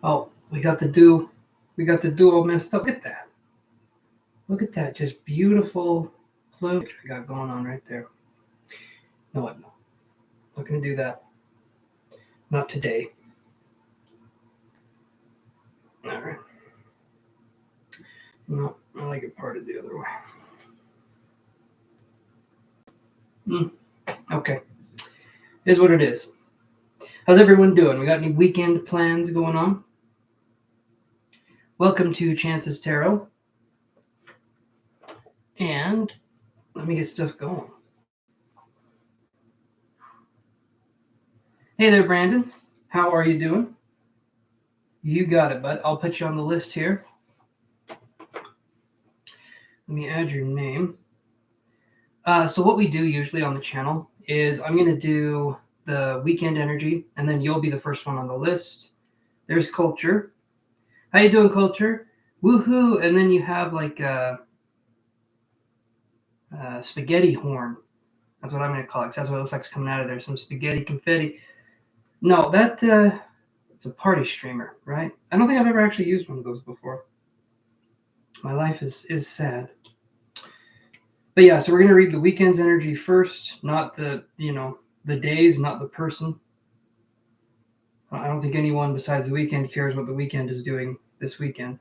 Oh, we got the duo all messed up. Look at that. Look at that. Just beautiful plumage I got going on right there. No, what? No. Not going to do that. Not today. All right. No, I like it parted the other way. Okay. Is what it is. How's everyone doing? We got any weekend plans going on? Welcome to Chances Tarot. And let me get stuff going. Hey there, Brandon. How are you doing? You got it, bud. I'll put you on the list here. Let me add your name. So what we do usually on the channel is I'm going to do the weekend energy, and then you'll be the first one on the list. There's Culture. How you doing, Culture? Woohoo! And then you have like a spaghetti horn. That's what I'm going to call it, 'cause that's what it looks like it's coming out of there. Some spaghetti confetti. No, that it's a party streamer, right? I don't think I've ever actually used one of those before. My life is sad. But yeah, so we're going to read the weekend's energy first, not the days, not the person. I don't think anyone besides the weekend cares what the weekend is doing this weekend.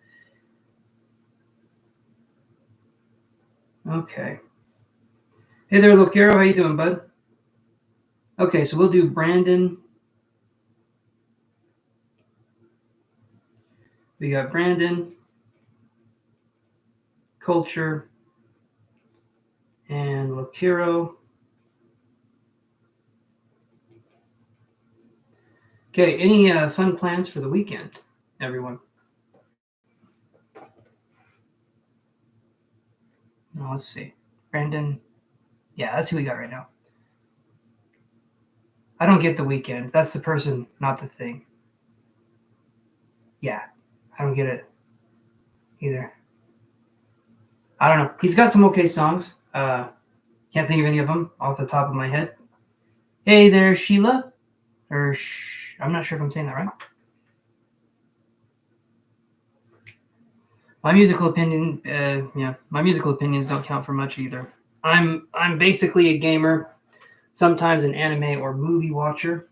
Okay. Hey there, Lokero. How you doing, bud? Okay, so we'll do Brandon. We got Brandon, Culture, and Lokero. Okay, any fun plans for the weekend, everyone? No, let's see. Brandon. Yeah, that's who we got right now. I don't get the weekend. That's the person, not the thing. Yeah, I don't get it either. I don't know. He's got some okay songs. Can't think of any of them off the top of my head. Hey there, Sheila. I'm not sure if I'm saying that right. My musical opinions don't count for much either. I'm basically a gamer, sometimes an anime or movie watcher,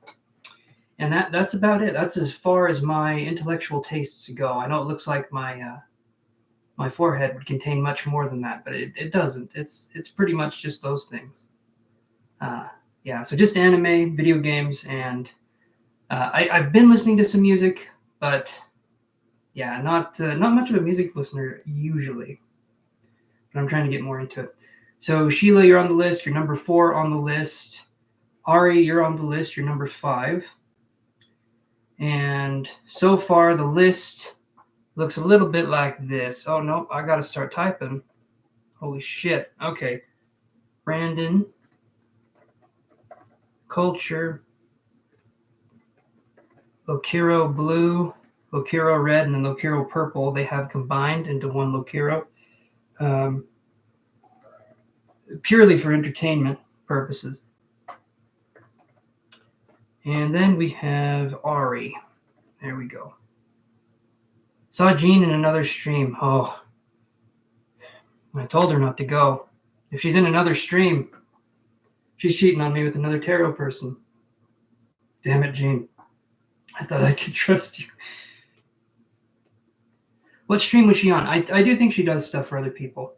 and that's about it. That's as far as my intellectual tastes go. I know it looks like my forehead would contain much more than that, but it doesn't. It's pretty much just those things. Yeah, so just anime, video games, and I've been listening to some music, but yeah, not much of a music listener usually. But I'm trying to get more into it. So Sheila, you're on the list. You're number 4 on the list. Ari, you're on the list. You're number 5. And so far, the list looks a little bit like this. Oh, no, I got to start typing. Holy shit. Okay. Brandon, Culture, Lokero Blue, Lokero Red, and then Lokero Purple. They have combined into one Lokero. Purely for entertainment purposes. And then we have Ari. There we go. Saw Jean in another stream. Oh, I told her not to go. If she's in another stream, she's cheating on me with another tarot person. Damn it, Jean. I thought I could trust you. What stream was she on? I do think she does stuff for other people.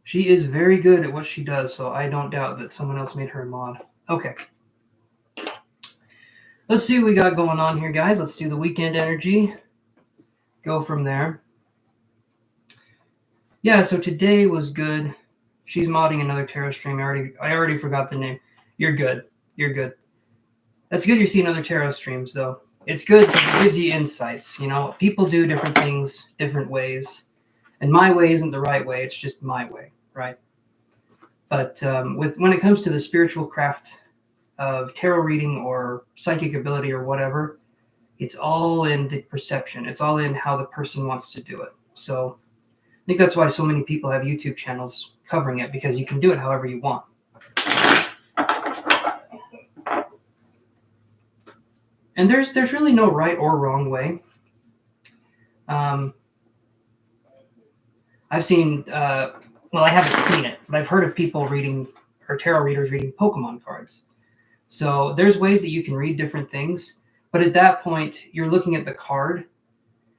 She is very good at what she does, so I don't doubt that someone else made her a mod. Okay. Let's see what we got going on here, guys. Let's do the weekend energy. Go from there. Yeah, so today was good. She's modding another tarot stream. I already forgot the name. You're good. You're good. That's good you're seeing other tarot streams, though. It's good because it gives you insights. You know, people do different things different ways. And my way isn't the right way. It's just my way, right? But when it comes to the spiritual craft of tarot reading or psychic ability or whatever, it's all in the perception. It's all in how the person wants to do it. So I think that's why so many people have YouTube channels covering it, because you can do it however you want. And there's really no right or wrong way. I've seen, well, I haven't seen it, but I've heard of people reading, or tarot readers reading Pokemon cards. So there's ways that you can read different things, but at that point, you're looking at the card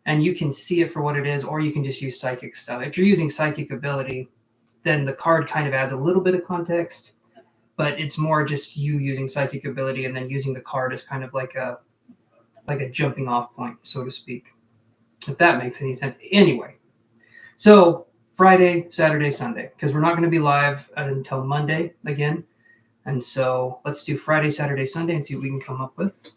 and you can see it for what it is, or you can just use psychic stuff. If you're using psychic ability, then the card kind of adds a little bit of context, but it's more just you using psychic ability and then using the card as kind of like a jumping off point, so to speak, if that makes any sense. Anyway, so Friday, Saturday, Sunday, because we're not going to be live until Monday again. And so let's do Friday, Saturday, Sunday and see what we can come up with.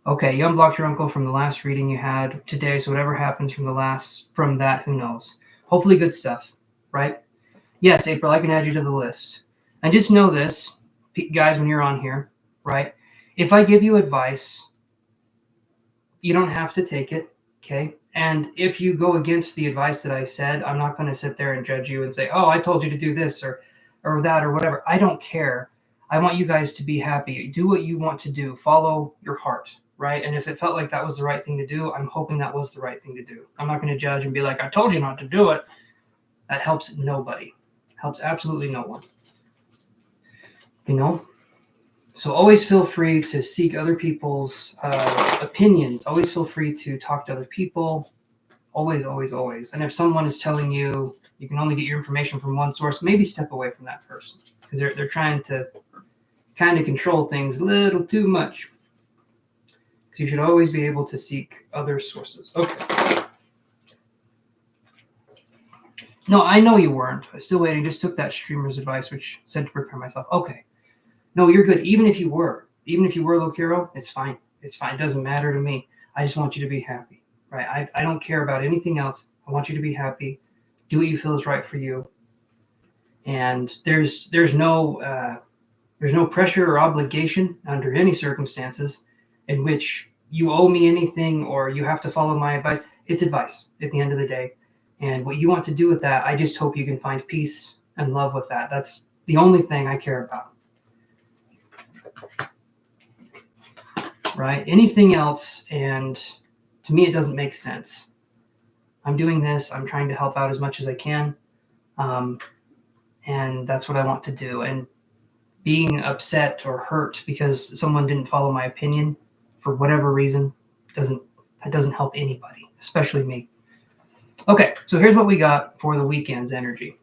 Okay, you unblocked your uncle from the last reading you had today, so whatever happens from that, who knows? Hopefully good stuff, right? Yes, April, I can add you to the list. And just know this, guys, when you're on here, right? If I give you advice, you don't have to take it, okay? And if you go against the advice that I said, I'm not going to sit there and judge you and say, oh, I told you to do this or that or whatever. I don't care. I want you guys to be happy. Do what you want to do. Follow your heart, right? And if it felt like that was the right thing to do, I'm hoping that was the right thing to do. I'm not going to judge and be like, I told you not to do it. That helps nobody. Helps absolutely no one. You know? So always feel free to seek other people's opinions. Always feel free to talk to other people. Always, always, always. And if someone is telling you you can only get your information from one source, maybe step away from that person because they're trying to kind of control things a little too much. You should always be able to seek other sources. Okay. No, I know you weren't. I'm still waiting. Just took that streamer's advice, which said to prepare myself. Okay. No, you're good. Even if you were Lokiro, it's fine. It's fine. It doesn't matter to me. I just want you to be happy, right? I don't care about anything else. I want you to be happy. Do what you feel is right for you. And there's no pressure or obligation under any circumstances in which you owe me anything or you have to follow my advice. It's advice at the end of the day. And what you want to do with that, I just hope you can find peace and love with that. That's the only thing I care about. Right? Anything else, and to me, it doesn't make sense. I'm doing this. I'm trying to help out as much as I can. And that's what I want to do. And being upset or hurt because someone didn't follow my opinion for whatever reason doesn't help anybody, especially me. Okay, so here's what we got for the weekend's energy.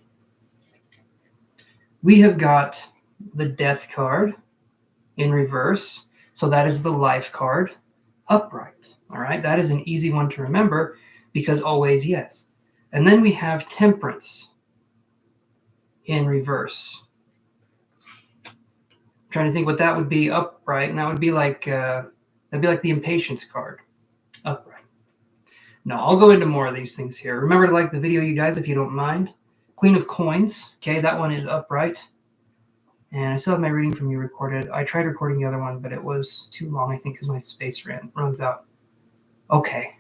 We have got the Death card in reverse. So that is the Life card upright. All right, that is an easy one to remember because always yes. And then we have Temperance in reverse. I'm trying to think what that would be upright, and that would be like the Impatience card upright. No, I'll go into more of these things here. Remember to like the video, you guys, if you don't mind. Queen of Coins. Okay, that one is upright. And I still have my reading from you recorded. I tried recording the other one, but it was too long, I think, because my space runs out. Okay.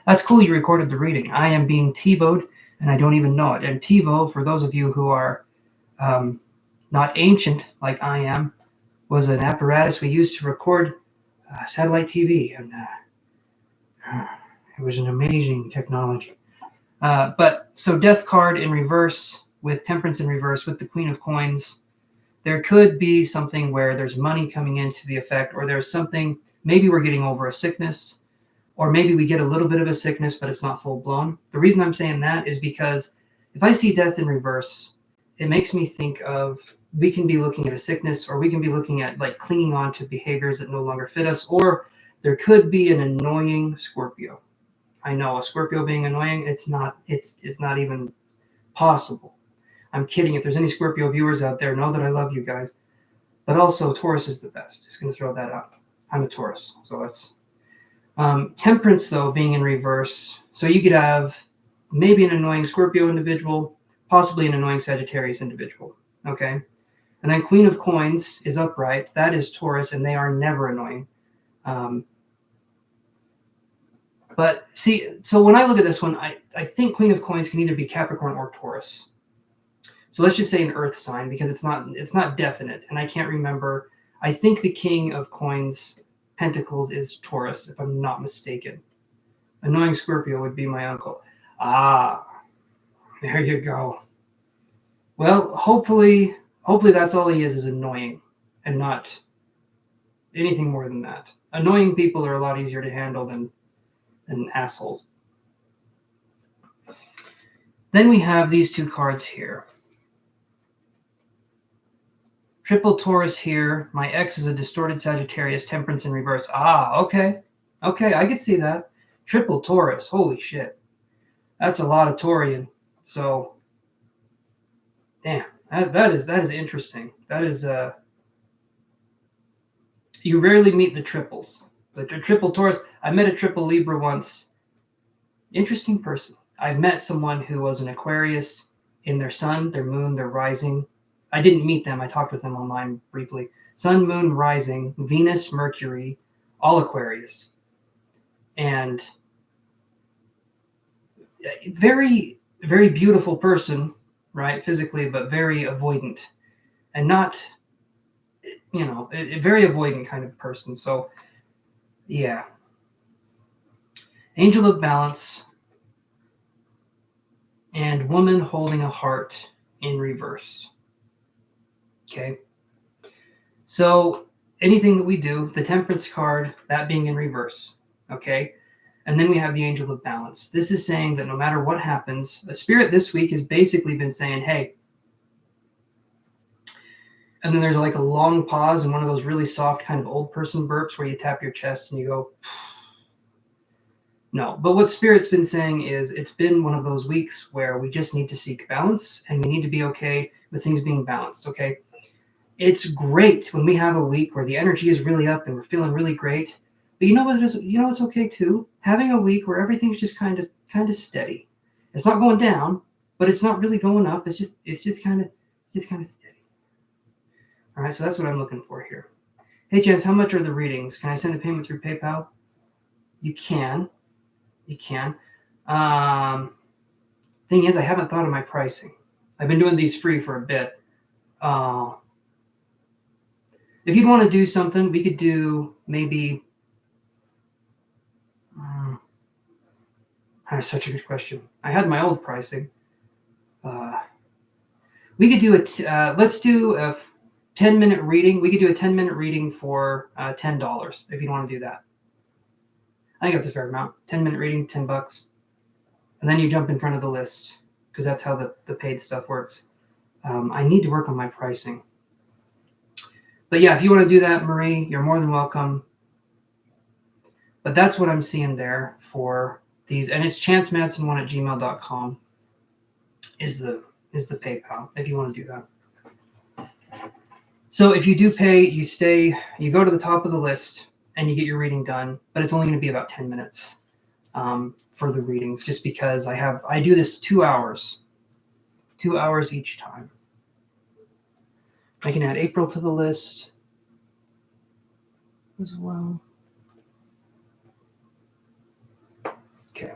That's cool you recorded the reading. I am being TiVo'd, and I don't even know it. And TiVo, for those of you who are not ancient like I am, was an apparatus we used to record satellite TV. And it was an amazing technology. But so Death card in reverse with Temperance in reverse with the Queen of Coins. There could be something where there's money coming into the effect, or there's something, maybe we're getting over a sickness, or maybe we get a little bit of a sickness, but it's not full blown. The reason I'm saying that is because if I see Death in reverse, it makes me think of, we can be looking at a sickness, or we can be looking at like clinging on to behaviors that no longer fit us, or there could be an annoying Scorpio. I know a Scorpio being annoying, it's not even possible. I'm kidding. If there's any Scorpio viewers out there, know that I love you guys. But also, Taurus is the best. Just going to throw that out. I'm a Taurus, so that's Temperance, though, being in reverse. So you could have maybe an annoying Scorpio individual, possibly an annoying Sagittarius individual. Okay, and then Queen of Coins is upright. That is Taurus, and they are never annoying. But see, so when I look at this one, I think Queen of Coins can either be Capricorn or Taurus. So let's just say an earth sign, because it's not definite, and I can't remember. I think the king of coins, pentacles, is Taurus, if I'm not mistaken. Annoying Scorpio would be my uncle. Ah, there you go. Well, hopefully that's all he is annoying, and not anything more than that. Annoying people are a lot easier to handle than assholes. Then we have these two cards here. Triple Taurus here. My ex is a distorted Sagittarius, Temperance in reverse. Ah, okay. Okay, I could see that. Triple Taurus. Holy shit. That's a lot of Taurian. So, damn. That is interesting. That is you rarely meet the triples. The triple Taurus. I met a triple Libra once. Interesting person. I've met someone who was an Aquarius in their sun, their moon, their rising. I didn't meet them. I talked with them online briefly. Sun, moon, rising, Venus, Mercury, all Aquarius. And very, very beautiful person, right, physically, but very avoidant. And not, a very avoidant kind of person. So, yeah. Angel of Balance and woman holding a heart in reverse. Okay. So anything that we do, the Temperance card, that being in reverse. Okay. And then we have the Angel of Balance. This is saying that no matter what happens, a spirit this week has basically been saying, hey, and then there's like a long pause and one of those really soft kind of old person burps where you tap your chest and you go, no. But what Spirit's been saying is it's been one of those weeks where we just need to seek balance and we need to be okay with things being balanced, okay? It's great when we have a week where the energy is really up and we're feeling really great. But you know what? It's okay too. Having a week where everything's just kind of steady. It's not going down, but it's not really going up. It's just kind of steady. All right, so that's what I'm looking for here. Hey, Chance, how much are the readings? Can I send a payment through PayPal? You can. Thing is, I haven't thought of my pricing. I've been doing these free for a bit. If you'd want to do something, we could do maybe. That's such a good question. I had my old pricing. We could do it. Let's do a 10-minute reading. We could do a 10-minute reading for $10 if you want to do that. I think that's a fair amount. 10-minute reading, $10. And then you jump in front of the list because that's how the paid stuff works. I need to work on my pricing. But yeah, if you want to do that, Marie, you're more than welcome. But that's what I'm seeing there for these. And it's chancemanson1@gmail.com is the PayPal if you want to do that. So if you do pay, you go to the top of the list and you get your reading done, but it's only going to be about 10 minutes for the readings, just because I do this 2 hours each time. I can add April to the list as well. Okay.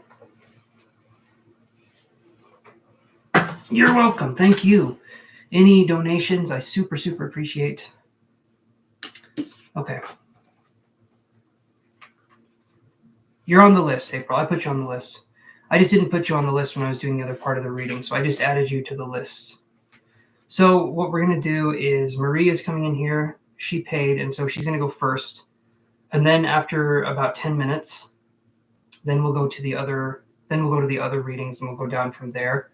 You're welcome. Thank you. Any donations, I super, super appreciate. Okay. You're on the list, April. I put you on the list. I just didn't put you on the list when I was doing the other part of the reading, so I just added you to the list. So what we're going to do is Marie is coming in here. She paid, and so she's going to go first. And then after about 10 minutes, then we'll go to the other readings, and we'll go down from there.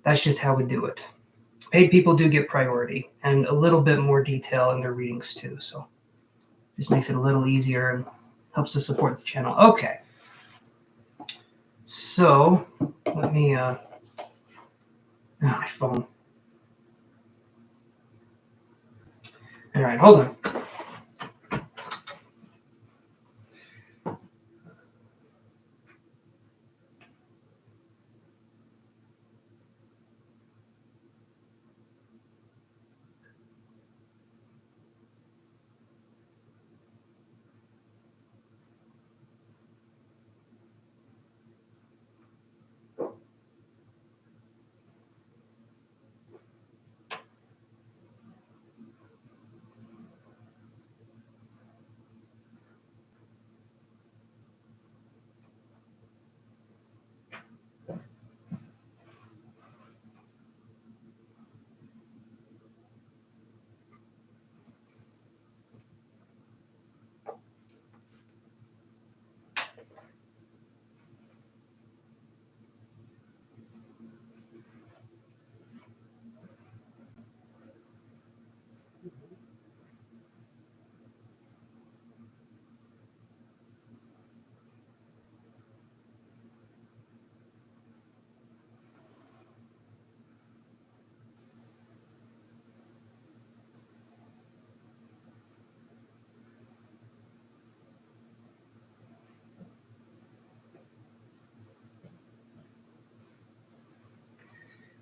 That's just how we do it. Paid people do get priority and a little bit more detail in their readings too. So just makes it a little easier and helps to support the channel. Okay. So let me, my phone. All right, hold on.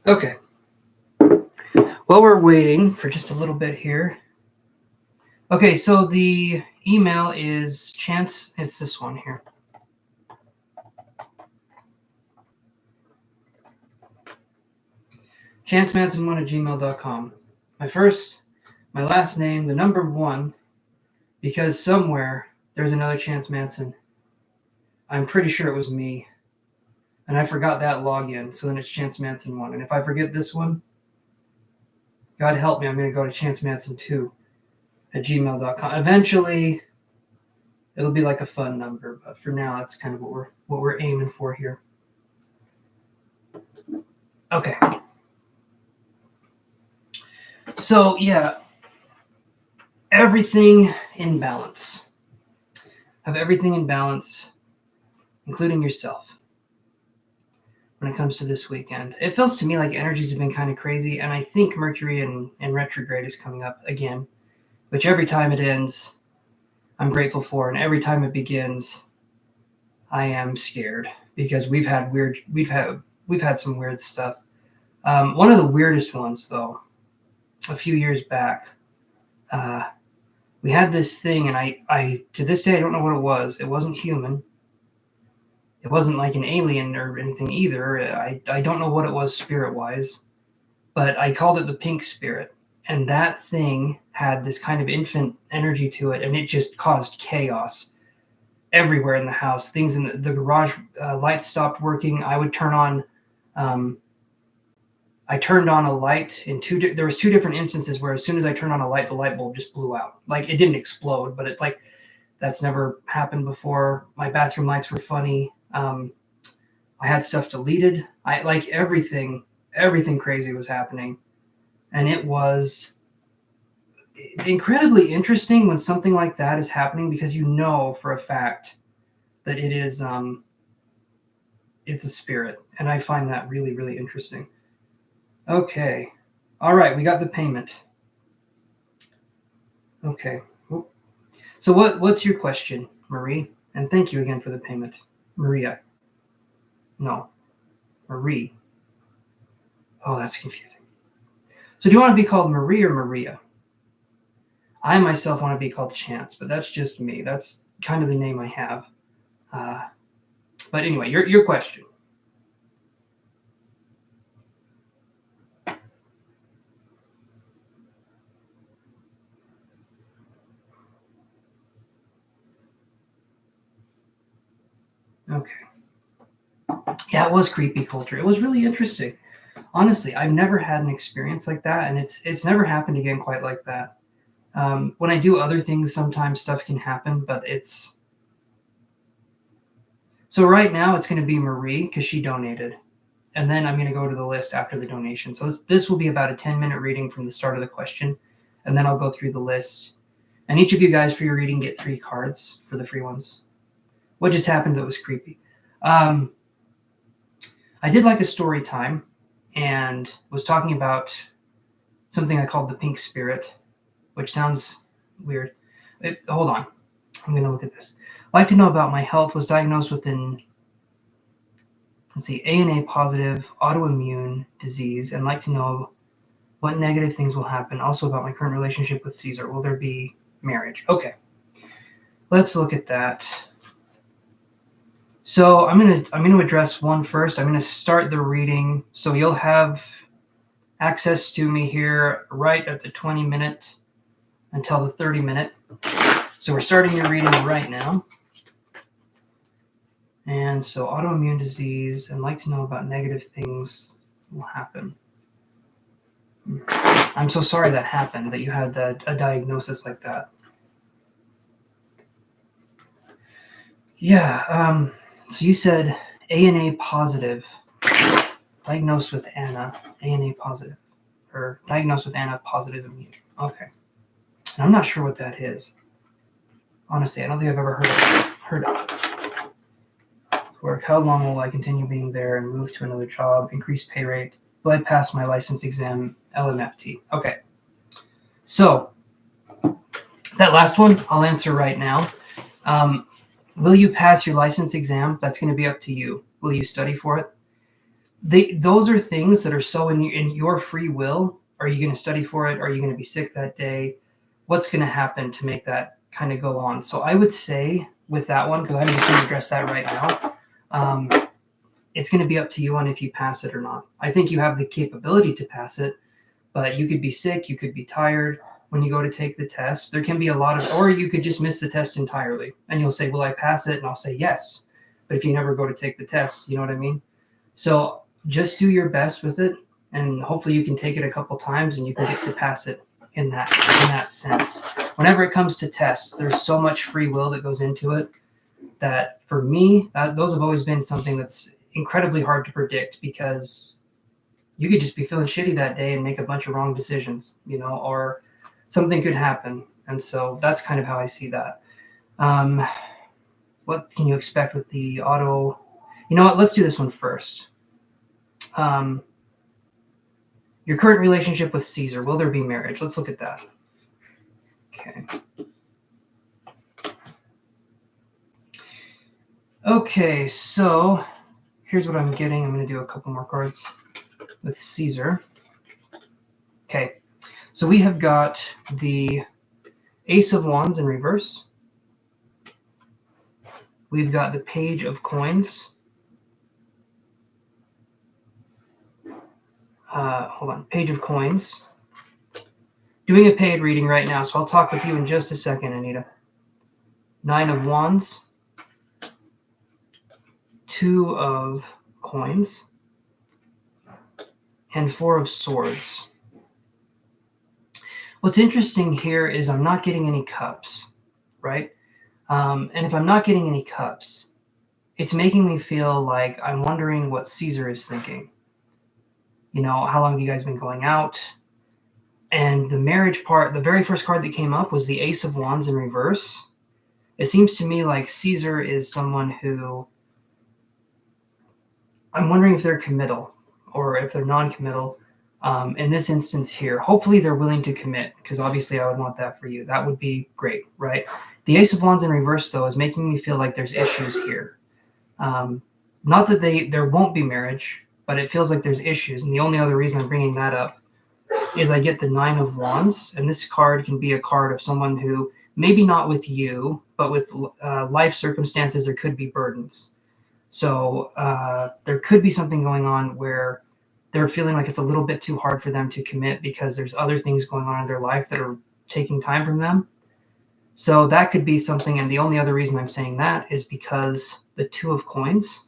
Okay. Well, we're waiting for just a little bit here. Okay, so the email is Chance. It's this one here. chancemanson1@gmail.com. My last name, the number 1, because somewhere there's another Chance Manson. I'm pretty sure it was me. And I forgot that login, so then it's Chance Manson 1. And if I forget this one, God help me, I'm going to go to chancemanson2@gmail.com. Eventually, it'll be like a fun number, but for now, that's kind of what we're aiming for here. Okay. So yeah, everything in balance. Have everything in balance, including yourself, when it comes to this weekend. It feels to me like energies have been kind of crazy, and I think Mercury in retrograde is coming up again, which every time it ends, I'm grateful for, and every time it begins, I am scared because we've had some weird stuff. One of the weirdest ones, though, a few years back, we had this thing, and I to this day I don't know what it was. It wasn't human. It wasn't like an alien or anything either. I don't know what it was spirit-wise, but I called it the pink spirit. And that thing had this kind of infant energy to it, and it just caused chaos everywhere in the house. Things in the garage, lights stopped working. I would turn on, I turned on a light in there was 2 different instances where as soon as I turned on a light, the light bulb just blew out. Like, it didn't explode, but that's never happened before. My bathroom lights were funny. I had stuff deleted. Everything crazy was happening. And it was incredibly interesting when something like that is happening, because you know for a fact that it is it's a spirit. And I find that really, really interesting. Okay. All right, we got the payment. Okay. So what's your question, Marie? And thank you again for the payment. Maria. No. Marie. Oh, that's confusing. So do you want to be called Marie or Maria? I myself want to be called Chance, but that's just me. That's kind of the name I have. But anyway, your question. Okay. Yeah, it was creepy culture. It was really interesting. Honestly, I've never had an experience like that, and it's never happened again quite like that. When I do other things, sometimes stuff can happen, but it's... So right now it's going to be Marie because she donated. And then I'm going to go to the list after the donation. So this will be about a 10-minute reading from the start of the question, and then I'll go through the list. And each of you guys for your reading get 3 cards for the free ones. What just happened that was creepy? I did like a story time and was talking about something I called the pink spirit, which sounds weird. Hold on. I'm going to look at this. I'd like to know about my health. Was diagnosed with ANA positive autoimmune disease, and like to know what negative things will happen. Also about my current relationship with Caesar. Will there be marriage? Okay. Let's look at that. So I'm gonna address one first. I'm gonna start the reading, so you'll have access to me here right at the 20-minute until the 30-minute. So we're starting your reading right now. And so autoimmune disease, and like to know about negative things will happen. I'm so sorry that happened, that you had a diagnosis like that. Yeah, so you said ANA positive, diagnosed with ANA positive, or diagnosed with ANA positive immune. Okay. And I'm not sure what that is. Honestly, I don't think I've ever heard of it. Work. How long will I continue being there and move to another job? Increase pay rate. Will I pass my license exam? LMFT. Okay. So that last one, I'll answer right now. Will you pass your license exam? That's going to be up to you. Will you study for it? those are things that are so in your free will. Are you going to study for it? Are you going to be sick that day? What's going to happen to make that kind of go on? So I would say with that one, because I'm just going to address that right now, it's going to be up to you on if you pass it or not. I think you have the capability to pass it, but you could be sick, you could be tired when you go to take the test. There can be a lot of, or you could just miss the test entirely, and you'll say, will I pass it? And I'll say yes. But if you never go to take the test, you know what I mean? So just do your best with it, and hopefully you can take it a couple times and you can get to pass it in that sense. Whenever it comes to tests, there's so much free will that goes into it that for me, those have always been something that's incredibly hard to predict, because you could just be feeling shitty that day and make a bunch of wrong decisions, or something could happen. And so that's kind of how I see that. What can you expect with the auto? You know what? Let's do this one first. Your current relationship with Caesar, will there be marriage? Let's look at that. Okay. Okay, so here's what I'm getting. I'm going to do a couple more cards with Caesar. Okay, so we have got the Ace of Wands in reverse. We've got the Page of Coins. Hold on, Page of Coins. Doing a paid reading right now, so I'll talk with you in just a second, Anita. 9 of Wands. 2 of Coins. And 4 of Swords. What's interesting here is I'm not getting any cups, right? And if I'm not getting any cups, it's making me feel like I'm wondering what Caesar is thinking. How long have you guys been going out? And the marriage part, the very first card that came up was the Ace of Wands in reverse. It seems to me like Caesar is someone who, I'm wondering if they're committal or if they're non-committal. In this instance here, hopefully they're willing to commit, because obviously I would want that for you. That would be great, right? The Ace of Wands in reverse, though, is making me feel like there's issues here. Not that there won't be marriage, but it feels like there's issues. And the only other reason I'm bringing that up is I get the 9 of Wands, and this card can be a card of someone who, maybe not with you, but with life circumstances, there could be burdens. So there could be something going on where they're feeling like it's a little bit too hard for them to commit because there's other things going on in their life that are taking time from them. So that could be something, and the only other reason I'm saying that is because the 2 of Coins,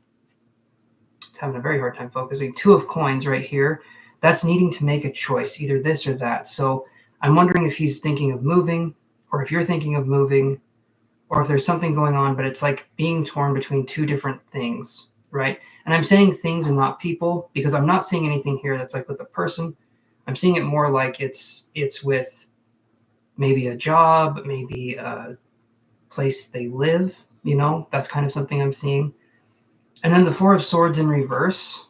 it's having a very hard time focusing. 2 of Coins right here, that's needing to make a choice, either this or that. So I'm wondering if he's thinking of moving, or if you're thinking of moving, or if there's something going on, but it's like being torn between two different things, right? And I'm saying things and not people, because I'm not seeing anything here that's like with a person. I'm seeing it more like it's with maybe a job, maybe a place they live, that's kind of something I'm seeing. And then the 4 of Swords in reverse,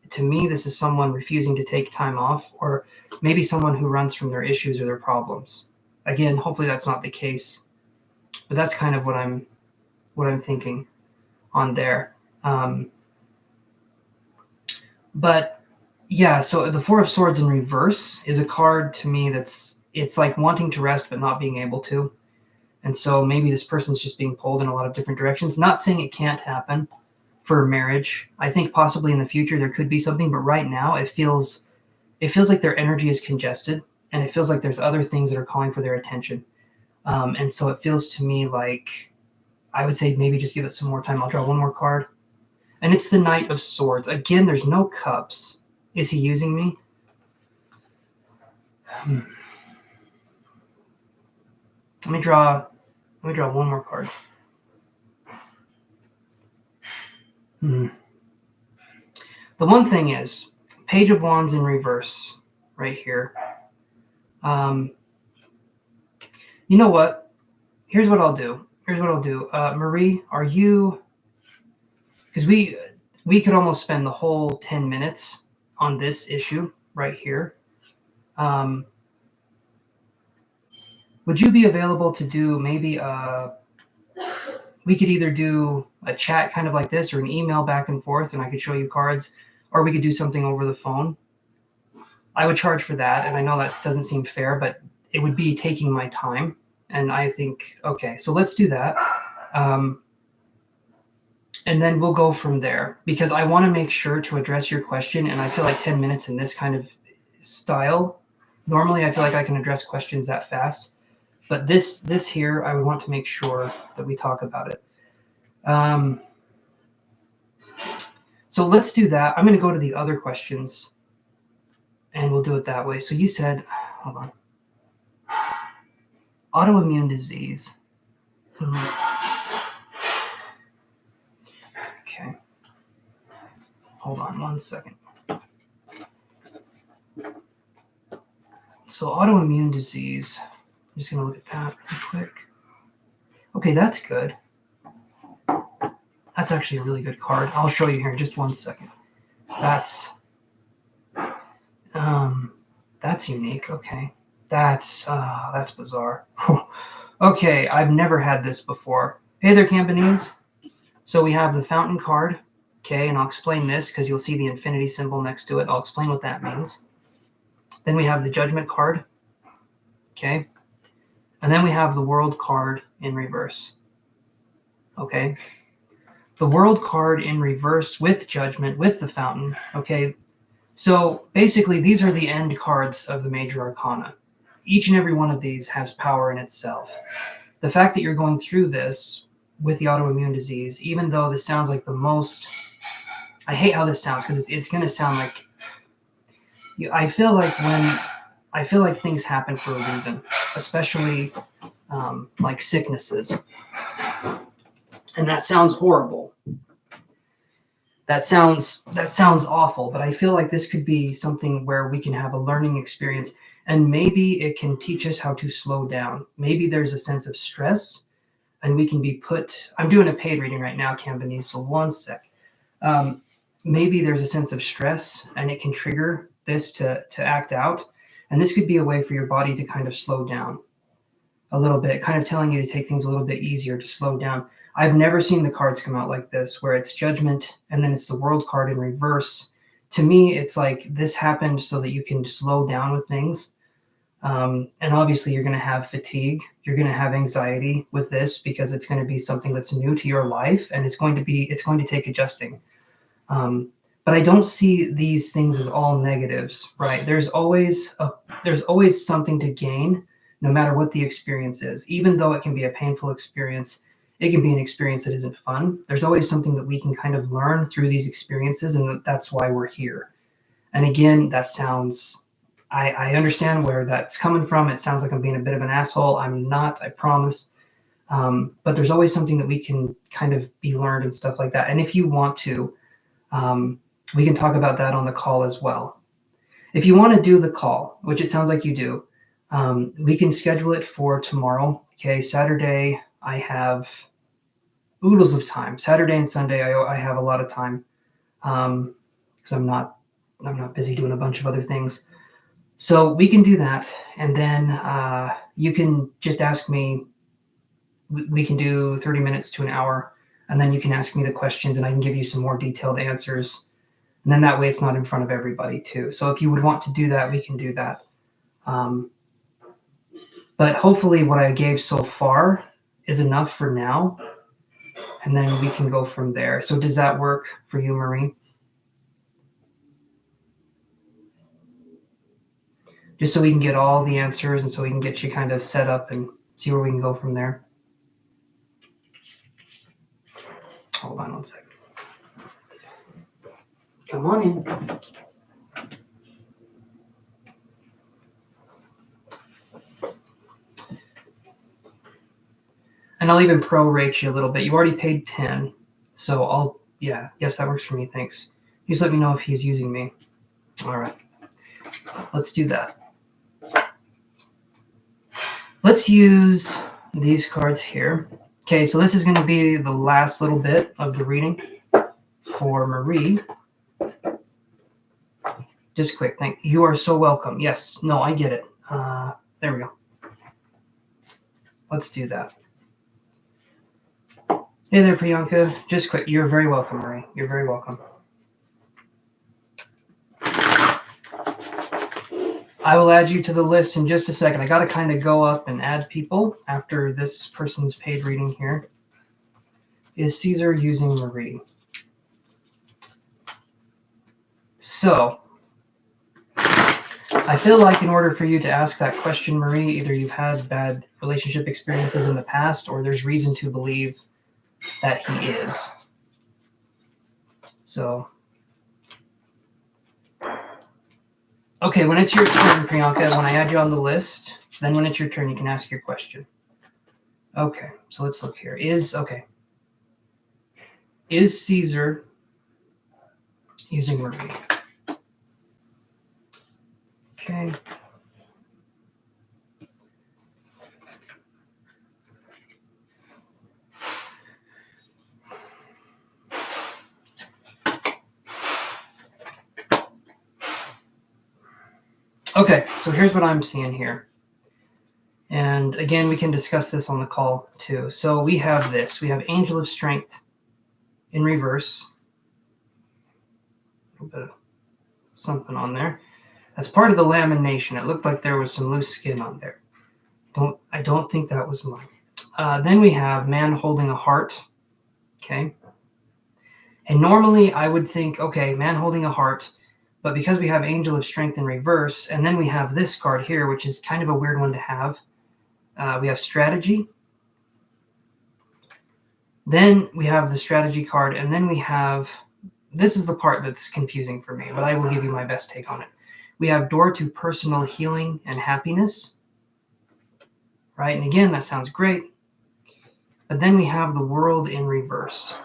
to me, this is someone refusing to take time off, or maybe someone who runs from their issues or their problems. Again, hopefully that's not the case, but that's kind of what I'm thinking on there. But yeah, so the 4 of Swords in reverse is a card to me it's like wanting to rest but not being able to. And so maybe this person's just being pulled in a lot of different directions. Not saying it can't happen for marriage. I think possibly in the future there could be something, but right now it feels like their energy is congested, and it feels like there's other things that are calling for their attention. And so it feels to me like I would say maybe just give it some more time. I'll draw one more card. And it's the Knight of Swords. Again, there's no cups. Is he using me? Let me draw one more card. The one thing is, Page of Wands in reverse right here. You know what? Here's what I'll do. Marie, are you... Because we could almost spend the whole 10 minutes on this issue right here. Would you be available to do maybe we could either do a chat kind of like this or an email back and forth, and I could show you cards. or we could do something over the phone. I would charge for that, and I know that doesn't seem fair, but it would be taking my time. And I think, okay, so let's do that. And then we'll go from there, because I want to make sure to address your question. And I feel like 10 minutes in this kind of style, normally I feel like I can address questions that fast. But this here, I would want to make sure that we talk about it. So let's do that. I'm going to go to the other questions, and we'll do it that way. So you said, hold on. Autoimmune disease. Okay. Hold on one second. So autoimmune disease. I'm just going to look at that really quick. Okay, that's good. That's actually a really good card. I'll show you here in just one second. That's unique. Okay. That's bizarre. Okay, I've never had this before. Hey there, Campanese. So we have the fountain card. Okay, and I'll explain this because you'll see the infinity symbol next to it. I'll explain what that means. Then we have the judgment card. Okay. And then we have the world card in reverse. Okay. The world card in reverse with judgment, with the fountain. Okay. So basically, these are the end cards of the major arcana. Each and every one of these has power in itself. The fact that you're going through this with the autoimmune disease, even though this sounds like the most, I hate how this sounds because it's going to sound like, I feel like things happen for a reason, especially like sicknesses. And that sounds horrible. That sounds awful, but I feel like this could be something where we can have a learning experience, and maybe it can teach us how to slow down. Maybe there's a sense of stress, and we can be put, I'm doing a paid reading right now, Campanese, so one sec. Maybe there's a sense of stress, and it can trigger this to act out, and this could be a way for your body to kind of slow down a little bit, kind of telling you to take things a little bit easier, to slow down. I've never seen the cards come out like this, where it's judgment and then it's the world card in reverse. To me, it's like this happened so that you can slow down with things. And obviously you're going to have fatigue. You're going to have anxiety with this because it's going to be something that's new to your life, and it's going to take adjusting. But I don't see these things as all negatives, right? There's always something to gain, no matter what the experience is. Even though it can be a painful experience, it can be an experience that isn't fun. There's always something that we can kind of learn through these experiences, and that's why we're here. And again, that sounds, I understand where that's coming from. It sounds like I'm being a bit of an asshole. I'm not, I promise. But there's always something that we can kind of be learned and stuff like that. And if you want to, we can talk about that on the call as well. If you want to do the call, which it sounds like you do, we can schedule it for tomorrow. Okay, Saturday, I have oodles of time. Saturday and Sunday, I have a lot of time because I'm not busy doing a bunch of other things. So we can do that, and then you can just ask me. We can do 30 minutes to an hour, and then you can ask me the questions, and I can give you some more detailed answers. And then that way, it's not in front of everybody too. So if you would want to do that, we can do that. But hopefully, what I gave so far is enough for now, and then we can go from there. So does that work for you, Marie? Just so we can get all the answers, and so we can get you kind of set up and see where we can go from there. Hold on one second. Come on in. And I'll even prorate you a little bit. You already paid 10, so yes, that works for me. Thanks. Just let me know if he's using me. All right, let's do that. Let's use these cards here. Okay, so this is going to be the last little bit of the reading for Marie. Just quick, thank you. You are so welcome. Yes, no, I get it. There we go. Let's do that. Hey there, Priyanka. Just quick. You're very welcome, Marie. You're very welcome. I will add you to the list in just a second. I got to kind of go up and add people after this person's paid reading here. Is Caesar using Marie? So, I feel like in order for you to ask that question, Marie, either you've had bad relationship experiences in the past or there's reason to believe that he is. So, okay, when it's your turn, Priyanka, when I add you on the list, then when it's your turn, you can ask your question. Okay, so let's look here. Is Caesar using Marie? Okay. Okay, so here's what I'm seeing here. And again, we can discuss this on the call too. So we have this. We have Angel of Strength in reverse. A little bit of something on there. That's part of the lamination. It looked like there was some loose skin on there. I don't think that was mine. Then we have Man holding a heart. Okay. And normally I would think, okay, Man holding a heart. But because we have Angel of Strength in reverse, and then we have this card here, which is kind of a weird one to have. We have Strategy. Then we have the Strategy card, and then we have, this is the part that's confusing for me, but I will give you my best take on it. We have Door to Personal Healing and Happiness. Right, and again, that sounds great. But then we have the World in reverse.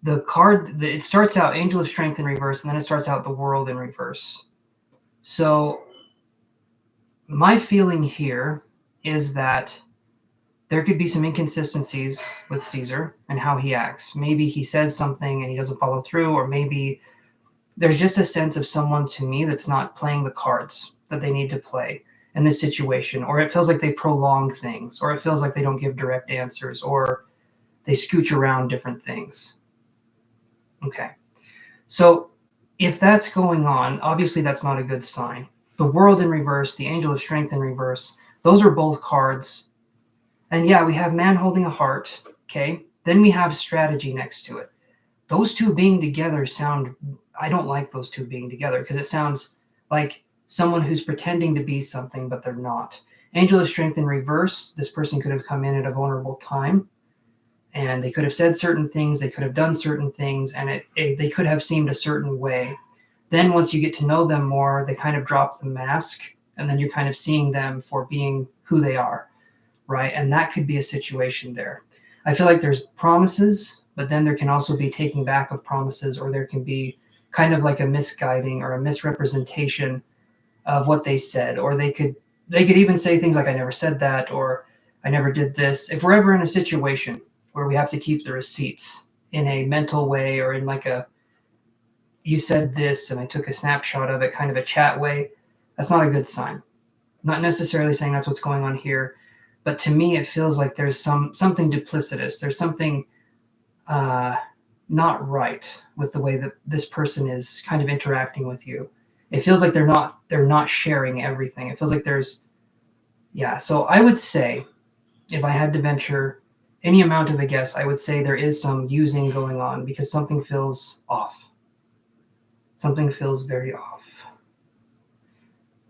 The card, it starts out Angel of Strength in reverse, and then it starts out the World in reverse. So my feeling here is that there could be some inconsistencies with Caesar and how he acts. Maybe he says something and he doesn't follow through, or maybe there's just a sense of someone to me that's not playing the cards that they need to play in this situation, or it feels like they prolong things, or it feels like they don't give direct answers, or they scooch around different things. Okay. So if that's going on, obviously that's not a good sign. The World in reverse, the Angel of Strength in reverse, those are both cards. And yeah, we have Man holding a heart. Okay. Then we have Strategy next to it. Those two being together I don't like those two being together because it sounds like someone who's pretending to be something, but they're not. Angel of Strength in reverse, this person could have come in at a vulnerable time. And they could have said certain things, they could have done certain things, and they could have seemed a certain way. Then once you get to know them more, they kind of drop the mask, and then you're kind of seeing them for being who they are, right? And that could be a situation there. I feel like there's promises, but then there can also be taking back of promises, or there can be kind of like a misguiding or a misrepresentation of what they said, or they could even say things like, I never said that, or I never did this. If we're ever in a situation where we have to keep the receipts in a mental way, or in like you said this and I took a snapshot of it, kind of a chat way, that's not a good sign. Not necessarily saying that's what's going on here, but to me, it feels like there's something duplicitous. There's something not right with the way that this person is kind of interacting with you. It feels like they're not sharing everything. It feels like so I would say, if I had to venture any amount of a guess, I would say there is some using going on because something feels off. Something feels very off.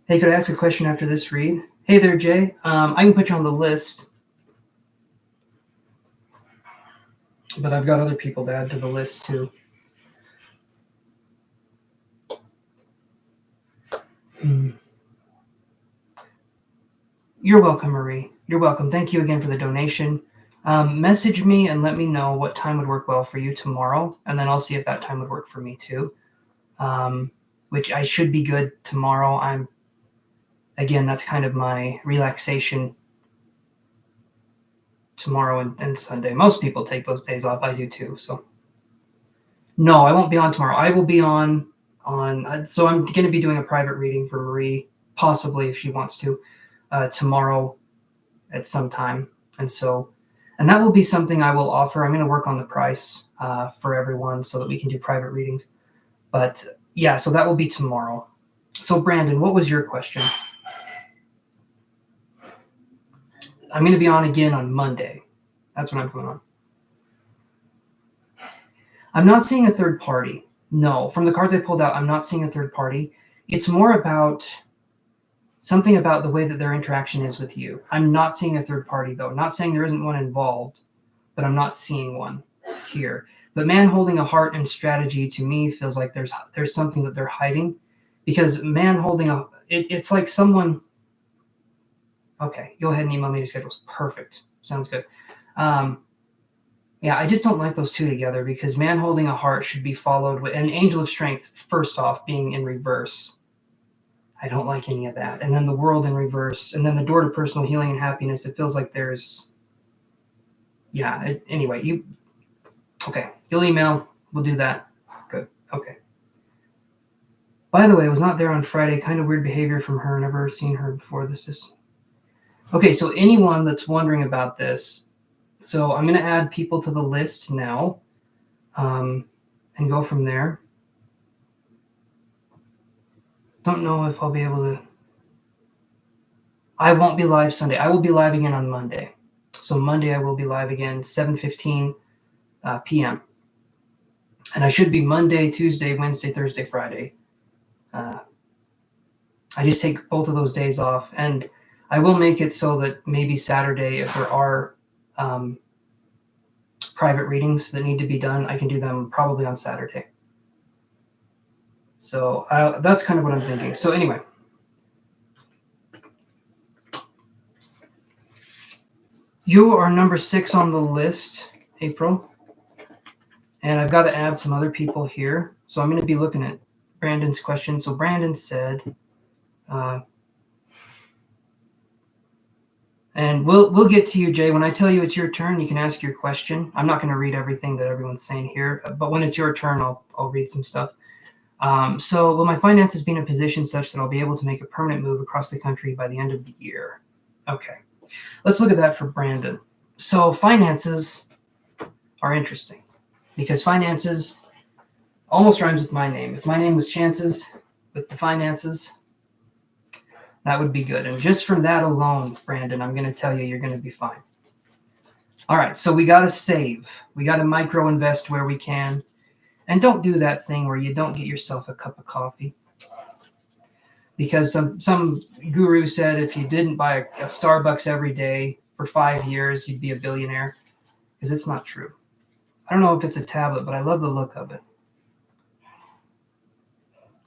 Hey, could I ask a question after this read? Hey there, Jay. I can put you on the list, but I've got other people to add to the list too. You're welcome, Marie. You're welcome. Thank you again for the donation. Message me and let me know what time would work well for you tomorrow, and then I'll see if that time would work for me too. Which I should be good tomorrow. That's kind of my relaxation tomorrow and Sunday. Most people take those days off. I do too. So no, I won't be on tomorrow. I will be on, so I'm going to be doing a private reading for Marie, possibly if she wants to, tomorrow at some time. And that will be something I will offer. I'm going to work on the price for everyone so that we can do private readings. But yeah, so that will be tomorrow. So Brandon, what was your question? I'm going to be on again on Monday. That's when I'm going on. I'm not seeing a third party. No, from the cards I pulled out, I'm not seeing a third party. It's more about something about the way that their interaction is with you. I'm not seeing a third party, though. Not saying there isn't one involved, but I'm not seeing one here. But man holding a heart and strategy to me feels like there's something that they're hiding, because man holding it's like someone. Okay, go ahead and email me the schedules. Perfect. Sounds good. Yeah, I just don't like those two together, because man holding a heart should be followed with an angel of strength, first off, being in reverse. I don't like any of that. And then the world in reverse, and then the door to personal healing and happiness. It feels like there's, yeah. Anyway, okay, you'll email. We'll do that. Good. Okay. By the way, I was not there on Friday. Kind of weird behavior from her. Never seen her before. This is okay. So anyone that's wondering about this, so I'm going to add people to the list now, and go from there. Don't know if I'll be able to. I won't be live Sunday. I will be live again on Monday. So Monday I will be live again, 7:15 p.m. And I should be Monday, Tuesday, Wednesday, Thursday, Friday. I just take both of those days off, and I will make it so that maybe Saturday, if there are private readings that need to be done, I can do them probably on Saturday. So that's kind of what I'm thinking. So anyway. You are number 6 on the list, April. And I've got to add some other people here. So I'm going to be looking at Brandon's question. So Brandon said, and we'll get to you, Jay. When I tell you it's your turn, you can ask your question. I'm not going to read everything that everyone's saying here, but when it's your turn, I'll read some stuff. So will my finances be in a position such that I'll be able to make a permanent move across the country by the end of the year? Okay. Let's look at that for Brandon. So finances are interesting, because finances almost rhymes with my name. If my name was Chances with the finances, that would be good. And just from that alone, Brandon, I'm going to tell you, you're going to be fine. All right, so we got to save. We got to micro invest where we can. And don't do that thing where you don't get yourself a cup of coffee. Because some guru said if you didn't buy a Starbucks every day for 5 years, you'd be a billionaire. Because it's not true. I don't know if it's a tablet, but I love the look of it.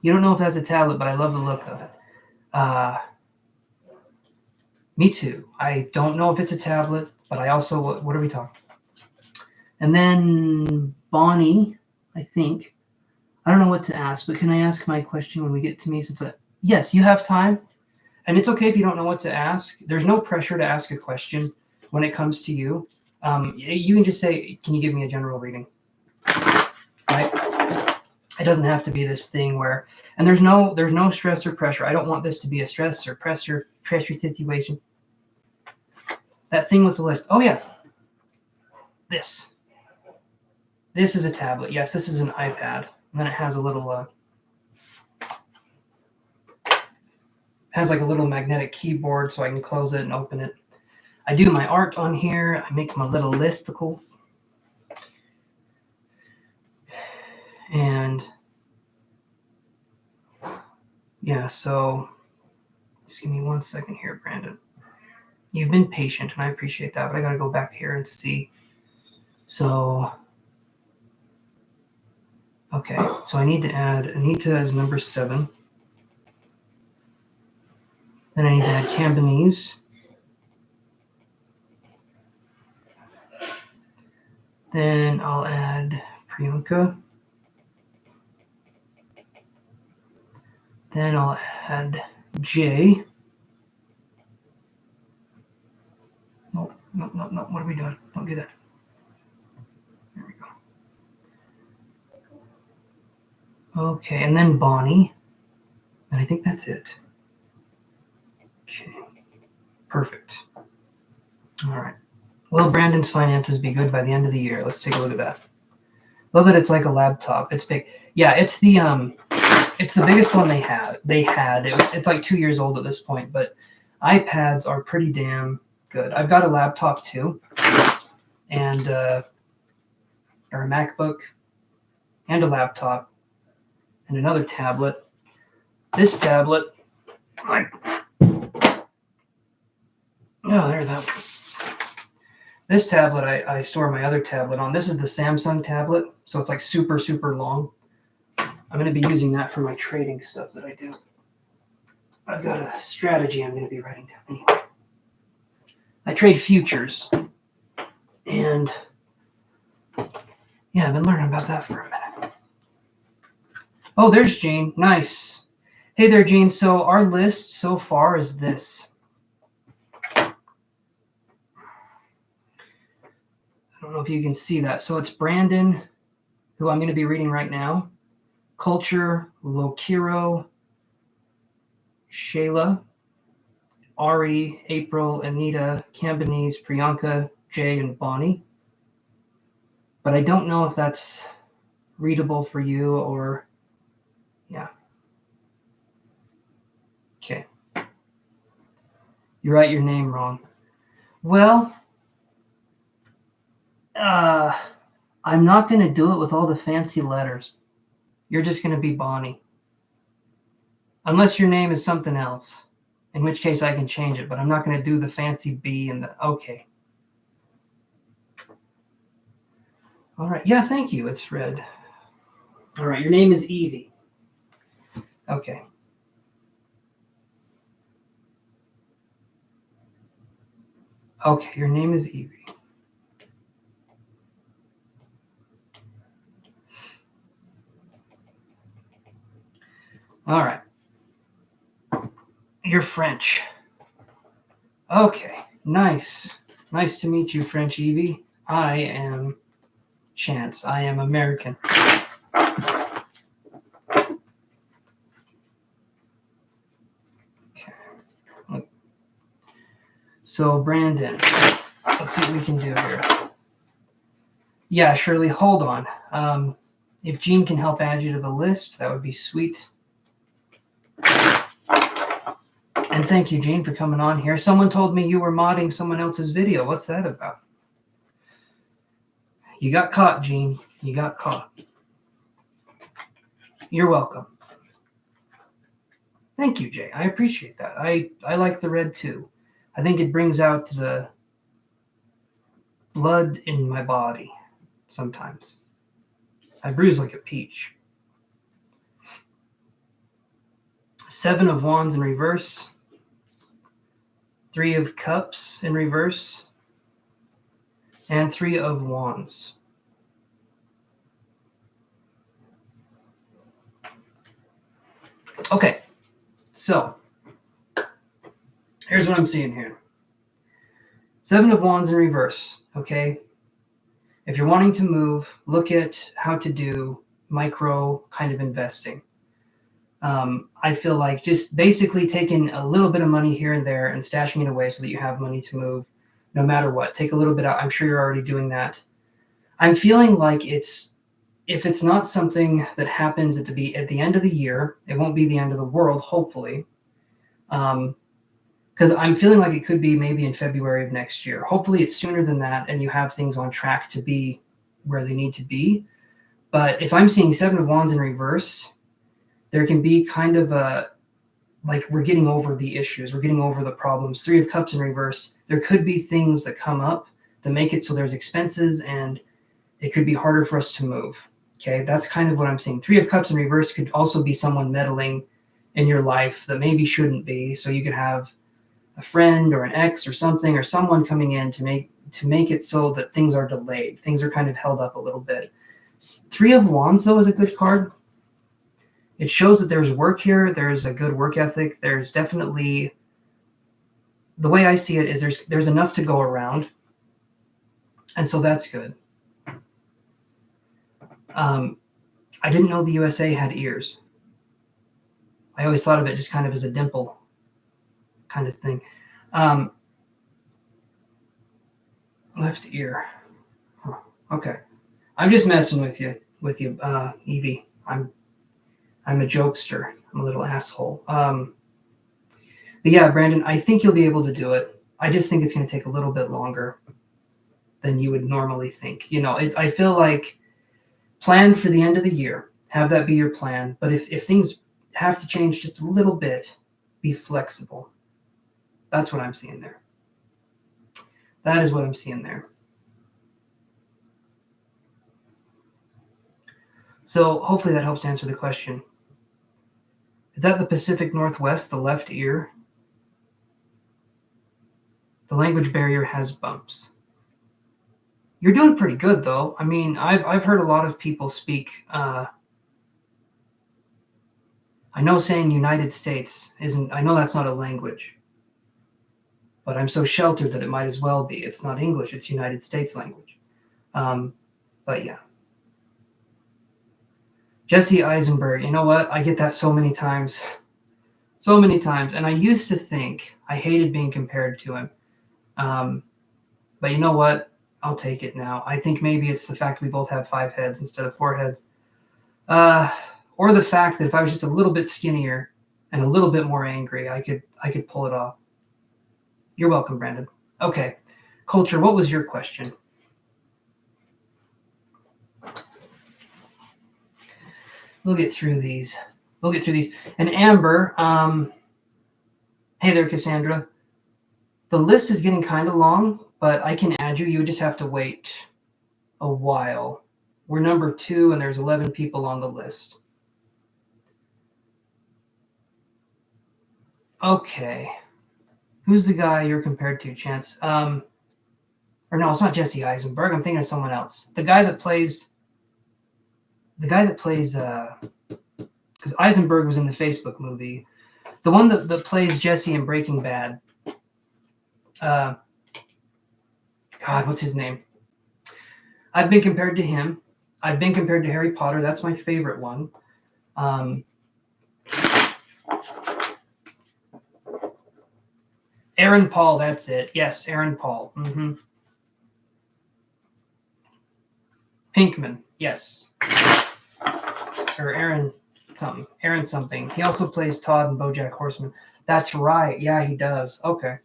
You don't know if that's a tablet, but I love the look of it. Me too. I don't know if it's a tablet, but I also, what are we talking? And then Bonnie, I think. I don't know what to ask, but can I ask my question when we get to me? Yes, you have time. And it's okay if you don't know what to ask. There's no pressure to ask a question when it comes to you. You can just say, can you give me a general reading? Right? It doesn't have to be this thing where, and there's no stress or pressure. I don't want this to be a stress or pressure situation. That thing with the list. Oh yeah. This is a tablet. Yes, this is an iPad. And then it has a little, has like a little magnetic keyboard so I can close it and open it. I do my art on here. I make my little listicles. And yeah, so just give me 1 second here, Brandon. You've been patient, and I appreciate that, but I got to go back here and see. So, okay, so I need to add Anita as number 7. Then I need to add Cambonese. Then I'll add Priyanka. Then I'll add Jay. No. What are we doing? Don't do that. There we go. Okay, and then Bonnie. And I think that's it. Okay. Perfect. All right. Will Brandon's finances be good by the end of the year? Let's take a look at that. Love that it's like a laptop. It's big. Yeah, it's the It's the biggest one they had. It's like 2 years old at this point, but iPads are pretty damn good. I've got a laptop too, and or a MacBook, and a laptop, and another tablet. This tablet, there's that one. This tablet I store my other tablet on. This is the Samsung tablet, so it's like super, super long. I'm going to be using that for my trading stuff that I do. I've got a strategy I'm going to be writing down anyway. I trade futures, and yeah, I've been learning about that for a minute. Oh, there's Jane. Nice. Hey there, Jane. So our list so far is this. I don't know if you can see that. So it's Brandon, who I'm going to be reading right now. Culture, Lokiro, Shayla, Ari, April, Anita, Cambonese, Priyanka, Jay, and Bonnie. But I don't know if that's readable for you or... Yeah. Okay. You write your name wrong. Well, I'm not going to do it with all the fancy letters. You're just going to be Bonnie. Unless your name is something else, in which case I can change it, but I'm not going to do the fancy B and the... Okay. All right. Yeah, thank you. It's red. All right. Your name is Evie. Okay. Okay, your name is Evie. All right. You're French. Okay, nice. Nice to meet you, French Evie. I am Chance. I am American. Okay. So, Brandon, let's see what we can do here. Yeah, Shirley, hold on. If Jean can help add you to the list, that would be sweet. And thank you, Jean, for coming on here. Someone told me you were modding someone else's video. What's that about? You got caught, Jean. You got caught. You're welcome. Thank you, Jay. I appreciate that. I like the red too. I think it brings out the blood in my body sometimes. I bruise like a peach. 7 of Wands in reverse. 3 of Cups in reverse. And 3 of Wands. Okay, so here's what I'm seeing here. 7 of Wands in reverse, okay? If you're wanting to move, look at how to do micro kind of investing. I feel like just basically taking a little bit of money here and there and stashing it away so that you have money to move no matter what. Take a little bit out. I'm sure you're already doing that. I'm feeling like if it's not something that happens at the end of the year, it won't be the end of the world, hopefully. Because I'm feeling like it could be maybe in February of next year. Hopefully it's sooner than that and you have things on track to be where they need to be. But if I'm seeing 7 of Wands in reverse, there can be kind of like we're getting over the issues. We're getting over the problems. 3 of Cups in reverse, there could be things that come up that make it so there's expenses and it could be harder for us to move. Okay, that's kind of what I'm seeing. 3 of Cups in reverse could also be someone meddling in your life that maybe shouldn't be. So you could have a friend or an ex or something or someone coming in to make it so that things are delayed. Things are kind of held up a little bit. 3 of Wands, though, is a good card. It shows that there's work here. There's a good work ethic. There's definitely, the way I see it is there's enough to go around. And so that's good. I didn't know the USA had ears. I always thought of it just kind of as a dimple kind of thing. Left ear. Huh. Okay. I'm just messing with you, Evie. I'm a jokester. I'm a little asshole. But yeah, Brandon, I think you'll be able to do it. I just think it's going to take a little bit longer than you would normally think. I feel like plan for the end of the year. Have that be your plan. But if things have to change just a little bit, be flexible. That's what I'm seeing there. That is what I'm seeing there. So hopefully that helps answer the question. Is that the Pacific Northwest, the left ear? The language barrier has bumps. You're doing pretty good, though. I mean, I've heard a lot of people speak. I know saying United States isn't. I know that's not a language, but I'm so sheltered that it might as well be. It's not English. It's United States language. But yeah. Jesse Eisenberg. You know what? I get that so many times. So many times. And I used to think I hated being compared to him. But you know what? I'll take it now. I think maybe it's the fact we both have 5 heads instead of 4 heads. Or the fact that if I was just a little bit skinnier and a little bit more angry, I could pull it off. You're welcome, Brandon. Okay. Culture, what was your question? We'll get through these. And Amber, hey there, Cassandra. The list is getting kind of long, but I can add you. You would just have to wait a while. We're number 2, and there's 11 people on the list. Okay. Who's the guy you're compared to, Chance? Or no, it's not Jesse Eisenberg. I'm thinking of someone else. The guy that plays, because Eisenberg was in the Facebook movie. The one that plays Jesse in Breaking Bad. God, what's his name? I've been compared to him. I've been compared to Harry Potter. That's my favorite one. Aaron Paul, that's it. Yes, Aaron Paul. Mm-hmm. Pinkman, yes. Or Aaron something. Aaron something. He also plays Todd in BoJack Horseman. That's right. Yeah, he does. Okay.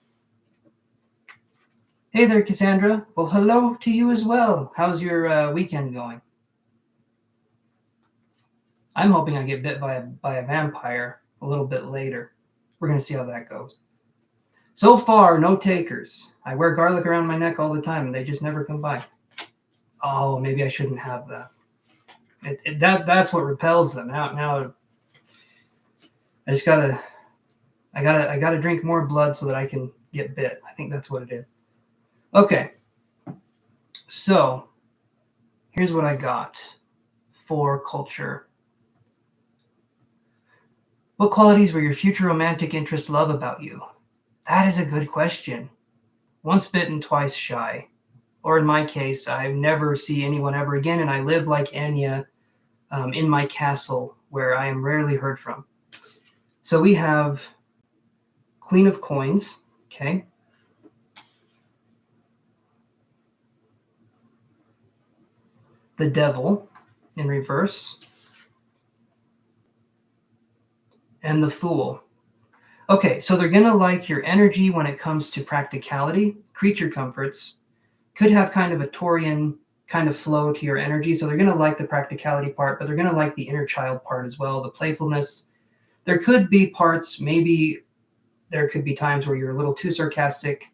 Hey there, Cassandra. Well, hello to you as well. How's your weekend going? I'm hoping I get bit by a vampire a little bit later. We're going to see how that goes. So far, no takers. I wear garlic around my neck all the time, and they just never come by. Oh, maybe I shouldn't have that. That's what repels them. Now, I just gotta drink more blood so that I can get bit. I think that's what it is. Okay. So, here's what I got for culture. What qualities will your future romantic interests love about you? That is a good question. Once bitten, twice shy. Or in my case, I never see anyone ever again, and I live like Anya in my castle where I am rarely heard from. So we have Queen of Coins, okay? The Devil in reverse. And the Fool. Okay, so they're going to like your energy when it comes to practicality, creature comforts, could have kind of a Taurian kind of flow to your energy. So they're going to like the practicality part, but they're going to like the inner child part as well, the playfulness. There could be parts, maybe there could be times where you're a little too sarcastic.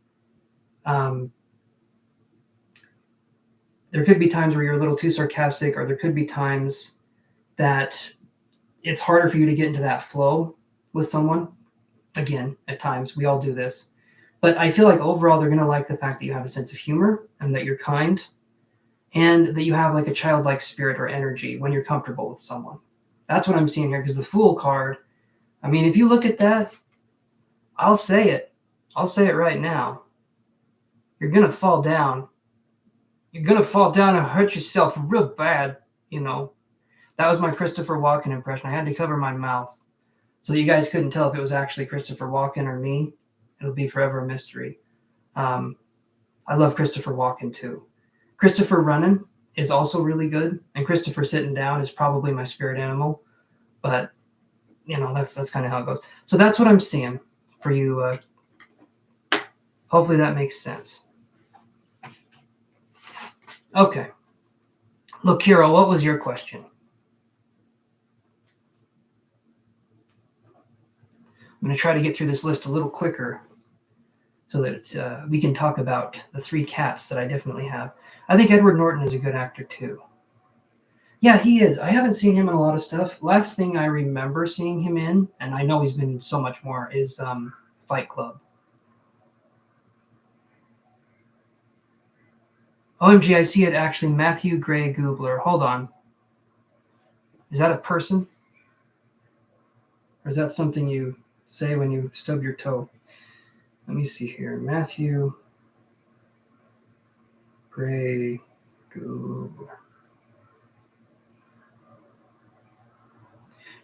There could be times where you're a little too sarcastic, or there could be times that it's harder for you to get into that flow with someone. Again, at times, we all do this. But I feel like overall they're going to like the fact that you have a sense of humor and that you're kind and that you have like a childlike spirit or energy when you're comfortable with someone. That's what I'm seeing here, because the Fool card, I mean, if you look at that, I'll say it. I'll say it right now. You're going to fall down. You're going to fall down and hurt yourself real bad, you know. That was my Christopher Walken impression. I had to cover my mouth so that you guys couldn't tell if it was actually Christopher Walken or me. It'll be forever a mystery. I love Christopher Walken too. Christopher running is also really good, and Christopher sitting down is probably my spirit animal. But that's kind of how it goes. So that's what I'm seeing for you. Hopefully that makes sense. Okay. Look, Kiro, what was your question? I'm going to try to get through this list a little quicker so that we can talk about the 3 cats that I definitely have. I think Edward Norton is a good actor too. Yeah, he is. I haven't seen him in a lot of stuff. Last thing I remember seeing him in, and I know he's been in so much more, is Fight Club. OMG, I see it actually. Matthew Gray Gubler. Hold on. Is that a person? Or is that something you say when you stub your toe? Let me see here. Matthew Gray Gubler.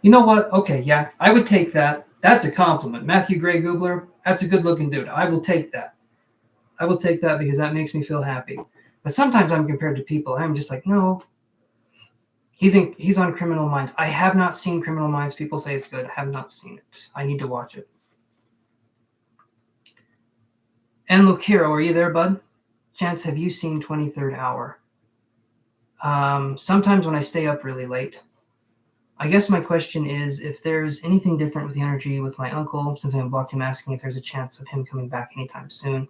You know what? Okay, yeah, I would take that. That's a compliment. Matthew Gray Gubler, that's a good looking dude. I will take that. I will take that because that makes me feel happy. But sometimes I'm compared to people. I'm just like, no. He's on Criminal Minds. I have not seen Criminal Minds. People say it's good. I have not seen it. I need to watch it. And Lukiro, are you there, bud? Chance, have you seen 23rd Hour? Sometimes when I stay up really late. I guess my question is if there's anything different with the energy with my uncle, since I unblocked him, asking if there's a chance of him coming back anytime soon.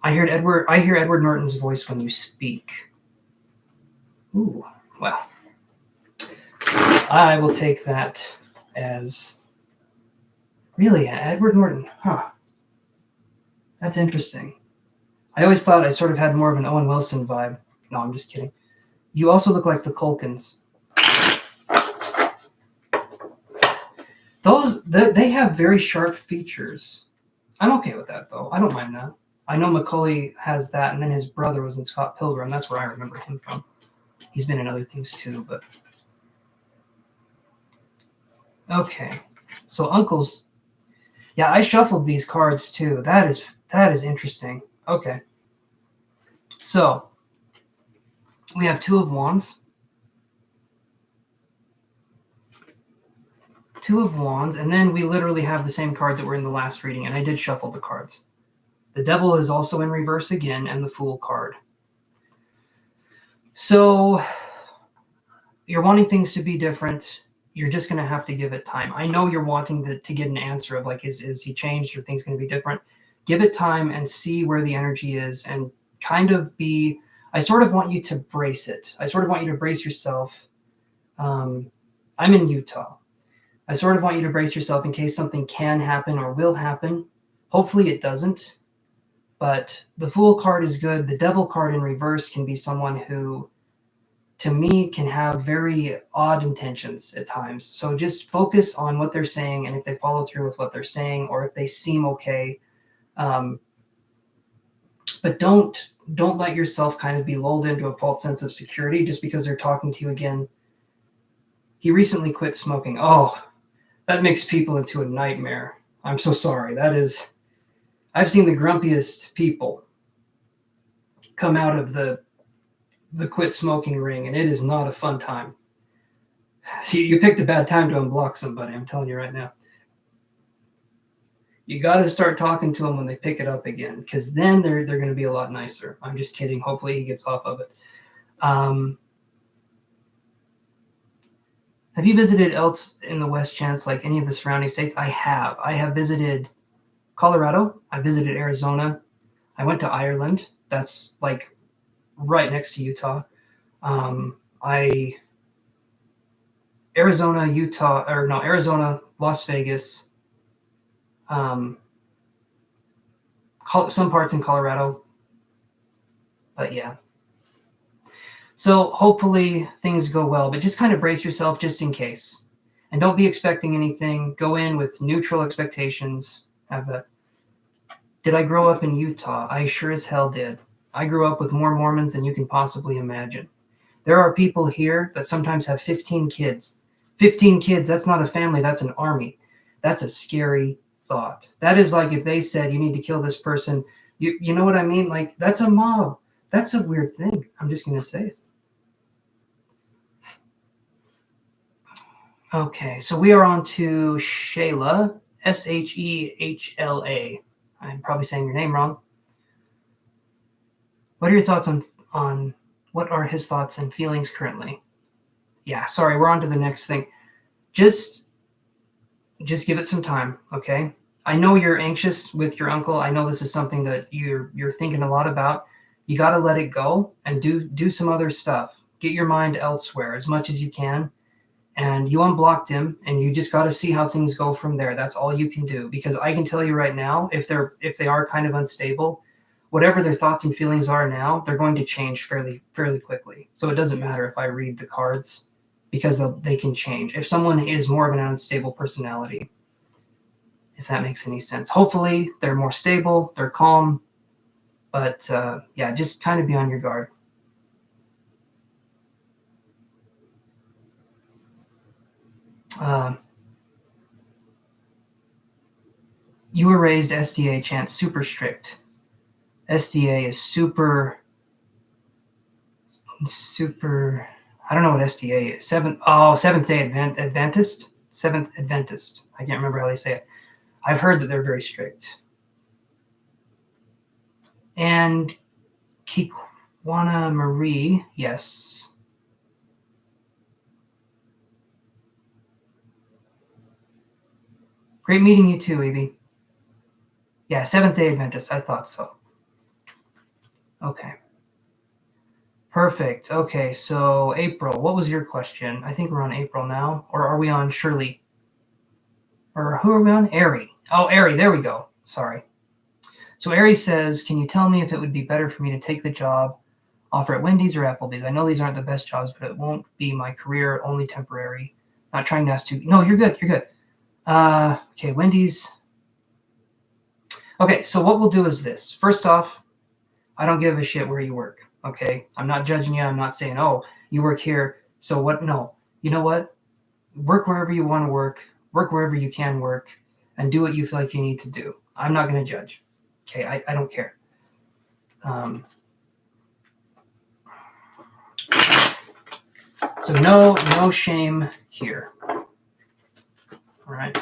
I hear Edward Norton's voice when you speak. Ooh, well. I will take that as really Edward Norton. Huh. That's interesting. I always thought I sort of had more of an Owen Wilson vibe. No, I'm just kidding. You also look like the Culkins. They have very sharp features. I'm okay with that, though. I don't mind that. I know Macaulay has that, and then his brother was in Scott Pilgrim. That's where I remember him from. He's been in other things, too, but... Okay. So, uncles... Yeah, I shuffled these cards, too. That is interesting. Okay. So, we have 2 of Wands. 2 of Wands, and then we literally have the same cards that were in the last reading, and I did shuffle the cards. The Devil is also in reverse again, and the Fool card. So, you're wanting things to be different. You're just going to have to give it time. I know you're wanting to get an answer of like, is he changed? Or things going to be different? Give it time and see where the energy is, and kind of be... I sort of want you to brace it. I sort of want you to brace yourself. I'm in Utah. I sort of want you to brace yourself in case something can happen or will happen. Hopefully it doesn't. But the Fool card is good. The Devil card in reverse can be someone who, to me, can have very odd intentions at times. So just focus on what they're saying, and if they follow through with what they're saying, or if they seem okay. But don't let yourself kind of be lulled into a false sense of security just because they're talking to you again. He recently quit smoking. Oh, that makes people into a nightmare. I'm so sorry. I've seen the grumpiest people come out of the quit smoking ring, and it is not a fun time. See, you picked a bad time to unblock somebody, I'm telling you right now. You got to start talking to them when they pick it up again, because then they're going to be a lot nicer. I'm just kidding. Hopefully he gets off of it. Have you visited else in the West, Chance, like any of the surrounding states? I have. I have visited Colorado. I visited Arizona. I went to Ireland. That's like right next to Utah. Arizona, Las Vegas, some parts in Colorado. But yeah. So hopefully things go well, but just kind of brace yourself just in case. And don't be expecting anything. Go in with neutral expectations. Have that. Did I grow up in Utah? I sure as hell did. I grew up with more Mormons than you can possibly imagine. There are people here that sometimes have 15 kids. 15 kids, that's not a family, that's an army. That's a scary thought. That is like if they said, you need to kill this person. You know what I mean? Like, that's a mob. That's a weird thing. I'm just going to say it. Okay, so we are on to Shayla, Shehla. I'm probably saying your name wrong. What are your thoughts on what are his thoughts and feelings currently? Yeah, sorry, we're on to the next thing. Just give it some time, okay? I know you're anxious with your uncle. I know this is something that you're thinking a lot about. You got to let it go and do some other stuff. Get your mind elsewhere as much as you can. And you unblocked him, and you just got to see how things go from there. That's all you can do, because I can tell you right now, if they are kind of unstable, whatever their thoughts and feelings are now, they're going to change fairly quickly. So it doesn't matter if I read the cards, because they can change. If someone is more of an unstable personality, if that makes any sense. Hopefully they're more stable, they're calm, but yeah, just kind of be on your guard. You were raised SDA, Chance, super strict. SDA is super. I don't know what SDA is. Seventh Day Adventist. Seventh Adventist. I can't remember how they say it. I've heard that they're very strict. And Kikwana Marie, yes. Great meeting you too, Evie. Yeah, Seventh Day Adventist. I thought so. Okay. Perfect. Okay, so April, what was your question? I think we're on April now. Or are we on Shirley? Or who are we on? Ari. Oh, Ari, there we go. Sorry. So Ari says, can you tell me if it would be better for me to take the job offer at Wendy's or Applebee's? I know these aren't the best jobs, but it won't be my career, only temporary. Not trying to ask too. No, you're good. You're good. Okay, Wendy's. Okay, so what we'll do is this. First off, I don't give a shit where you work. Okay, I'm not judging you. I'm not saying, oh, you work here. So what? No. You know what? Work wherever you want to work wherever you can work, and do what you feel like you need to do. I'm not going to judge. Okay, I don't care. So no shame here. All right.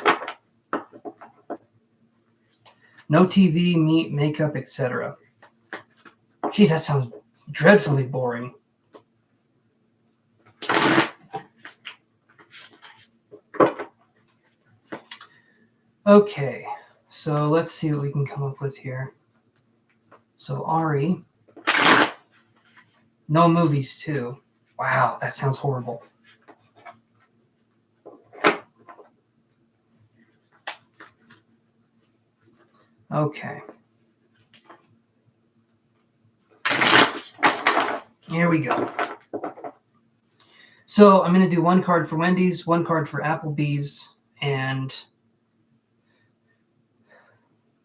No TV, meat, makeup, etc. Geez, that sounds dreadfully boring. Okay, so let's see what we can come up with here. So Ari, no movies too. Wow, that sounds horrible. Okay. Here we go. So I'm going to do one card for Wendy's, one card for Applebee's, and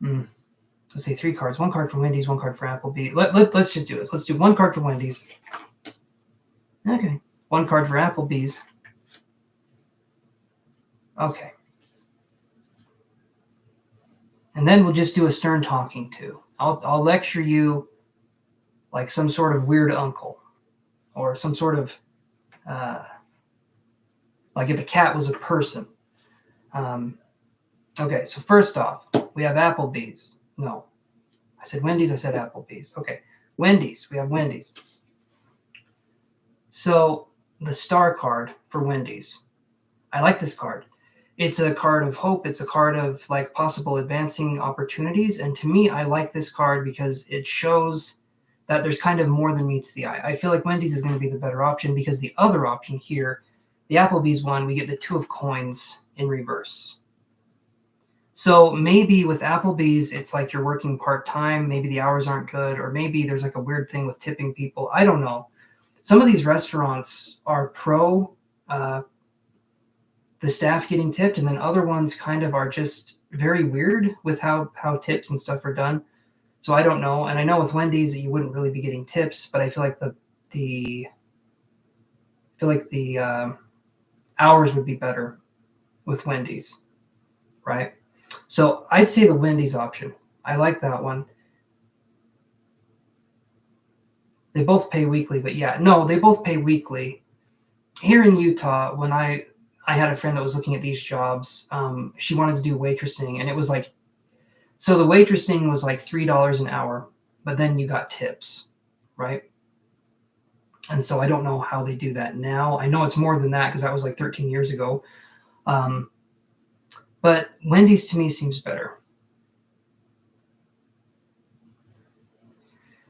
let's say 3 cards. One card for Wendy's, one card for Applebee's. Let's just do this. Let's do one card for Wendy's. Okay. One card for Applebee's. Okay. And then we'll just do a stern talking to. I'll lecture you like some sort of weird uncle, or some sort of like if a cat was a person. Okay, so first off, we have Applebee's. No, I said Wendy's. I said Applebee's. Okay, Wendy's. We have Wendy's. So the star card for Wendy's. I like this card. It's a card of hope. It's a card of like possible advancing opportunities. And to me, I like this card because it shows that there's kind of more than meets the eye. I feel like Wendy's is going to be the better option, because the other option here, the Applebee's one, we get the 2 of coins in reverse. So maybe with Applebee's, it's like you're working part-time. Maybe the hours aren't good, or maybe there's like a weird thing with tipping people. I don't know. Some of these restaurants are pro the staff getting tipped, and then other ones kind of are just very weird with how tips and stuff are done. So I don't know. And I know with Wendy's that you wouldn't really be getting tips, but I feel like the hours would be better with Wendy's, right? So I'd say the Wendy's option. I like that one. They both pay weekly, but yeah, no, they both pay weekly. Here in Utah, when I I had a friend that was looking at these jobs. She wanted to do waitressing, and it was like, so the waitressing was like $3 an hour, but then you got tips, right? And so I don't know how they do that now. I know it's more than that because that was like 13 years ago. But Wendy's to me seems better.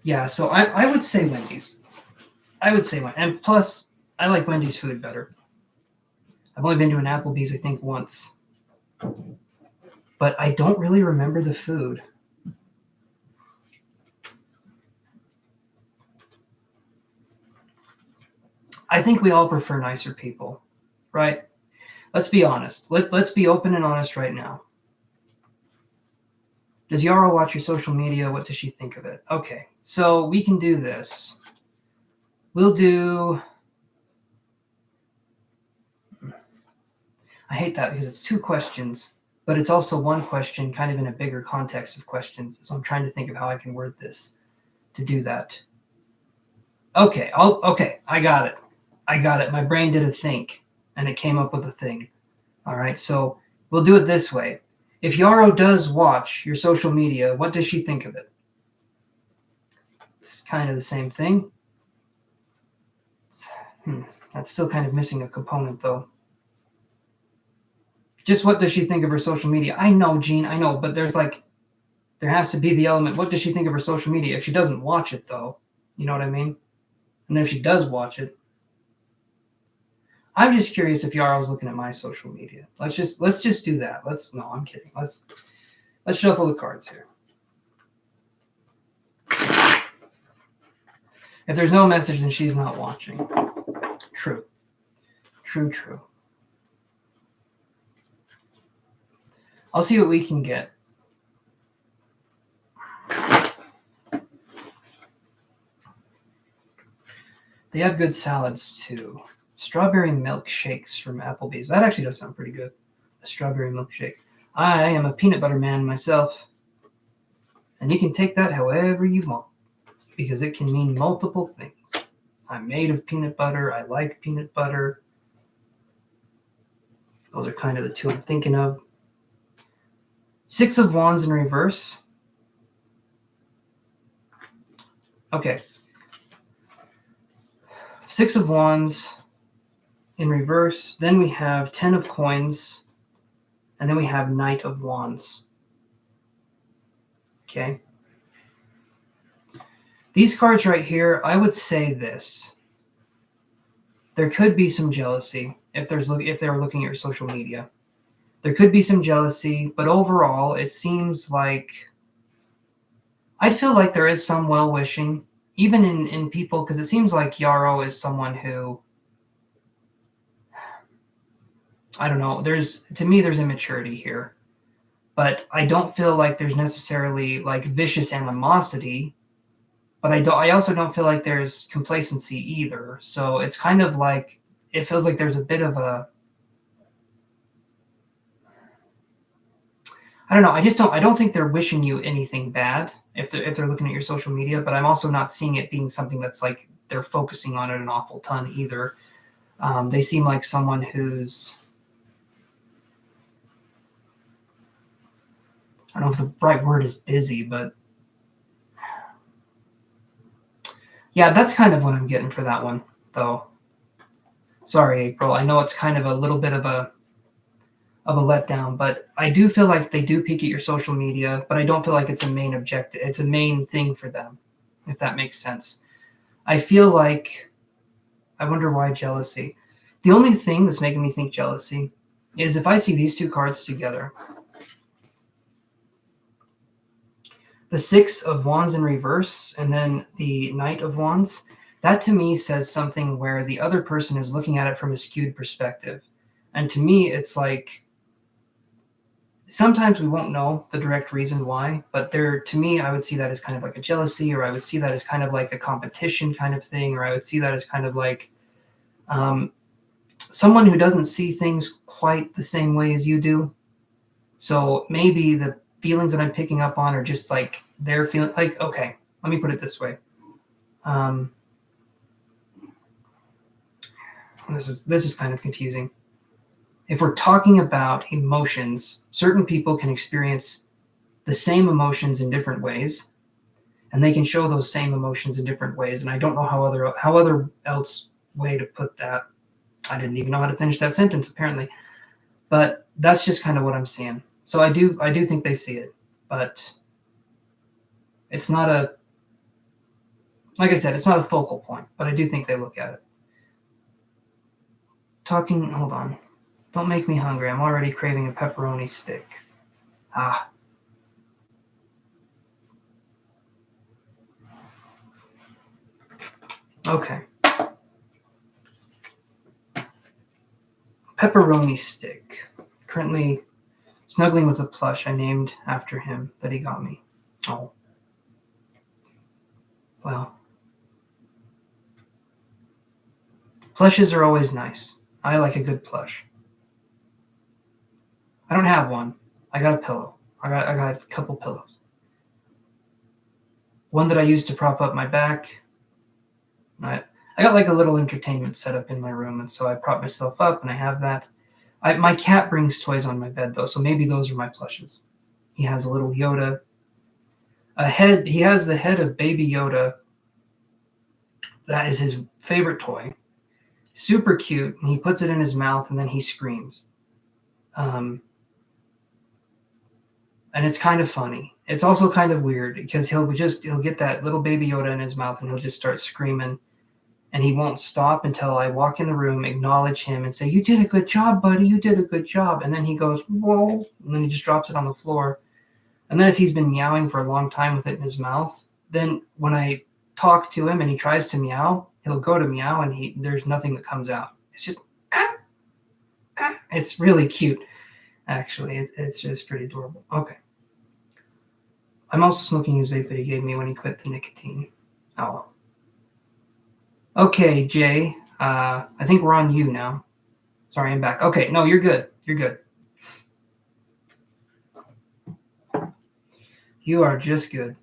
Yeah, so I would say Wendy's. I would say Wendy's. And plus, I like Wendy's food better. I've only been to an Applebee's, I think, once. But I don't really remember the food. I think we all prefer nicer people, right? Let's be honest. Let's be open and honest right now. Does Yara watch your social media? What does she think of it? Okay, so we can do this. We'll do... I hate that because it's 2 questions, but it's also 1 question kind of in a bigger context of questions. So I'm trying to think of how I can word this to do that. Okay, I got it. My brain did a think, and it came up with a thing. All right, so we'll do it this way. If Yarrow does watch your social media, what does she think of it? It's kind of the same thing. That's still kind of missing a component, though. Just what does she think of her social media? I know, Gene, I know, but there has to be the element. What does she think of her social media? If she doesn't watch it, though, you know what I mean? And then if she does watch it, I'm just curious if Yarrow's looking at my social media. Let's just do that. No, I'm kidding. Let's shuffle the cards here. If there's no message, then she's not watching. True. I'll see what we can get. They have good salads too. Strawberry milkshakes from Applebee's. That actually does sound pretty good. A strawberry milkshake. I am a peanut butter man myself. And you can take that however you want, because it can mean multiple things. I'm made of peanut butter. I like peanut butter. Those are kind of the 2 I'm thinking of. 6 of Wands in reverse. Okay. 6 of Wands in reverse. Then we have 10 of Coins. And then we have Knight of Wands. Okay. These cards right here, I would say this. There could be some jealousy if they're looking at your social media. There could be some jealousy, but overall, it seems like I feel like there is some well-wishing, even in people, because it seems like Yarrow is someone who, I don't know, to me there's immaturity here. But I don't feel like there's necessarily like vicious animosity, but I also don't feel like there's complacency either. So it's kind of like, it feels like there's a bit of a, I don't know. I don't think they're wishing you anything bad if they're looking at your social media, but I'm also not seeing it being something that's like they're focusing on it an awful ton either. They seem like someone who's, I don't know if the right word is busy, but yeah, that's kind of what I'm getting for that one, though. Sorry, April. I know it's kind of a little bit of a letdown, but I do feel like they do peek at your social media, but I don't feel like it's a main objective. It's a main thing for them, if that makes sense. I feel like, I wonder why jealousy. The only thing that's making me think jealousy is if I see these 2 cards together. The 6 of Wands in reverse and then the Knight of Wands, that to me says something where the other person is looking at it from a skewed perspective. And to me, it's like, sometimes we won't know the direct reason why, but to me, I would see that as kind of like a jealousy, or I would see that as kind of like a competition kind of thing, or I would see that as kind of like someone who doesn't see things quite the same way as you do. So maybe the feelings that I'm picking up on are just like they're feeling like, okay, let me put it this way. This is kind of confusing. if we're talking about emotions, certain people can experience the same emotions in different ways, and they can show those same emotions in different ways. And I don't know how other else way to put that. I didn't even know how to finish that sentence, apparently. But that's just kind of what I'm seeing. So I do think they see it, but it's not like I said, it's not a focal point, but I do think they look at it. Hold on. Don't make me hungry. I'm already craving a pepperoni stick. Okay. Pepperoni stick. Currently snuggling with a plush I named after him that he got me. Oh. Well. Plushes are always nice. I like a good plush. I don't have one. I got a pillow. I got a couple pillows. One that I use to prop up my back. I got like a little entertainment setup in my room, and so I prop myself up, and I have that. My cat brings toys on my bed, though, so maybe those are my plushes. He has a little Yoda. He has the head of Baby Yoda. That is his favorite toy. Super cute, and he puts it in his mouth, and then he screams. And it's kind of funny. It's also kind of weird because he'll get that little Baby Yoda in his mouth, and he'll just start screaming. And he won't stop until I walk in the room, acknowledge him, and say, "You did a good job, buddy. You did a good job." And then he goes, "Whoa," and then he just drops it on the floor. And then if he's been meowing for a long time with it in his mouth, then when I talk to him and he tries to meow, he'll go to meow, and there's nothing that comes out. It's just, ah, ah. It's really cute, actually. It's just pretty adorable. Okay. I'm also smoking his vape that he gave me when he quit the nicotine. Oh. Okay, Jay. I think we're on you now. Sorry, I'm back. Okay, no, you're good. You're good. You are just good.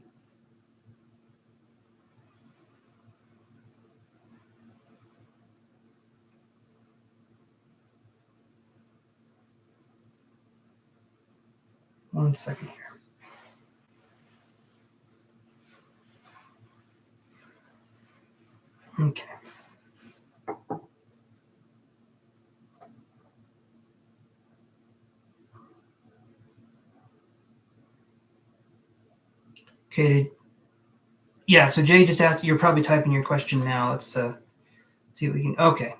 One second here. Okay. Okay. Yeah, so Jay just asked, you're probably typing your question now. Let's see what we can. Okay.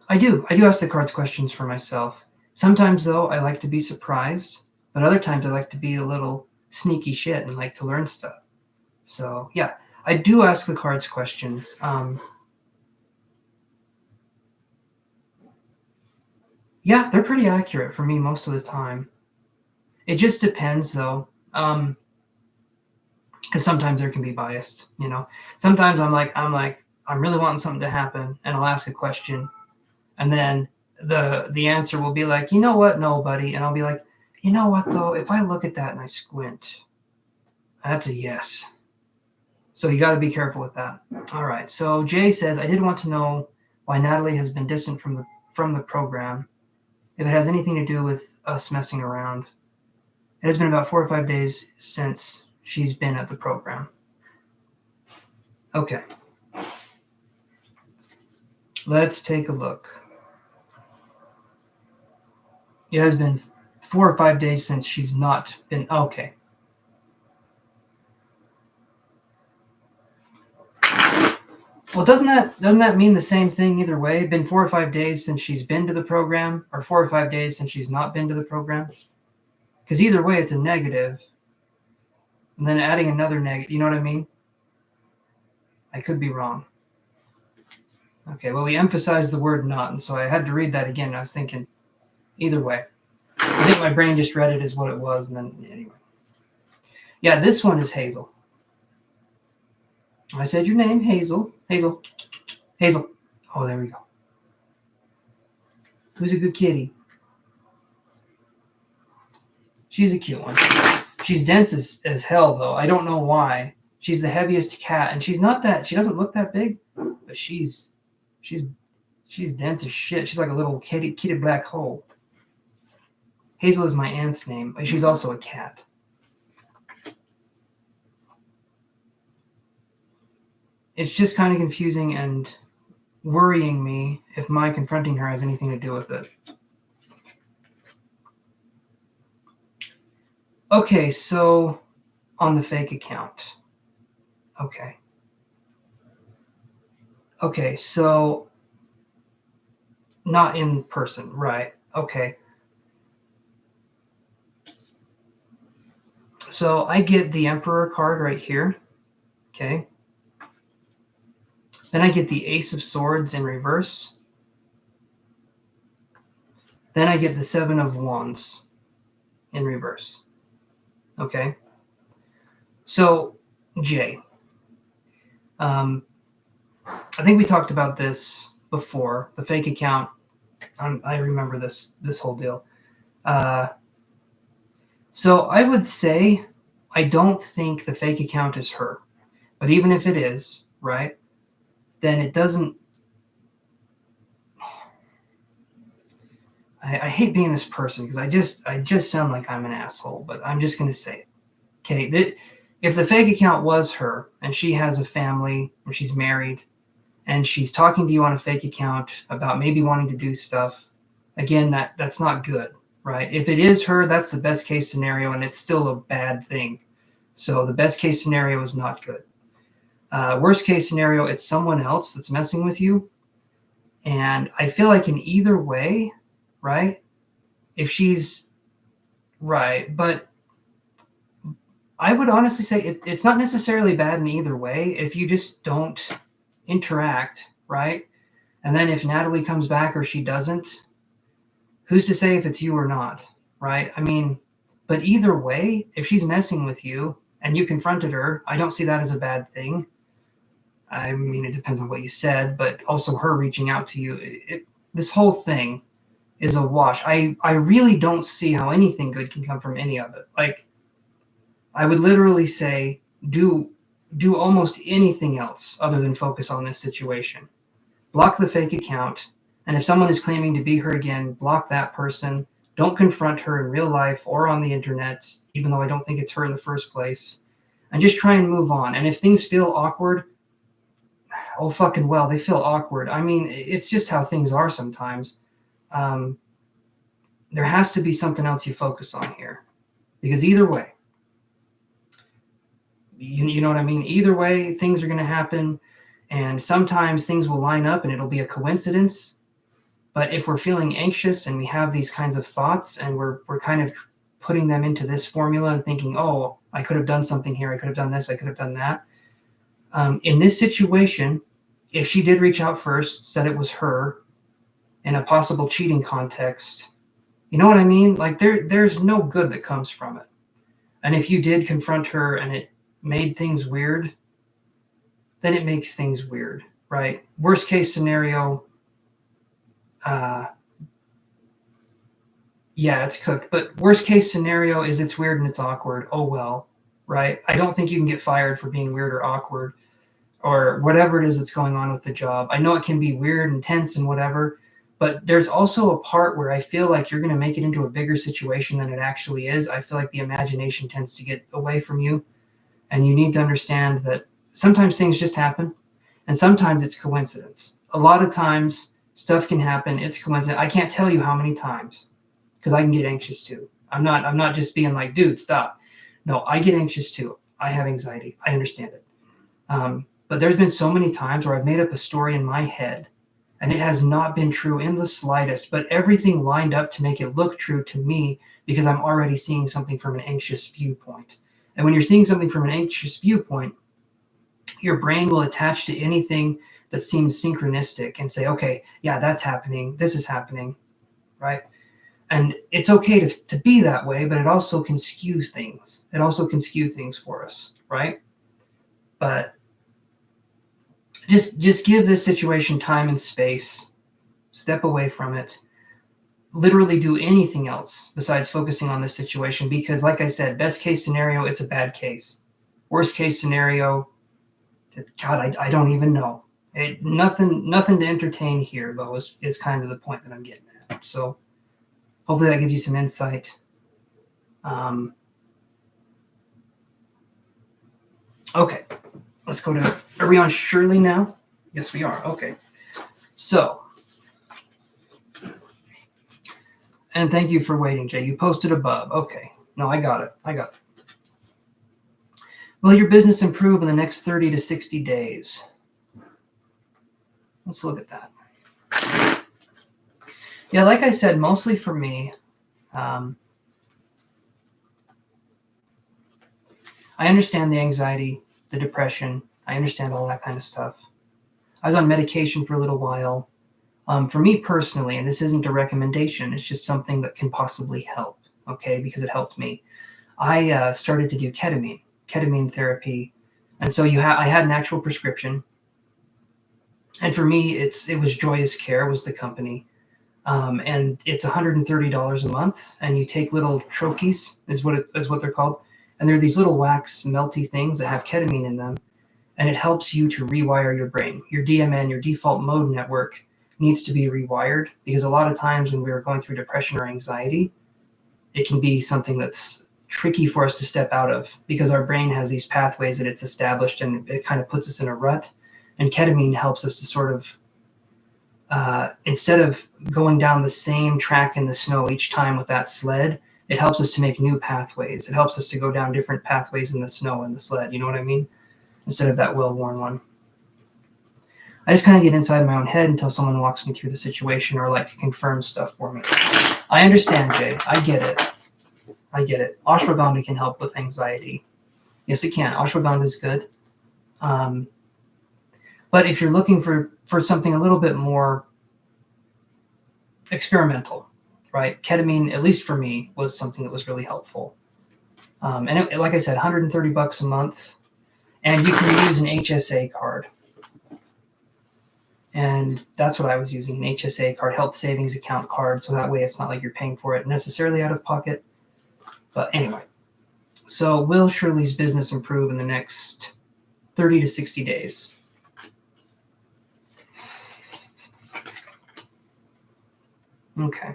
I do ask the cards questions for myself. Sometimes, though, I like to be surprised, but other times I like to be a little sneaky shit and like to learn stuff. So, yeah, I do ask the cards questions. Yeah, they're pretty accurate for me most of the time. It just depends, though, because sometimes there can be biased. Sometimes I'm really wanting something to happen, and I'll ask a question, and then the answer will be like, you know what, no, buddy, and I'll be like, you know what, though, if I look at that and I squint, that's a yes. So you got to be careful with that. All right. So Jay says, I did want to know why Natalie has been distant from the program. If it has anything to do with us messing around. It has been about 4 or 5 days since she's been at the program. Okay. Let's take a look. It has been 4 or 5 days since she's not been. Okay. Well, doesn't that mean the same thing either way? Been 4 or 5 days since she's been to the program, or 4 or 5 days since she's not been to the program? Because either way, it's a negative. And then adding another negative, you know what I mean? I could be wrong. Okay, well, we emphasized the word not, and so I had to read that again. I was thinking, either way. I think my brain just read it as what it was, and then, anyway. Yeah, this one is Hazel. I said your name, Hazel. Hazel. Hazel. Oh, there we go. Who's a good kitty? She's a cute one. She's dense as hell, though. I don't know why. She's the heaviest cat, and she doesn't look that big, but she's She's dense as shit. She's like a little kitty black hole. Hazel is my aunt's name. She's also a cat. It's just kind of confusing and worrying me if my confronting her has anything to do with it. Okay, so on the fake account. Okay, so not in person, right? Okay. So I get the Emperor card right here. Okay. Then I get the Ace of Swords in reverse. Then I get the Seven of Wands in reverse. Okay. So, Jay, I think we talked about this before. The fake account. I remember this whole deal. So I would say I don't think the fake account is her. But even if it is, right, then it doesn't. I hate being this person because I just sound like I'm an asshole, but I'm just going to say it. Okay, if the fake account was her and she has a family or she's married and she's talking to you on a fake account about maybe wanting to do stuff, again, that's not good, right? If it is her, that's the best case scenario and it's still a bad thing. So the best case scenario is not good. Worst case scenario, it's someone else that's messing with you. And I feel like in either way, right? If she's right, but I would honestly say it's not necessarily bad in either way if you just don't interact, right? And then if Natalie comes back or she doesn't, who's to say if it's you or not, right? I mean, but either way, if she's messing with you and you confronted her, I don't see that as a bad thing. I mean, it depends on what you said, but also her reaching out to you. This whole thing is a wash. I really don't see how anything good can come from any of it. Like, I would literally say do almost anything else other than focus on this situation. Block the fake account, and if someone is claiming to be her again, block that person. Don't confront her in real life or on the internet, even though I don't think it's her in the first place. And just try and move on. And if things feel awkward, oh fucking well, they feel awkward. I mean, it's just how things are sometimes. There has to be something else you focus on here, because either way, you know what I mean? Either way, things are going to happen, and sometimes things will line up and it'll be a coincidence. But if we're feeling anxious and we have these kinds of thoughts and we're kind of putting them into this formula and thinking, oh, I could have done something here, I could have done this, I could have done that. In this situation, if she did reach out first, said it was her in a possible cheating context, you know what I mean? Like there's no good that comes from it. And if you did confront her and it made things weird, then it makes things weird, right? Worst case scenario, yeah, it's cooked. But worst case scenario is it's weird and it's awkward. Oh well, right? I don't think you can get fired for being weird or awkward or whatever it is that's going on with the job. I know it can be weird and tense and whatever, but there's also a part where I feel like you're going to make it into a bigger situation than it actually is. I feel like the imagination tends to get away from you, and you need to understand that sometimes things just happen, and sometimes it's coincidence. A lot of times stuff can happen. It's coincidence. I can't tell you how many times, because I can get anxious too. I'm not just being like, dude, stop. No, I get anxious too. I have anxiety. I understand it. But there's been so many times where I've made up a story in my head and it has not been true in the slightest, but everything lined up to make it look true to me because I'm already seeing something from an anxious viewpoint. And when you're seeing something from an anxious viewpoint, your brain will attach to anything that seems synchronistic and say, okay, yeah, that's happening. This is happening, right? And it's okay to be that way, but it also can skew things. It also can skew things for us, right? But just give this situation time and space. Step away from it. Literally do anything else besides focusing on this situation, because like I said, best case scenario, it's a bad case. Worst case scenario, God, I don't even know. Nothing to entertain here, though, is kind of the point that I'm getting at. So hopefully that gives you some insight. Okay, let's go to, are we on Shirley now? Yes, we are. Okay. So, and thank you for waiting, Jay. You posted above. Okay. No, I got it. Will your business improve in the next 30 to 60 days? Let's look at that. Yeah, like I said, mostly for me, I understand the anxiety, the depression. I understand all that kind of stuff. I was on medication for a little while. For me personally, and this isn't a recommendation, it's just something that can possibly help, okay, because it helped me. I started to do ketamine therapy. And so I had an actual prescription. And for me, it was Joyous Care was the company. And it's $130 a month. And you take little troches, is what they're called. And they're these little wax melty things that have ketamine in them. And it helps you to rewire your brain. Your DMN, your default mode network, needs to be rewired, because a lot of times when we're going through depression or anxiety, it can be something that's tricky for us to step out of, because our brain has these pathways that it's established, and it kind of puts us in a rut. And ketamine helps us to sort of, instead of going down the same track in the snow each time with that sled, it helps us to make new pathways. It helps us to go down different pathways in the snow and the sled. You know what I mean? Instead of that well-worn one. I just kind of get inside my own head until someone walks me through the situation or like confirms stuff for me. I understand, Jay. I get it. Ashwagandha can help with anxiety. Yes, it can. Ashwagandha is good. But if you're looking for something a little bit more experimental, right? Ketamine, at least for me, was something that was really helpful. And like I said, $130 a month, and you can use an HSA card. And that's what I was using, an HSA card, health savings account card. So that way it's not like you're paying for it necessarily out of pocket. But anyway, so will Shirley's business improve in the next 30 to 60 days? Okay.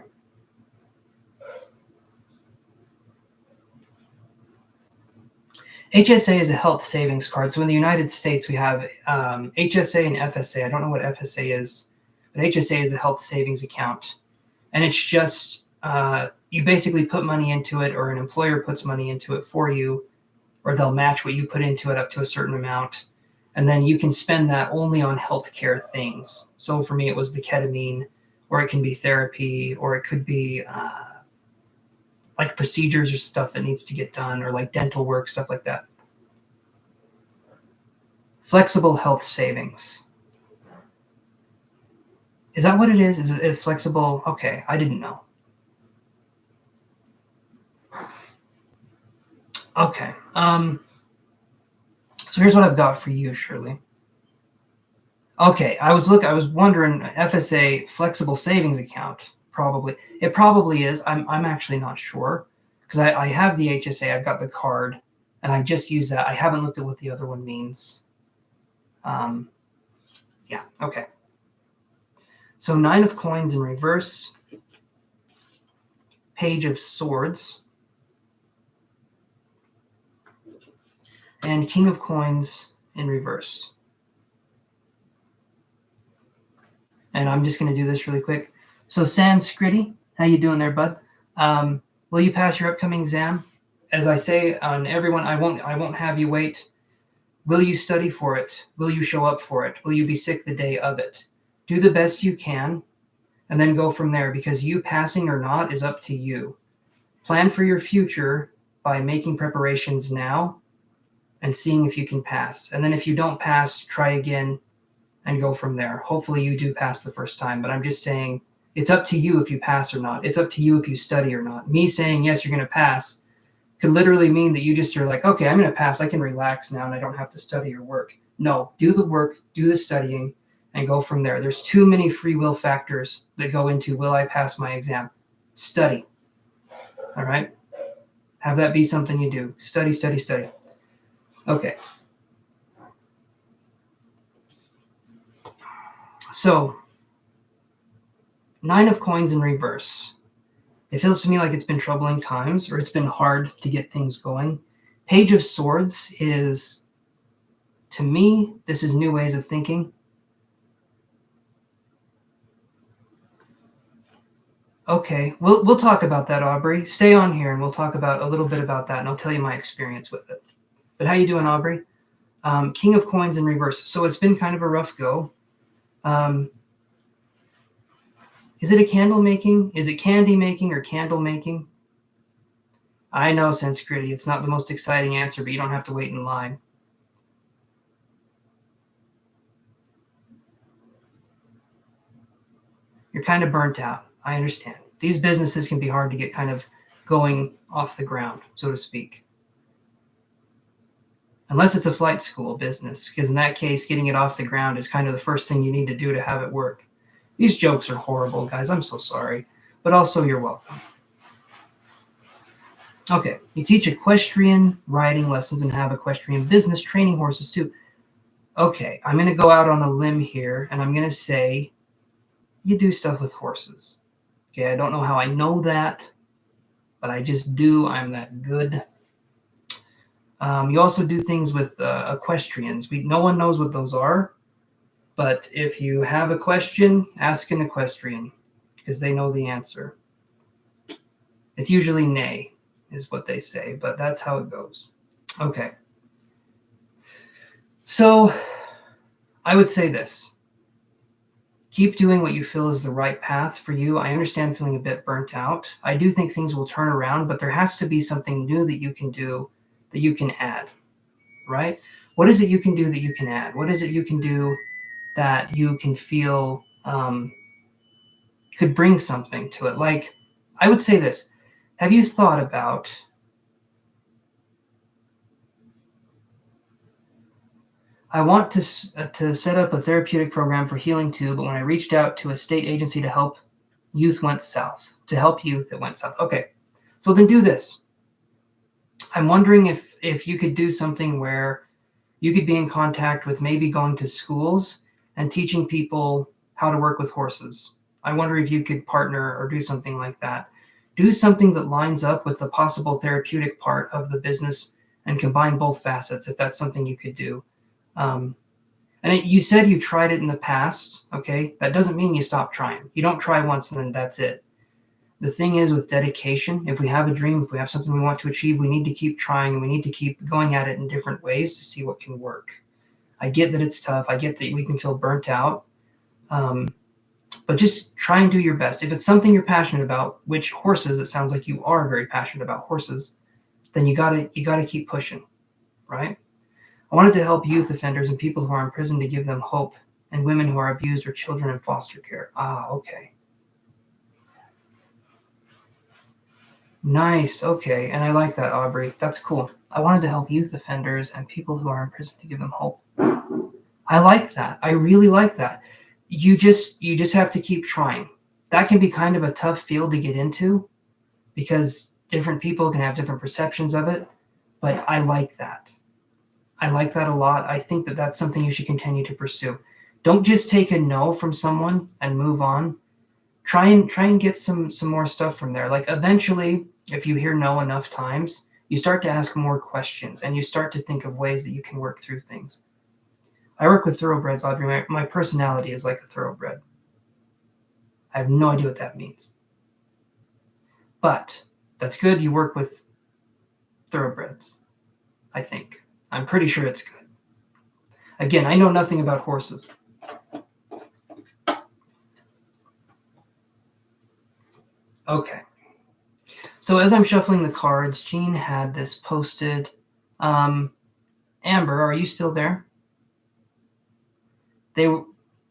HSA is a health savings card. So in the United States, we have HSA and FSA. I don't know what FSA is, but HSA is a health savings account. And it's just, you basically put money into it, or an employer puts money into it for you, or they'll match what you put into it up to a certain amount. And then you can spend that only on healthcare things. So for me, it was the ketamine, or it can be therapy, or it could be like procedures or stuff that needs to get done, or like dental work, stuff like that. Flexible health savings. Is that what it is? Is it flexible? Okay, I didn't know. Okay. So here's what I've got for you, Shirley. Okay, I was wondering, FSA, flexible savings account, probably. It probably is. I'm actually not sure, because I have the HSA, I've got the card, and I just use that. I haven't looked at what the other one means. Yeah, okay. So 9 of coins in reverse, Page of Swords, and King of Coins in reverse. And I'm just going to do this really quick. So Sanskriti, how you doing there, bud? Will you pass your upcoming exam? As I say on everyone, I won't have you wait. Will you study for it? Will you show up for it? Will you be sick the day of it? Do the best you can, and then go from there, because you passing or not is up to you. Plan for your future by making preparations now and seeing if you can pass. And then if you don't pass, try again and go from there. Hopefully you do pass the first time, but I'm just saying it's up to you if you pass or not. It's up to you if you study or not. Me saying, yes, you're going to pass could literally mean that you just are like, okay, I'm going to pass. I can relax now and I don't have to study or work. No, do the work, do the studying, and go from there. There's too many free will factors that go into, will I pass my exam? Study. All right? Have that be something you do. Study, study, study. Okay. So, 9 of coins in reverse. It feels to me like it's been troubling times, or it's been hard to get things going. Page of Swords is, to me, this is new ways of thinking. Okay, we'll talk about that, Aubrey. Stay on here and we'll talk about a little bit about that, and I'll tell you my experience with it. But how you doing, Aubrey? King of coins in reverse. So it's been kind of a rough go. Is it a candle making? Is it candy making or candle making? I know, Sanskriti, it's not the most exciting answer, but you don't have to wait in line. You're kind of burnt out. I understand. These businesses can be hard to get kind of going off the ground, so to speak. Unless it's a flight school business, because in that case, getting it off the ground is kind of the first thing you need to do to have it work. These jokes are horrible, guys. I'm so sorry. But also, you're welcome. Okay, you teach equestrian riding lessons and have equestrian business training horses too. Okay, I'm going to go out on a limb here, and I'm going to say you do stuff with horses. Okay, I don't know how I know that, but I just do. I'm that good. You also do things with equestrians. No one knows what those are, but if you have a question, ask an equestrian, because they know the answer. It's usually nay, is what they say, but that's how it goes. Okay. So I would say this. Keep doing what you feel is the right path for you. I understand feeling a bit burnt out. I do think things will turn around, but there has to be something new that you can do, that you can add, right? What is it you can do that you can add? What is it you can do that you can feel could bring something to it? Like, I would say this. Have you thought about I want to set up a therapeutic program for healing too, but when I reached out to a state agency to help youth, it went south. Okay, so then do this. I'm wondering if you could do something where you could be in contact with maybe going to schools and teaching people how to work with horses. I wonder if you could partner or do something like that. Do something that lines up with the possible therapeutic part of the business and combine both facets, if that's something you could do. You said you tried it in the past, okay? That doesn't mean you stop trying. You don't try once and then that's it. The thing is with dedication, if we have a dream, if we have something we want to achieve, we need to keep trying and we need to keep going at it in different ways to see what can work. I get that it's tough. I get that we can feel burnt out. But just try and do your best. If it's something you're passionate about, which horses, it sounds like you are very passionate about horses, then you gotta keep pushing, right? I wanted to help youth offenders and people who are in prison to give them hope, and women who are abused or children in foster care. Okay. Nice. Okay. And I like that, Aubrey. That's cool. I wanted to help youth offenders and people who are in prison to give them hope. I like that. I really like that. You just have to keep trying. That can be kind of a tough field to get into because different people can have different perceptions of it, but I like that. I like that a lot. I think that that's something you should continue to pursue. Don't just take a no from someone and move on. Try and get some more stuff from there. Like eventually, if you hear no enough times, you start to ask more questions and you start to think of ways that you can work through things. I work with thoroughbreds, Audrey. My personality is like a thoroughbred. I have no idea what that means. But that's good. You work with thoroughbreds, I think. I'm pretty sure it's good. Again, I know nothing about horses. Okay. So as I'm shuffling the cards, Jean had this posted. Amber, are you still there?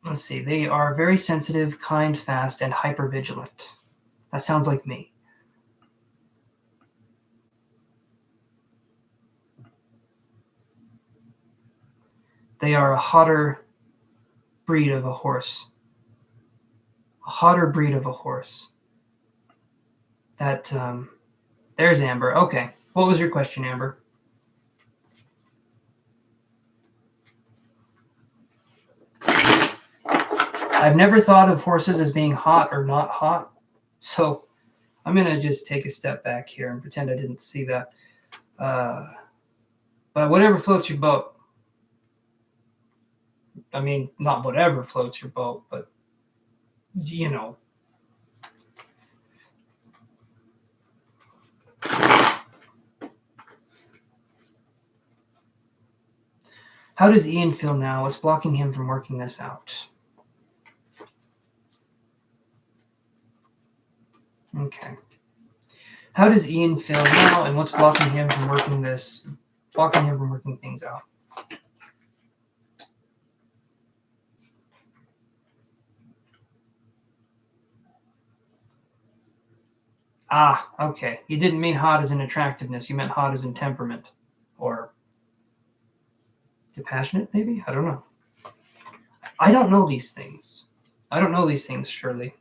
Let's see. They are very sensitive, kind, fast, and hypervigilant. That sounds like me. They are a hotter breed of a horse. There's Amber. Okay. What was your question, Amber? I've never thought of horses as being hot or not hot. So I'm going to just take a step back here and pretend I didn't see that. But whatever floats your boat. I mean, not whatever floats your boat, but, you know. How does Ian feel now? What's blocking him from working this out? Okay. How does Ian feel now, and what's blocking him from working things out? Ah, okay. You didn't mean hot as in attractiveness. You meant hot as in temperament. Or passionate, maybe? I don't know. I don't know these things. Shirley.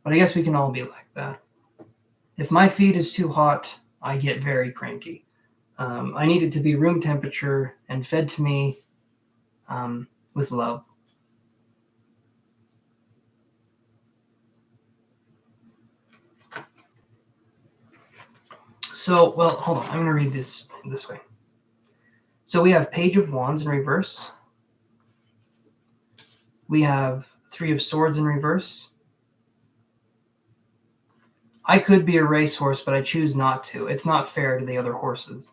But I guess we can all be like that. If my feed is too hot, I get very cranky. I need it to be room temperature and fed to me with love. So, well, hold on. I'm going to read this way. So we have Page of Wands in reverse. We have Three of Swords in reverse. I could be a racehorse, but I choose not to. It's not fair to the other horses.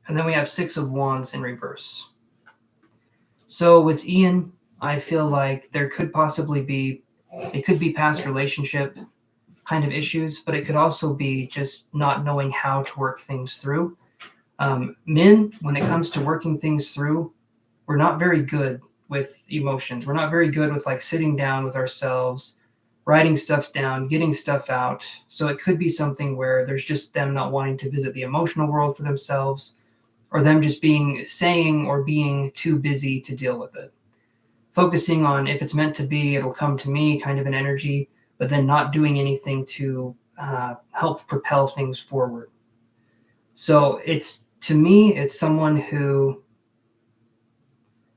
And then we have Six of Wands in reverse. So with Ian, I feel like there could possibly be, it could be past relationship kind of issues, but it could also be just not knowing how to work things through. Men, when it comes to working things through, we're not very good with emotions. We're not very good with like sitting down with ourselves, writing stuff down, getting stuff out. So it could be something where there's just them not wanting to visit the emotional world for themselves, or them just being too busy to deal with it. Focusing on if it's meant to be, it'll come to me kind of an energy, but then not doing anything to help propel things forward. So to me, it's someone who,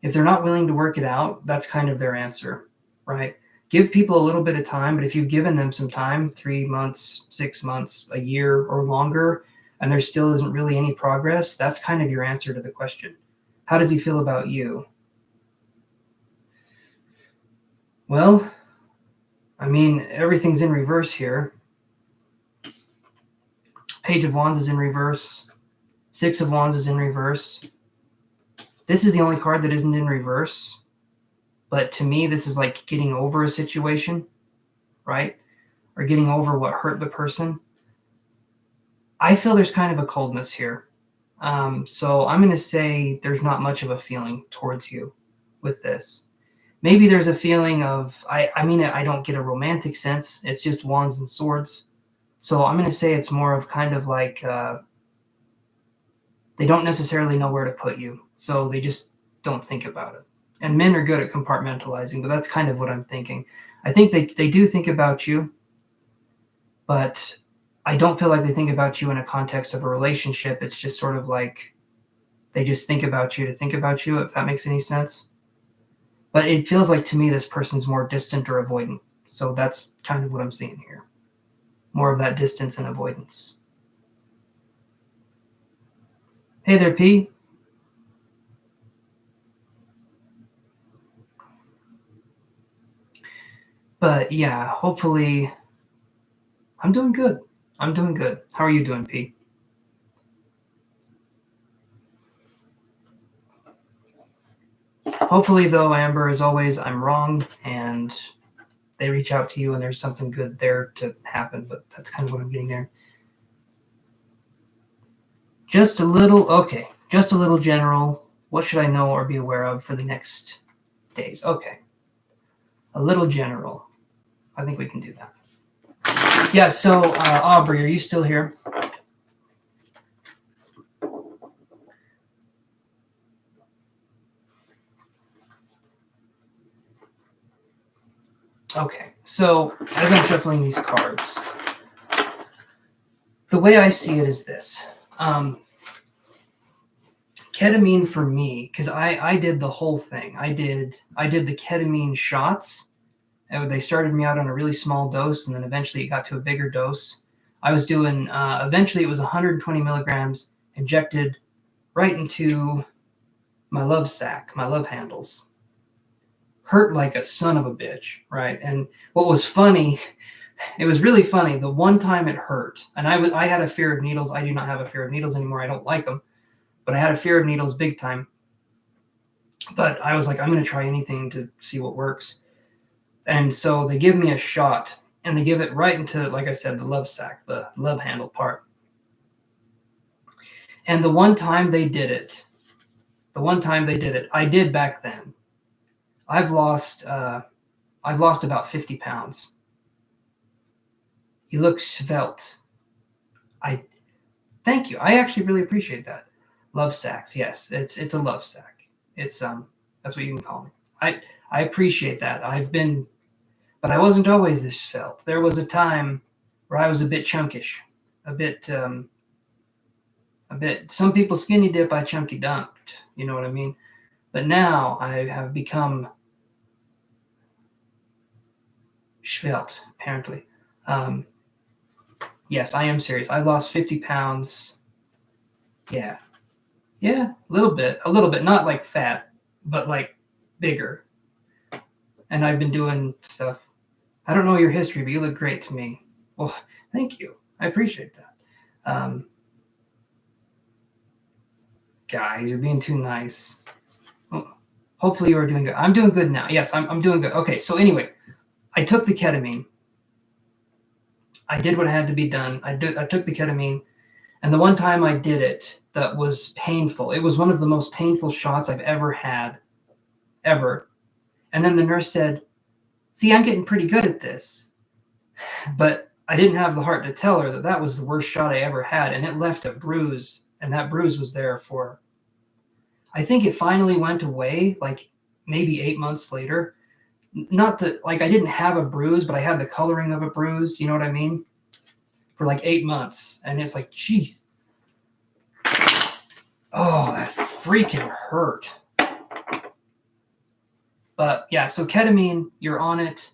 if they're not willing to work it out, that's kind of their answer, right? Give people a little bit of time, but if you've given them some time, 3 months, 6 months, a year or longer, and there still isn't really any progress, that's kind of your answer to the question. How does he feel about you? Well, I mean, everything's in reverse here. Page of Wands is in reverse. Six of Wands is in reverse. This is the only card that isn't in reverse. But to me, this is like getting over a situation, right? Or getting over what hurt the person. I feel there's kind of a coldness here. So I'm going to say there's not much of a feeling towards you with this. Maybe there's a feeling of, I mean, I don't get a romantic sense. It's just wands and swords. So I'm going to say it's more of kind of like they don't necessarily know where to put you. So they just don't think about it. And men are good at compartmentalizing, but that's kind of what I'm thinking. I think they do think about you, but I don't feel like they think about you in a context of a relationship. It's just sort of like they just think about you to think about you, if that makes any sense. But it feels like to me this person's more distant or avoidant. So that's kind of what I'm seeing here. More of that distance and avoidance. Hey there, P. But yeah, hopefully I'm doing good. How are you doing, P? Hopefully, though, Amber, as always, I'm wrong, and they reach out to you, and there's something good there to happen, but that's kind of what I'm getting there. Just a little general. What should I know or be aware of for the next days? Okay. A little general. I think we can do that. Yeah, so Aubrey, are you still here? Okay, so as I'm shuffling these cards, the way I see it is this. ketamine for me, because I did the whole thing. I did the ketamine shots. And they started me out on a really small dose, and then eventually it got to a bigger dose. I was doing, eventually it was 120 milligrams injected right into my love sac, my love handles. Hurt like a son of a bitch, right? And what was funny, it was really funny. The one time it hurt, and I had a fear of needles. I do not have a fear of needles anymore. I don't like them, but I had a fear of needles big time. But I was like, I'm going to try anything to see what works. And so they give me a shot, and they give it right into, like I said, the love sac, the love handle part. And the one time they did it, I did back then. I've lost about 50 pounds. You look svelte. Thank you. I actually really appreciate that. Love sacs, yes, it's a love sac. It's that's what you can call me. I appreciate that. But I wasn't always this svelte. There was a time where I was a bit chunkish, a bit. Some people skinny dip, I chunky dumped. You know what I mean? But now I have become svelte, apparently. Yes, I am serious. I lost 50 pounds. Yeah, a little bit, not like fat, but like bigger. And I've been doing stuff. I don't know your history, but you look great to me. Well, thank you. I appreciate that. Guys, you're being too nice. Well, hopefully you are doing good. I'm doing good now. Yes, I'm doing good. Okay, so anyway, I took the ketamine. I did what had to be done. I took the ketamine, and the one time I did it, that was painful. It was one of the most painful shots I've ever had, ever. And then the nurse said, "See, I'm getting pretty good at this." But I didn't have the heart to tell her that that was the worst shot I ever had, and it left a bruise, and that bruise was there for, I think it finally went away, like maybe 8 months later. Not that, like, I didn't have a bruise, but I had the coloring of a bruise, you know what I mean? For like 8 months, and it's like, geez. Oh, that freaking hurt. But yeah, so ketamine, you're on it.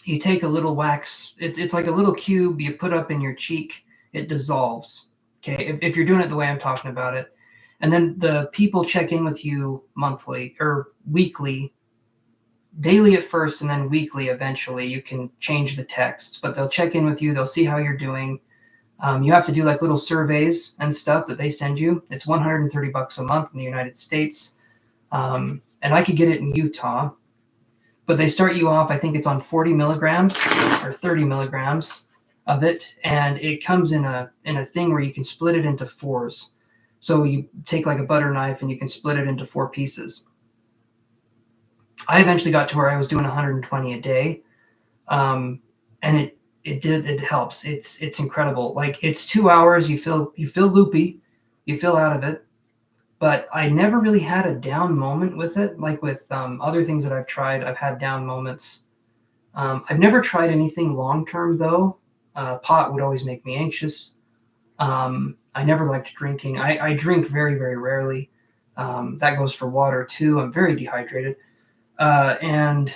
You take a little wax. It's like a little cube you put up in your cheek. It dissolves. Okay, if you're doing it the way I'm talking about it. And then the people check in with you monthly or weekly, daily at first, and then weekly eventually. You can change the texts, but they'll check in with you. They'll see how you're doing. You have to do like little surveys and stuff that they send you. It's $130 a month in the United States. And I could get it in Utah. But they start you off, I think it's on 40 milligrams or 30 milligrams of it. And it comes in a thing where you can split it into fours. So you take like a butter knife and you can split it into 4 pieces. I eventually got to where I was doing 120 a day. And it helps. It's incredible. Like, it's 2 hours. You feel loopy. You feel out of it. But I never really had a down moment with it. Like with other things that I've tried, I've had down moments. I've never tried anything long-term, though. Pot would always make me anxious. I never liked drinking. I drink very, very rarely. That goes for water, too. I'm very dehydrated. And,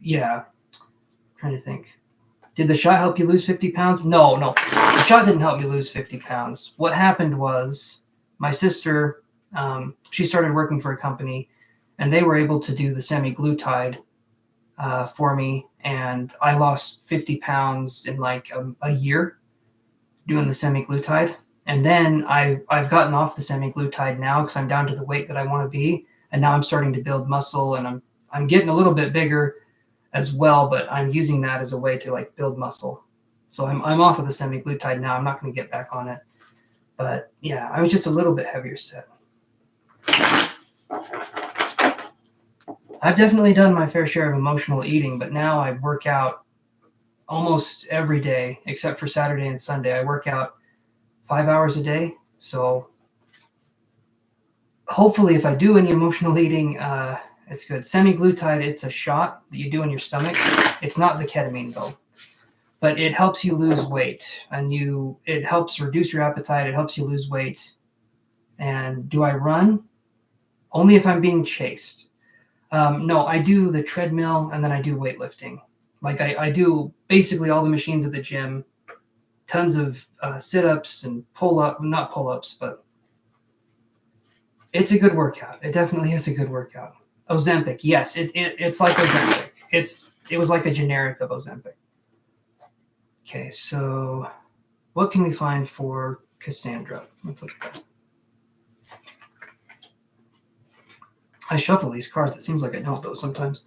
yeah, I'm trying to think. Did the shot help you lose 50 pounds? No. The shot didn't help me lose 50 pounds. What happened was, my sister, she started working for a company, and they were able to do the semaglutide for me, and I lost 50 pounds in like a year doing the semaglutide. And then I've gotten off the semaglutide now because I'm down to the weight that I want to be, and now I'm starting to build muscle, and I'm getting a little bit bigger as well, but I'm using that as a way to like build muscle. So I'm off of the semaglutide now. I'm not going to get back on it. But yeah, I was just a little bit heavier set. I've definitely done my fair share of emotional eating, but now I work out almost every day, except for Saturday and Sunday. I work out 5 hours a day. So hopefully if I do any emotional eating, it's good. Semaglutide, it's a shot that you do in your stomach. It's not the ketamine, though. but it helps you lose weight, and it helps reduce your appetite. It helps you lose weight. And do I run? Only if I'm being chased. No, I do the treadmill, and then I do weightlifting. Like I do basically all the machines at the gym, tons of sit-ups and not pull-ups, but it's a good workout. It definitely is a good workout. Ozempic, yes, it's like Ozempic. It was like a generic of Ozempic. Okay, so what can we find for Cassandra? Let's look at that. I shuffle these cards. It seems like I don't, though, sometimes.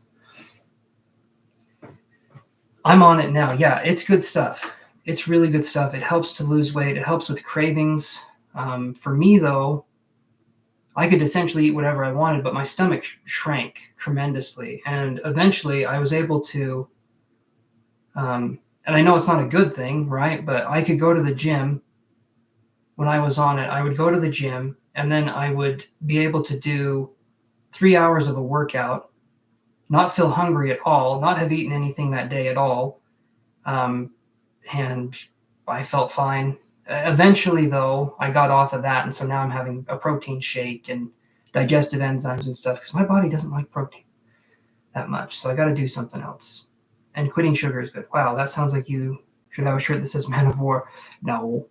I'm on it now. Yeah, it's good stuff. It's really good stuff. It helps to lose weight. It helps with cravings. For me, though, I could essentially eat whatever I wanted, but my stomach shrank tremendously. And eventually I was able to, and I know it's not a good thing, right? But I could go to the gym when I was on it. I would go to the gym, and then I would be able to do 3 hours of a workout, not feel hungry at all, not have eaten anything that day at all. And I felt fine. Eventually, though, I got off of that, and so now I'm having a protein shake and digestive enzymes and stuff because my body doesn't like protein that much. So I got to do something else. And quitting sugar is good. Wow, that sounds like you should have a shirt that says Man of War. No,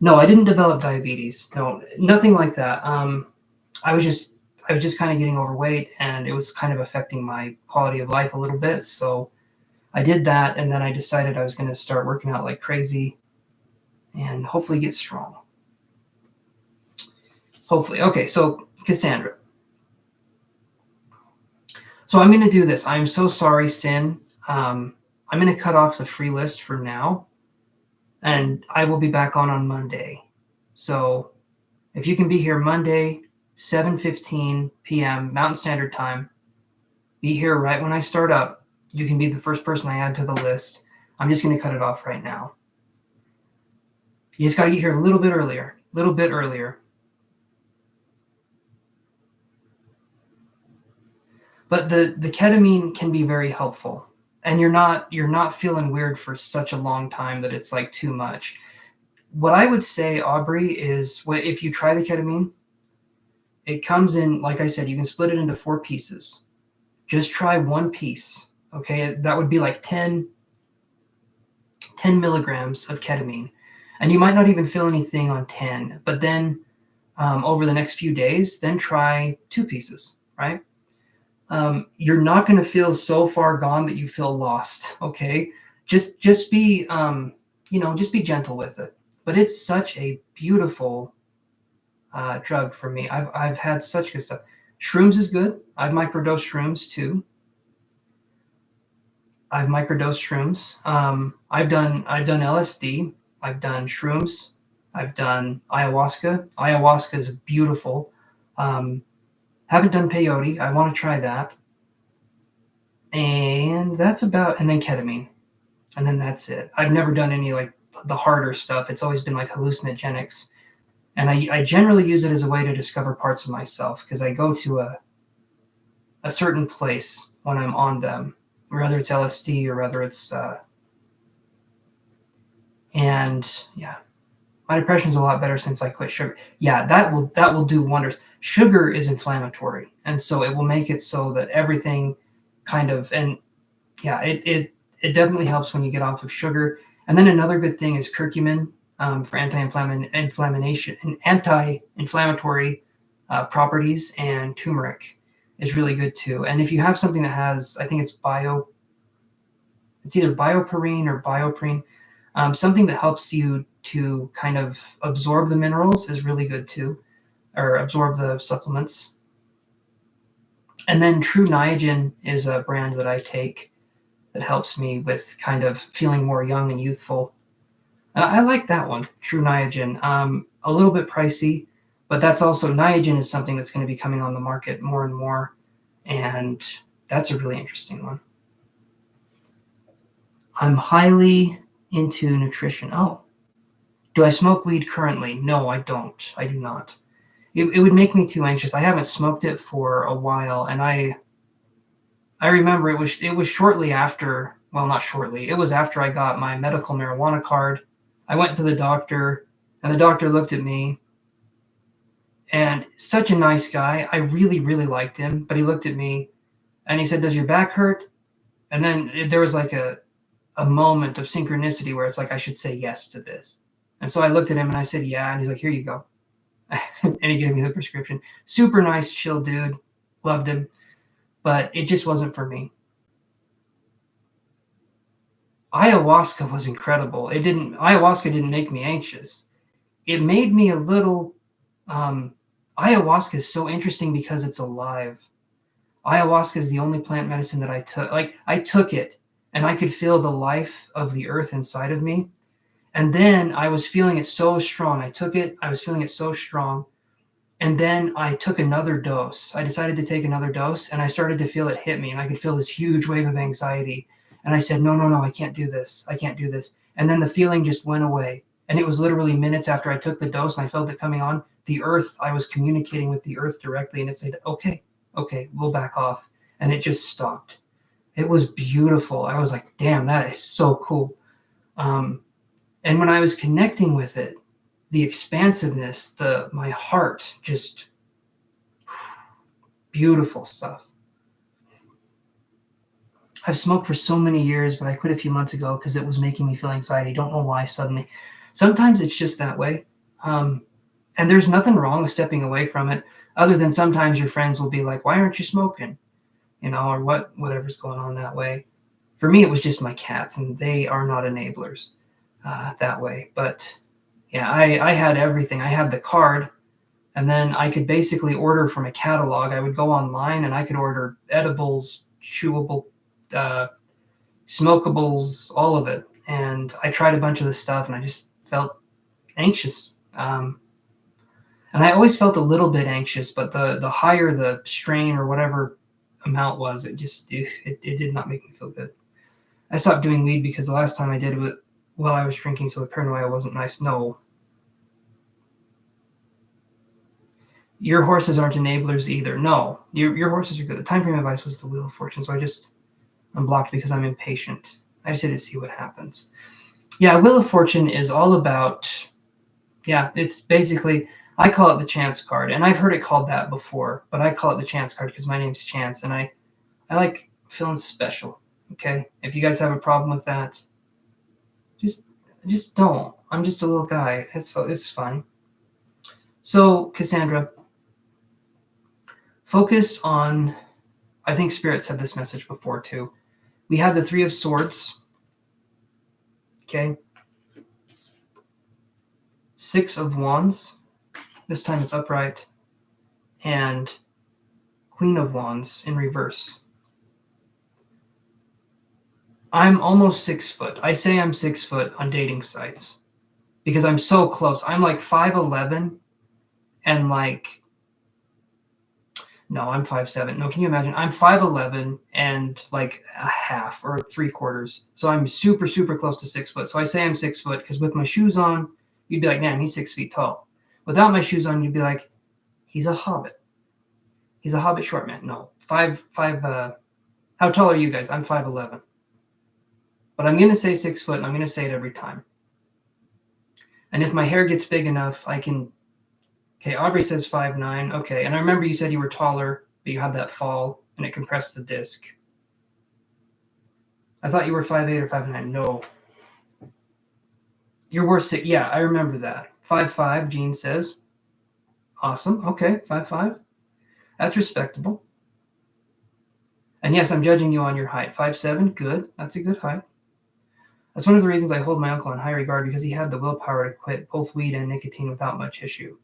I didn't develop diabetes. No, nothing like that. I was just kind of getting overweight, and it was kind of affecting my quality of life a little bit. So I did that, and then I decided I was going to start working out like crazy and hopefully get strong. Hopefully. Okay, so Cassandra. So I'm going to do this. I'm so sorry, Sin. I'm going to cut off the free list for now, and I will be back on Monday. So if you can be here Monday, 7:15 p.m. Mountain Standard Time, be here right when I start up. You can be the first person I add to the list. I'm just going to cut it off right now. You just got to get here a little bit earlier. But the ketamine can be very helpful. And you're not feeling weird for such a long time that it's like too much. What I would say, Aubrey, is if you try the ketamine, it comes in, like I said, you can split it into 4 pieces. Just try one piece. Okay, that would be like 10 milligrams of ketamine. And you might not even feel anything on 10, but then over the next few days, then try 2 pieces, right? You're not going to feel so far gone that you feel lost, okay? Just be, just be gentle with it. But it's such a beautiful drug for me. I've had such good stuff. Shrooms is good. I've microdosed shrooms too. I've done LSD. I've done shrooms. I've done ayahuasca. Ayahuasca is beautiful. Haven't done peyote. I want to try that. And then ketamine. And then that's it. I've never done any like the harder stuff. It's always been like hallucinogenics. And I generally use it as a way to discover parts of myself because I go to a certain place when I'm on them, whether it's LSD or whether it's and yeah, my depression's a lot better since I quit sugar. Yeah, that will do wonders. Sugar is inflammatory, and so it will make it so that everything kind of, and yeah, it definitely helps when you get off of sugar. And then another good thing is curcumin for anti-inflammatory properties, and turmeric is really good too. And if you have something that has, I think it's either bioperine or bioprine, something that helps you to kind of absorb the minerals is really good too, or absorb the supplements. And then True Niagen is a brand that I take that helps me with kind of feeling more young and youthful. And I like that one, True Niagen. A little bit pricey, but that's also, Niagen is something that's going to be coming on the market more and more. And that's a really interesting one. I'm highly into nutrition. Oh, do I smoke weed currently? No, I don't. I do not. It would make me too anxious. I haven't smoked it for a while, and I remember it was shortly after well, not shortly. It was after I got my medical marijuana card. I went to the doctor, and the doctor looked at me, and such a nice guy. I really, really liked him, but he looked at me, and he said, "Does your back hurt?" And then there was like a moment of synchronicity where it's like I should say yes to this. And so I looked at him and I said, "Yeah." And he's like, "Here you go." And he gave me the prescription. Super nice, chill dude. Loved him. But it just wasn't for me. Ayahuasca was incredible. Ayahuasca didn't make me anxious. It made me a little, ayahuasca is so interesting because it's alive. Ayahuasca is the only plant medicine that I took. Like, I took it and I could feel the life of the earth inside of me. And then I was feeling it so strong. I took it, I was feeling it so strong. And then I took another dose. I decided to take another dose, and I started to feel it hit me, and I could feel this huge wave of anxiety. And I said, no, I can't do this. I can't do this. And then the feeling just went away. And it was literally minutes after I took the dose and I felt it coming on. The earth, I was communicating with the earth directly, and it said, okay, we'll back off. And it just stopped. It was beautiful. I was like, damn, that is so cool. And when I was connecting with it, the expansiveness, my heart, just beautiful stuff. I've smoked for so many years, but I quit a few months ago because it was making me feel anxiety. Don't know why suddenly. Sometimes it's just that way. And there's nothing wrong with stepping away from it, other than sometimes your friends will be like, why aren't you smoking? Or whatever's going on that way. For me, it was just my cats, and they are not enablers that way. But yeah, I had everything. I had the card, and then I could basically order from a catalog. I would go online and I could order edibles, chewable, smokables, all of it. And I tried a bunch of this stuff, and I just felt anxious. And I always felt a little bit anxious, but the higher the strain or whatever amount was, it did not make me feel good. I stopped doing weed because the last time I did it while I was drinking, so the paranoia wasn't nice. No. Your horses aren't enablers either. No, your horses are good. The time frame advice was the Wheel of Fortune, so I just unblocked because I'm impatient. I just had to see what happens. Yeah, Wheel of Fortune is all about, it's basically, I call it the chance card, and I've heard it called that before, but I call it the chance card because my name's Chance, and I like feeling special, okay? If you guys have a problem with that, just don't. I'm just a little guy. It's fine. So, Cassandra, focus on, I think Spirit said this message before too. We had the Three of Swords, okay? Six of Wands, this time it's upright, and Queen of Wands in reverse. I'm almost 6 foot. I say I'm 6 foot on dating sites because I'm so close. I'm like 5'11", and no, I'm 5'7". No, can you imagine? I'm 5'11" and like a half or 3/4. So I'm super, super close to 6 foot. So I say I'm 6 foot because with my shoes on, you'd be like, man, he's 6 feet tall. Without my shoes on, you'd be like, he's a hobbit. He's a hobbit short man. No, five. How tall are you guys? I'm 5'11". But I'm going to say 6 foot, and I'm going to say it every time. And if my hair gets big enough, I can. Okay, Aubrey says 5'9". Okay, and I remember you said you were taller, but you had that fall, and it compressed the disc. I thought you were 5'8" or 5'9". No. You're worth 6. Yeah, I remember that. 5'5", Jean says. Awesome. Okay, 5'5". That's respectable. And yes, I'm judging you on your height. 5'7", good. That's a good height. That's one of the reasons I hold my uncle in high regard, because he had the willpower to quit both weed and nicotine without much issue.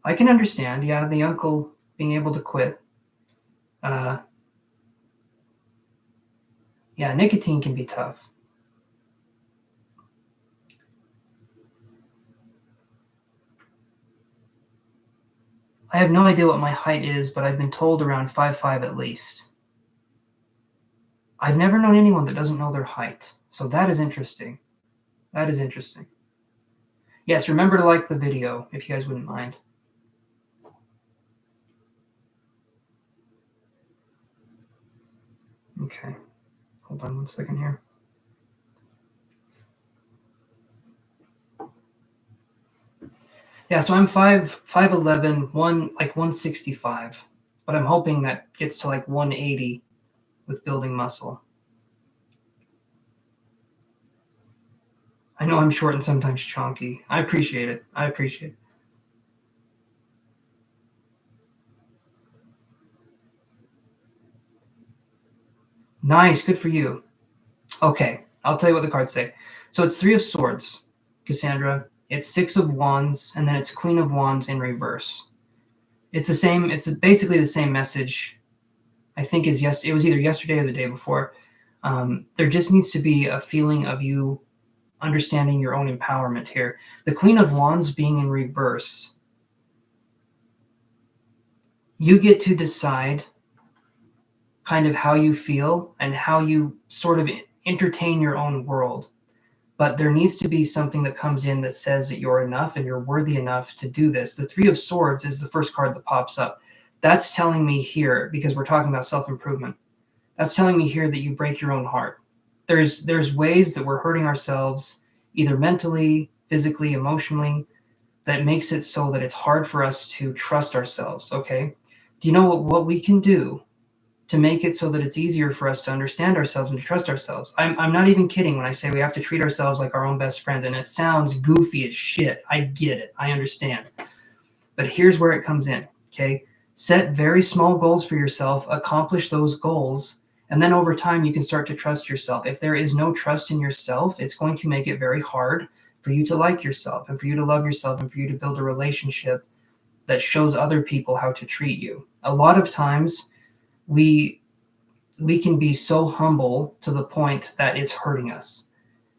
I can understand, the uncle being able to quit. Nicotine can be tough. I have no idea what my height is, but I've been told around 5'5" at least. I've never known anyone that doesn't know their height. So that is interesting. That is interesting. Yes, remember to like the video if you guys wouldn't mind. Okay. Hold on 1 second here. Yeah, so I'm 5'11", 165, but I'm hoping that gets to like 180 with building muscle. I know I'm short and sometimes chonky. I appreciate it. Nice, good for you. Okay, I'll tell you what the cards say. So it's 3 of Swords, Cassandra. It's 6 of Wands, and then it's Queen of Wands in reverse. It's the same. It's basically the same message. I think it was either yesterday or the day before. There just needs to be a feeling of you understanding your own empowerment here. The Queen of Wands being in reverse, you get to decide kind of how you feel and how you sort of entertain your own world. But there needs to be something that comes in that says that you're enough and you're worthy enough to do this. The 3 of Swords is the first card that pops up. That's telling me here, because we're talking about self-improvement, that's telling me here that you break your own heart. There's ways that we're hurting ourselves, either mentally, physically, emotionally, that makes it so that it's hard for us to trust ourselves, okay? Do you know what we can do to make it so that it's easier for us to understand ourselves and to trust ourselves? I'm not even kidding when I say we have to treat ourselves like our own best friends, and it sounds goofy as shit. I get it. I understand. But here's where it comes in, okay? Set very small goals for yourself, accomplish those goals, and then over time you can start to trust yourself. If there is no trust in yourself, it's going to make it very hard for you to like yourself and for you to love yourself and for you to build a relationship that shows other people how to treat you. A lot of times we can be so humble to the point that it's hurting us.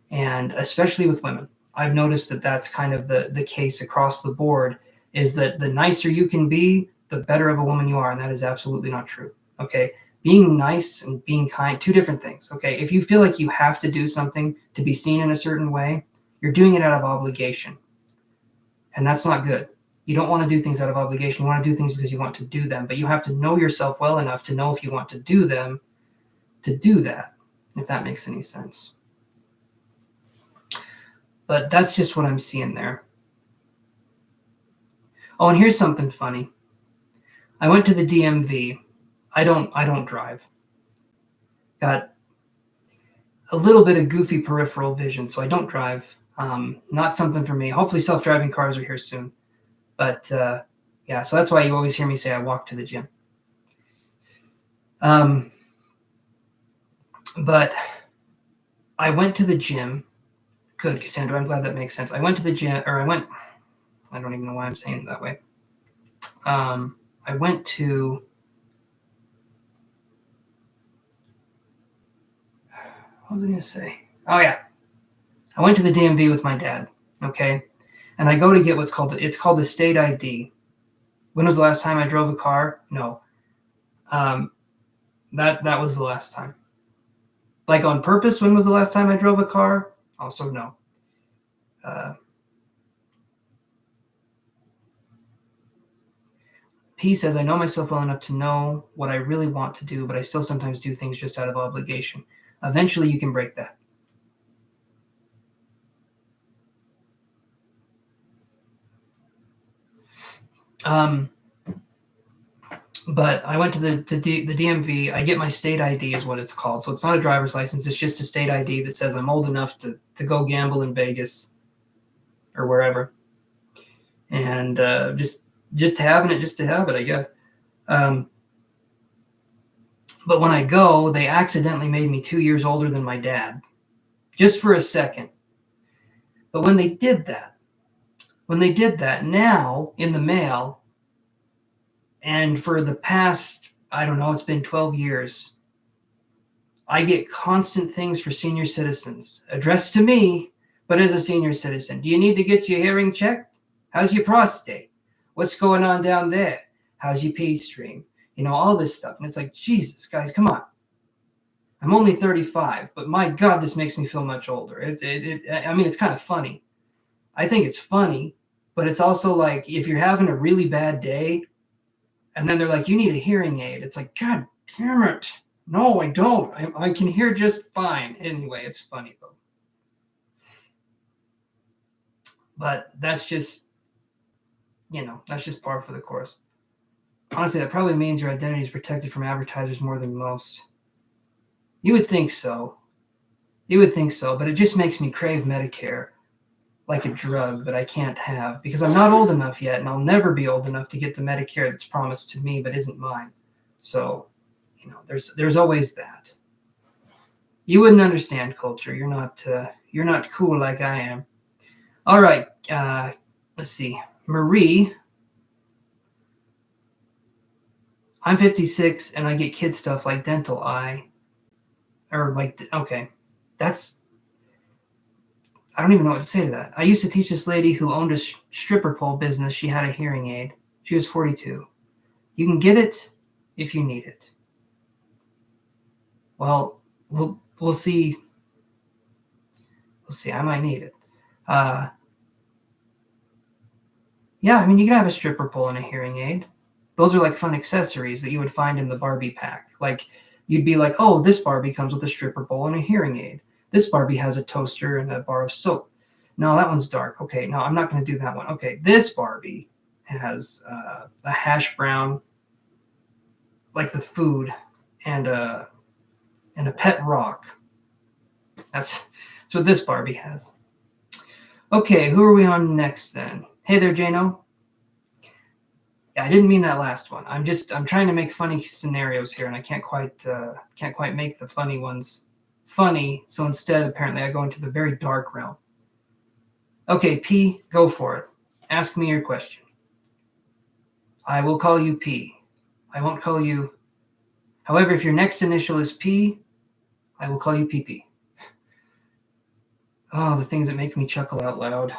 And especially with women, I've noticed that that's kind of the case across the board, is that the nicer you can be, the better of a woman you are. And that is absolutely not true. Okay. Being nice and being kind, 2 different things. Okay. If you feel like you have to do something to be seen in a certain way, you're doing it out of obligation. And that's not good. You don't want to do things out of obligation. You want to do things because you want to do them, but you have to know yourself well enough to know if you want to do them, to do that, if that makes any sense. But that's just what I'm seeing there. Oh, and here's something funny. I went to the DMV. I don't drive. Got a little bit of goofy peripheral vision, so I don't drive. Not something for me. Hopefully self-driving cars are here soon. But yeah, so that's why you always hear me say I walk to the gym. But I went to the gym. Good, Cassandra, I'm glad that makes sense. I went to the gym, I don't even know why I'm saying it that way. I went to, what was I going to say? Oh yeah. I went to the DMV with my dad, okay? And I go to get it's called the state ID. When was the last time I drove a car? No. That was the last time. Like on purpose, when was the last time I drove a car? Also no. P says, I know myself well enough to know what I really want to do, but I still sometimes do things just out of obligation. Eventually you can break that. But I went to the DMV. I get my state ID is what it's called. So it's not a driver's license. It's just a state ID that says I'm old enough to go gamble in Vegas or wherever. And just having it, I guess. But when I go, they accidentally made me 2 years older than my dad, just for a second. But when they did that, now in the mail, and for the past, I don't know, it's been 12 years, I get constant things for senior citizens addressed to me, but as a senior citizen. Do you need to get your hearing checked? How's your prostate? What's going on down there? How's your pee stream? You know, all this stuff. And it's like, Jesus, guys, come on. I'm only 35, but my God, this makes me feel much older. I mean, it's kind of funny. I think it's funny, but it's also like, if you're having a really bad day, and then they're like, you need a hearing aid. It's like, God damn it. No, I don't. I can hear just fine. Anyway, it's funny though. But that's just, that's just par for the course. Honestly, that probably means your identity is protected from advertisers more than most. You would think so. But it just makes me crave Medicare like a drug that I can't have because I'm not old enough yet, and I'll never be old enough to get the Medicare that's promised to me but isn't mine. So, there's always that. You wouldn't understand culture. You're not cool like I am. All right. Let's see. Marie. I'm 56 and I get kid stuff like dental eye. Or like, okay. I don't even know what to say to that. I used to teach this lady who owned a stripper pole business. She had a hearing aid. She was 42. You can get it if you need it. Well, we'll see. We'll see. I might need it. Yeah, I mean, you can have a stripper pole and a hearing aid. Those are like fun accessories that you would find in the Barbie pack. Like, you'd be like, oh, this Barbie comes with a stripper pole and a hearing aid. This Barbie has a toaster and a bar of soap. No, that one's dark. Okay, no, I'm not going to do that one. Okay, this Barbie has a hash brown, like the food, and a pet rock. That's what this Barbie has. Okay, who are we on next then? Hey there, Jano. Yeah, I didn't mean that last one. I'm trying to make funny scenarios here, and I can't quite make the funny ones funny. So instead, apparently, I go into the very dark realm. Okay, P, go for it. Ask me your question. I will call you P. I won't call you. However, if your next initial is P, I will call you PP. Oh, the things that make me chuckle out loud.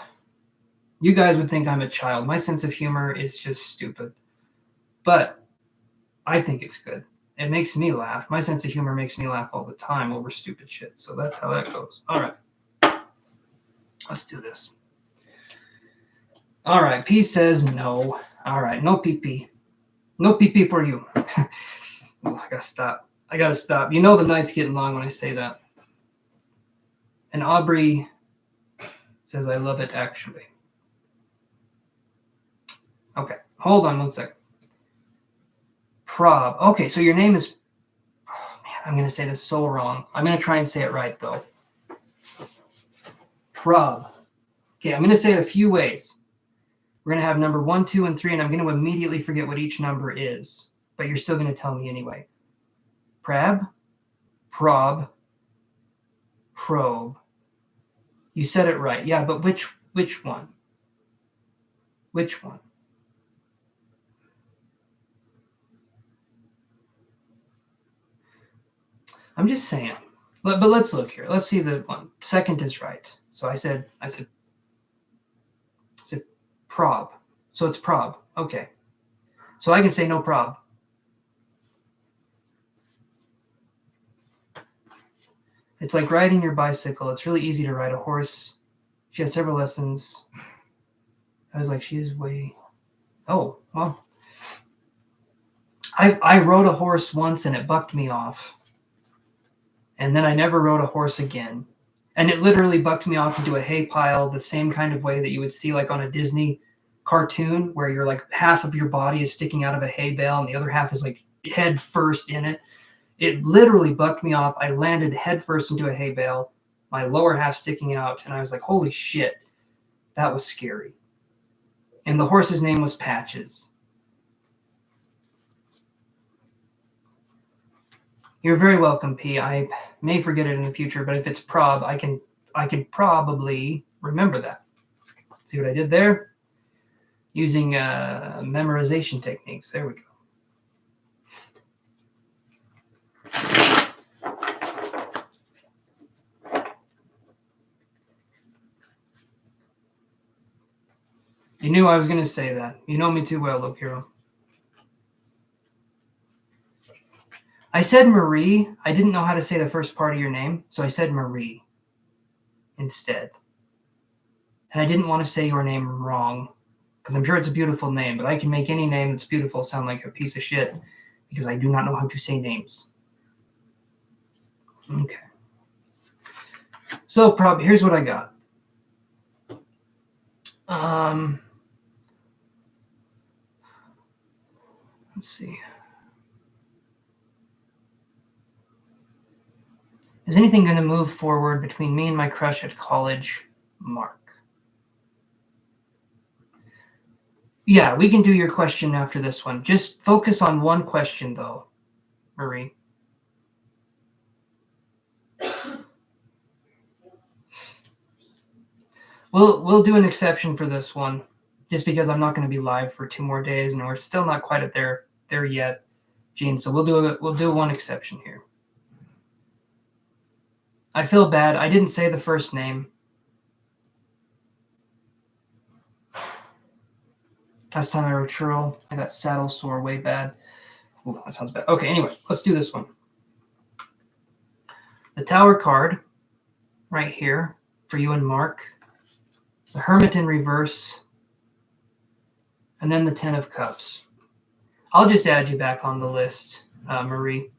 You guys would think I'm a child. My sense of humor is just stupid. But I think it's good. It makes me laugh. My sense of humor makes me laugh all the time over stupid shit. So that's how that goes. All right. Let's do this. All right. P says no. All right. No PP. No PP for you. Oh, I gotta stop. You know the night's getting long when I say that. And Aubrey says, I love it, actually. Okay. Hold on one second. Prob. Okay, so your name is... Oh, man, I'm going to say this so wrong. I'm going to try and say it right, though. Prob. Okay, I'm going to say it a few ways. We're going to have number 1, 2, and 3, and I'm going to immediately forget what each number is. But you're still going to tell me anyway. Prab, prob, probe. You said it right. Yeah, but which one? Which one? I'm just saying. But let's look here. Let's see the one. Second is right. So I said prob. So it's prob. Okay. So I can say no prob. It's like riding your bicycle. It's really easy to ride a horse. She had several lessons. I was like, she is way... Oh, well. I rode a horse once and it bucked me off. And then I never rode a horse again. And it literally bucked me off into a hay pile the same kind of way that you would see like on a Disney cartoon where you're like half of your body is sticking out of a hay bale and the other half is like head first in it. It literally bucked me off. I landed head first into a hay bale, my lower half sticking out, and I was like, holy shit, that was scary. And the horse's name was Patches. You're very welcome, P. I may forget it in the future, but if it's prob, I could probably remember that. See what I did there? Using memorization techniques. There we go. You knew I was going to say that. You know me too well, Look Hero. I said Marie. I didn't know how to say the first part of your name, so I said Marie instead. And I didn't want to say your name wrong, because I'm sure it's a beautiful name, but I can make any name that's beautiful sound like a piece of shit, because I do not know how to say names. Okay. So probably here's what I got. Let's see. Is anything going to move forward between me and my crush at college, Mark? Yeah, we can do your question after this one. Just focus on one question, though, Marie. We'll do an exception for this one, just because I'm not going to be live for 2 more days, and we're still not quite at there yet, Gene. So we'll do one exception here. I feel bad. I didn't say the first name. Last time I wrote churl, I got saddle sore way bad. Ooh, that sounds bad. Okay, anyway, let's do this one. The Tower card, right here, for you and Mark. The Hermit in reverse. And then the 10 of Cups. I'll just add you back on the list, Marie.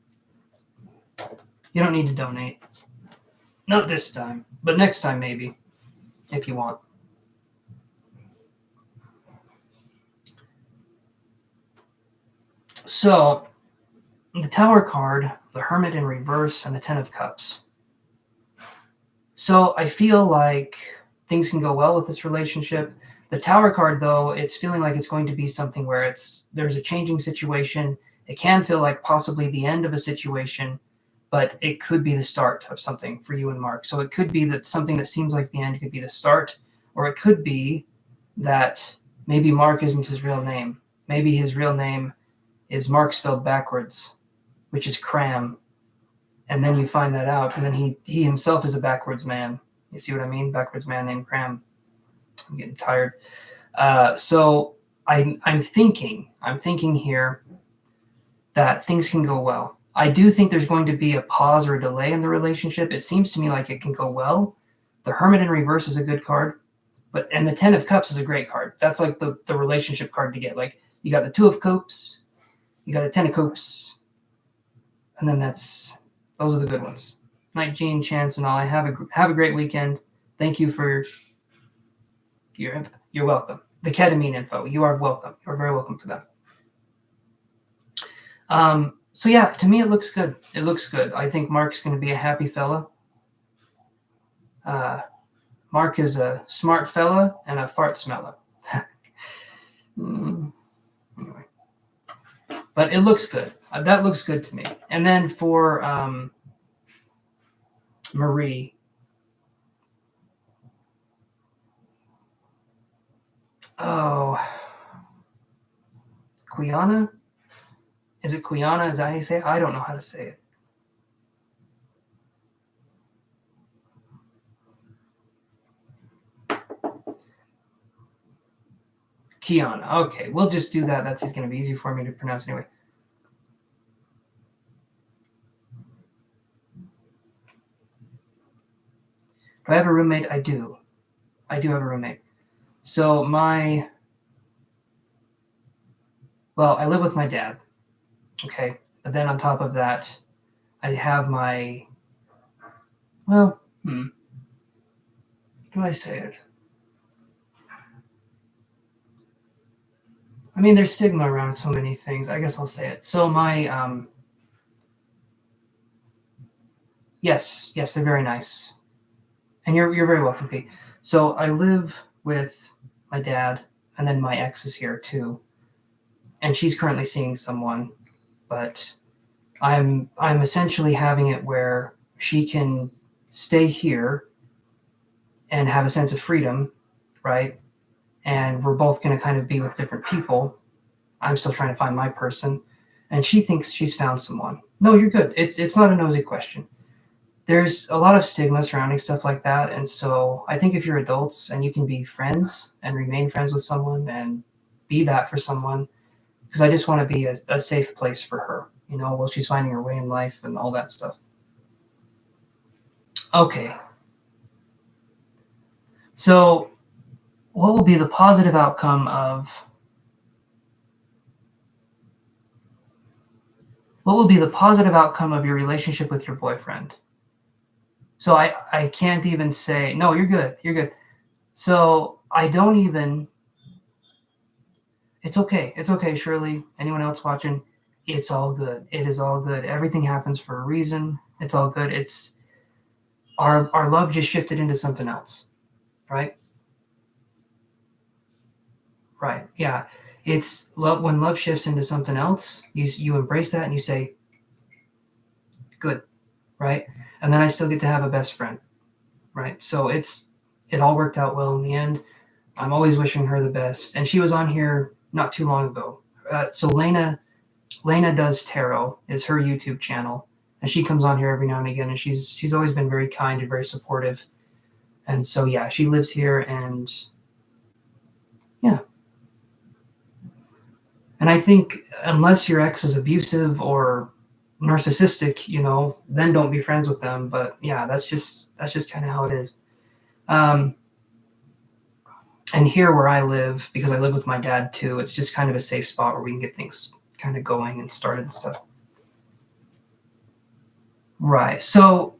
You don't need to donate. Not this time, but next time maybe, if you want. So, the Tower card, the Hermit in reverse, and the 10 of Cups. So I feel like things can go well with this relationship. The Tower card, though, it's feeling like it's going to be something where there's a changing situation. It can feel like possibly the end of a situation, but it could be the start of something for you and Mark. So it could be that something that seems like the end could be the start, or it could be that maybe Mark isn't his real name. Maybe his real name is Mark spelled backwards, which is Cram. And then you find that out, and then he himself is a backwards man. You see what I mean? Backwards man named Cram. I'm getting tired. So I'm thinking here that things can go well. I do think there's going to be a pause or a delay in the relationship. It seems to me like it can go well. The Hermit in reverse is a good card, and the 10 of Cups is a great card. That's like the relationship card to get. Like you got the 2 of Cups, you got a 10 of Cups, and then those are the good ones. Night, Gene, Chance, and all. I have a great weekend. Thank you for you're welcome. The ketamine info. You are welcome. You're very welcome for that. So yeah, to me it looks good. It looks good. I think Mark's going to be a happy fella. Mark is a smart fella and a fart smeller. Anyway, but it looks good. That looks good to me. And then for Marie. Oh, Quiana? Is it Quiana? Is that how you say it? I don't know how to say it. Kiana. Okay, we'll just do that. That's going to be easy for me to pronounce anyway. Do I have a roommate? I do. I do have a roommate. So I live with my dad. Okay. But then on top of that, I have how do I say it? I mean, there's stigma around so many things. I guess I'll say it. So yes, they're very nice. And you're very welcome, Pete. So I live with my dad, and then my ex is here too. And she's currently seeing someone, but I'm essentially having it where she can stay here and have a sense of freedom, right? And we're both going to kind of be with different people. I'm still trying to find my person, and she thinks she's found someone. No, you're good. It's not a nosy question. There's a lot of stigma surrounding stuff like that, and so I think if you're adults and you can be friends and remain friends with someone and be that for someone, because I just want to be a safe place for her, while she's finding her way in life and all that stuff. Okay. So what will be the positive outcome of your relationship with your boyfriend? So I can't even say, no, you're good. You're good. So I don't even, it's okay. It's okay, Shirley. Anyone else watching? It's all good. It is all good. Everything happens for a reason. It's all good. It's our love just shifted into something else, right? Right. Yeah. It's love when love shifts into something else, you embrace that and you say, good, right? And then I still get to have a best friend, right? So it all worked out well in the end. I'm always wishing her the best. And she was on here not too long ago. So Lena does tarot is her YouTube channel, and she comes on here every now and again, and she's always been very kind and very supportive. And so yeah, she lives here, and yeah. And I think unless your ex is abusive or narcissistic, then don't be friends with them. But yeah, that's just kind of how it is. And here where I live, because I live with my dad too, it's just kind of a safe spot where we can get things kind of going and started and stuff. Right. So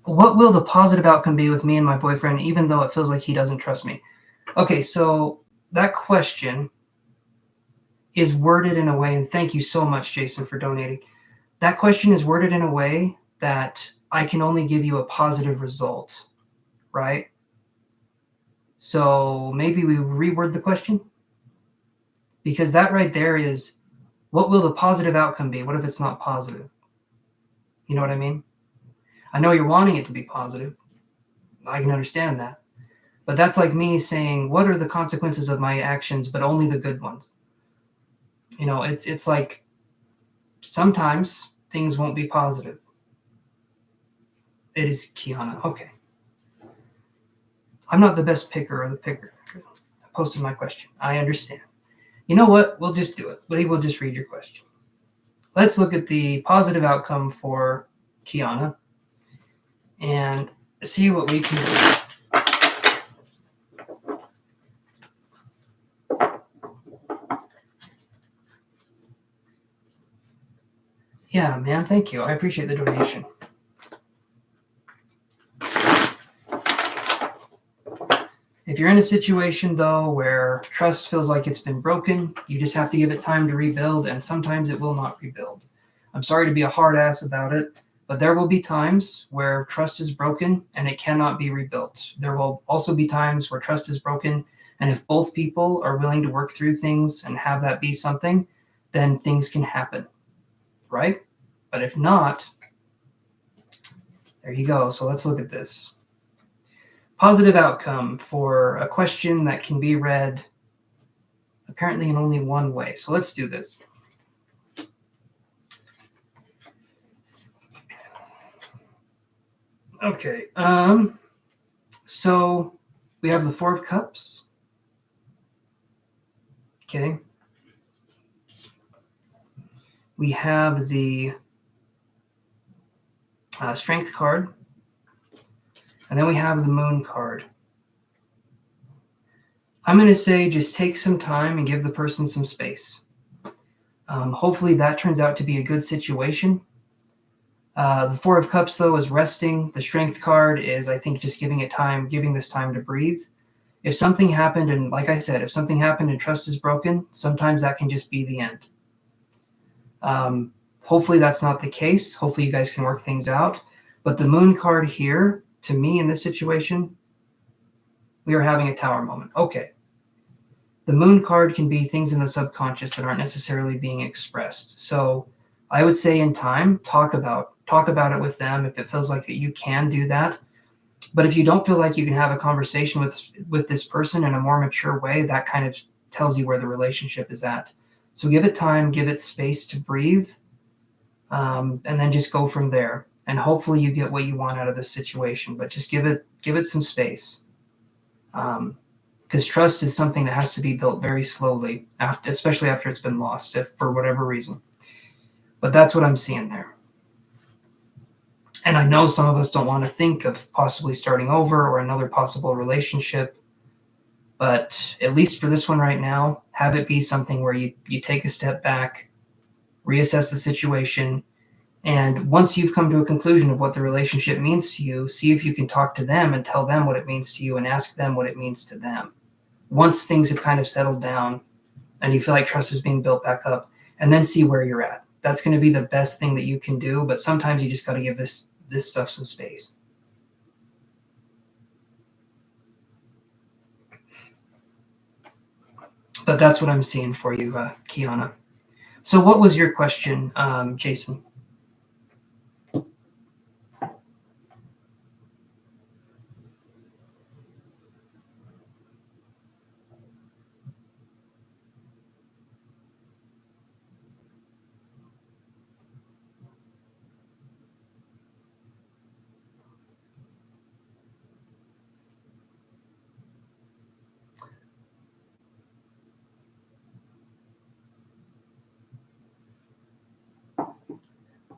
what will the positive outcome be with me and my boyfriend, even though it feels like he doesn't trust me? Okay, so that question is worded in a way, and thank you so much, Jason, for donating. That question is worded in a way that I can only give you a positive result, right? So maybe we reword the question, because that right there is, what will the positive outcome be? What if it's not positive? You know what I mean? I know you're wanting it to be positive. I can understand that. But that's like me saying, what are the consequences of my actions, but only the good ones? It's like sometimes things won't be positive. It is Kiana. Okay. I'm not the best picker or the picker. I posted my question. I understand. You know what? We'll just do it. We'll just read your question. Let's look at the positive outcome for Kiana and see what we can do. Yeah, man, thank you. I appreciate the donation. If you're in a situation, though, where trust feels like it's been broken, you just have to give it time to rebuild, and sometimes it will not rebuild. I'm sorry to be a hard ass about it, but there will be times where trust is broken and it cannot be rebuilt. There will also be times where trust is broken, and if both people are willing to work through things and have that be something, then things can happen, right? But if not, there you go. So let's look at this. Positive outcome for a question that can be read apparently in only one way. So let's do this. Okay. So we have the Four of Cups. Okay. We have the Strength card. And then we have the Moon card. I'm going to say just take some time and give the person some space. Hopefully that turns out to be a good situation. The Four of Cups, though, is resting. The Strength card is, I think, just giving this time to breathe. If something happened, and like I said, if something happened and trust is broken, sometimes that can just be the end. Hopefully that's not the case. Hopefully you guys can work things out. But the Moon card here, to me in this situation, we are having a Tower moment. Okay. The Moon card can be things in the subconscious that aren't necessarily being expressed. So I would say in time, talk about it with them if it feels like that you can do that. But if you don't feel like you can have a conversation with this person in a more mature way, that kind of tells you where the relationship is at. So give it time, give it space to breathe, and then just go from there. And hopefully you get what you want out of this situation, but just give it some space. Because trust is something that has to be built very slowly, especially after it's been lost, if for whatever reason. But that's what I'm seeing there. And I know some of us don't want to think of possibly starting over or another possible relationship, but at least for this one right now, have it be something where you take a step back, reassess the situation, And once you've come to a conclusion of what the relationship means to you, see if you can talk to them and tell them what it means to you and ask them what it means to them. Once things have kind of settled down and you feel like trust is being built back up, and then see where you're at. That's going to be the best thing that you can do, but sometimes you just got to give this stuff some space. But that's what I'm seeing for you, Kiana. So what was your question, Jason?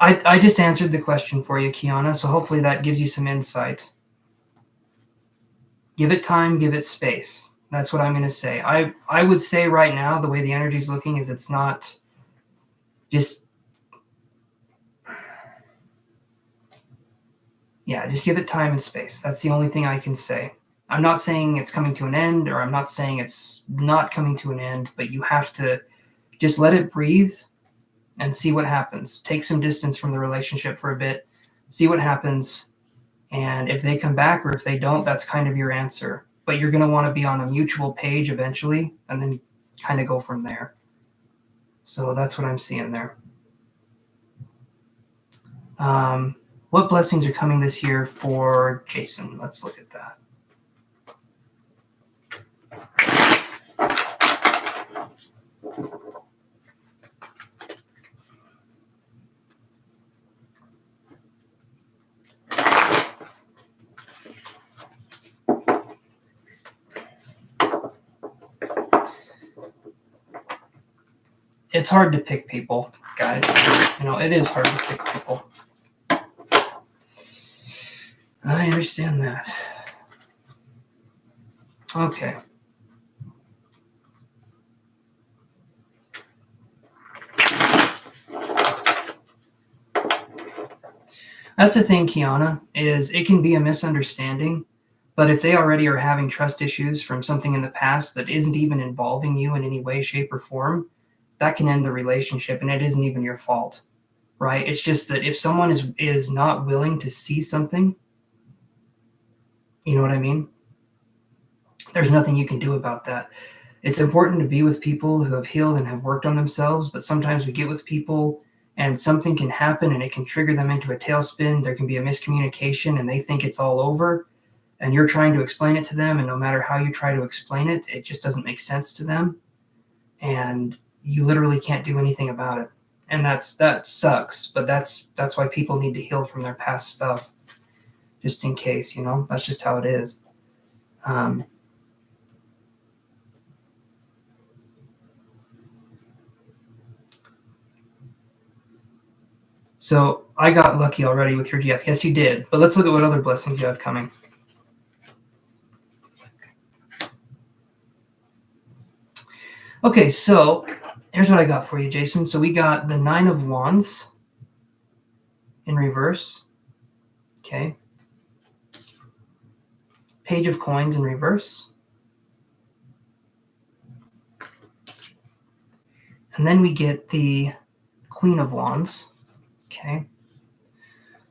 I just answered the question for you, Kiana, so hopefully that gives you some insight. Give it time, give it space. That's what I'm going to say. I would say right now, the way the energy is looking is it's not just, yeah, just give it time and space. That's the only thing I can say. I'm not saying it's coming to an end, or I'm not saying it's not coming to an end, but you have to just let it breathe and see what happens. Take some distance from the relationship for a bit, see what happens. And if they come back or if they don't, that's kind of your answer. But you're going to want to be on a mutual page eventually and then kind of go from there. So that's what I'm seeing there. What blessings are coming this year for Jason? Let's look at that. It's hard to pick people, guys. You know, it is hard to pick people. I understand that. Okay. That's the thing, Kiana, is it can be a misunderstanding, but if they already are having trust issues from something in the past that isn't even involving you in any way, shape, or form, that can end the relationship, and it isn't even your fault, right? It's just that if someone is not willing to see something, you know what I mean? There's nothing you can do about that. It's important to be with people who have healed and have worked on themselves, but sometimes we get with people and something can happen and it can trigger them into a tailspin. There can be a miscommunication and they think it's all over, and you're trying to explain it to them, and no matter how you try to explain it, it just doesn't make sense to them, and you literally can't do anything about it. And that sucks, but that's why people need to heal from their past stuff, just in case, you know. That's just how it is. So I got lucky already with your GF. Yes, you did. But let's look at what other blessings you have coming. Okay, so here's what I got for you, Jason. So we got the 9 of Wands in reverse. Okay. Page of Coins in reverse. And then we get the Queen of Wands. Okay.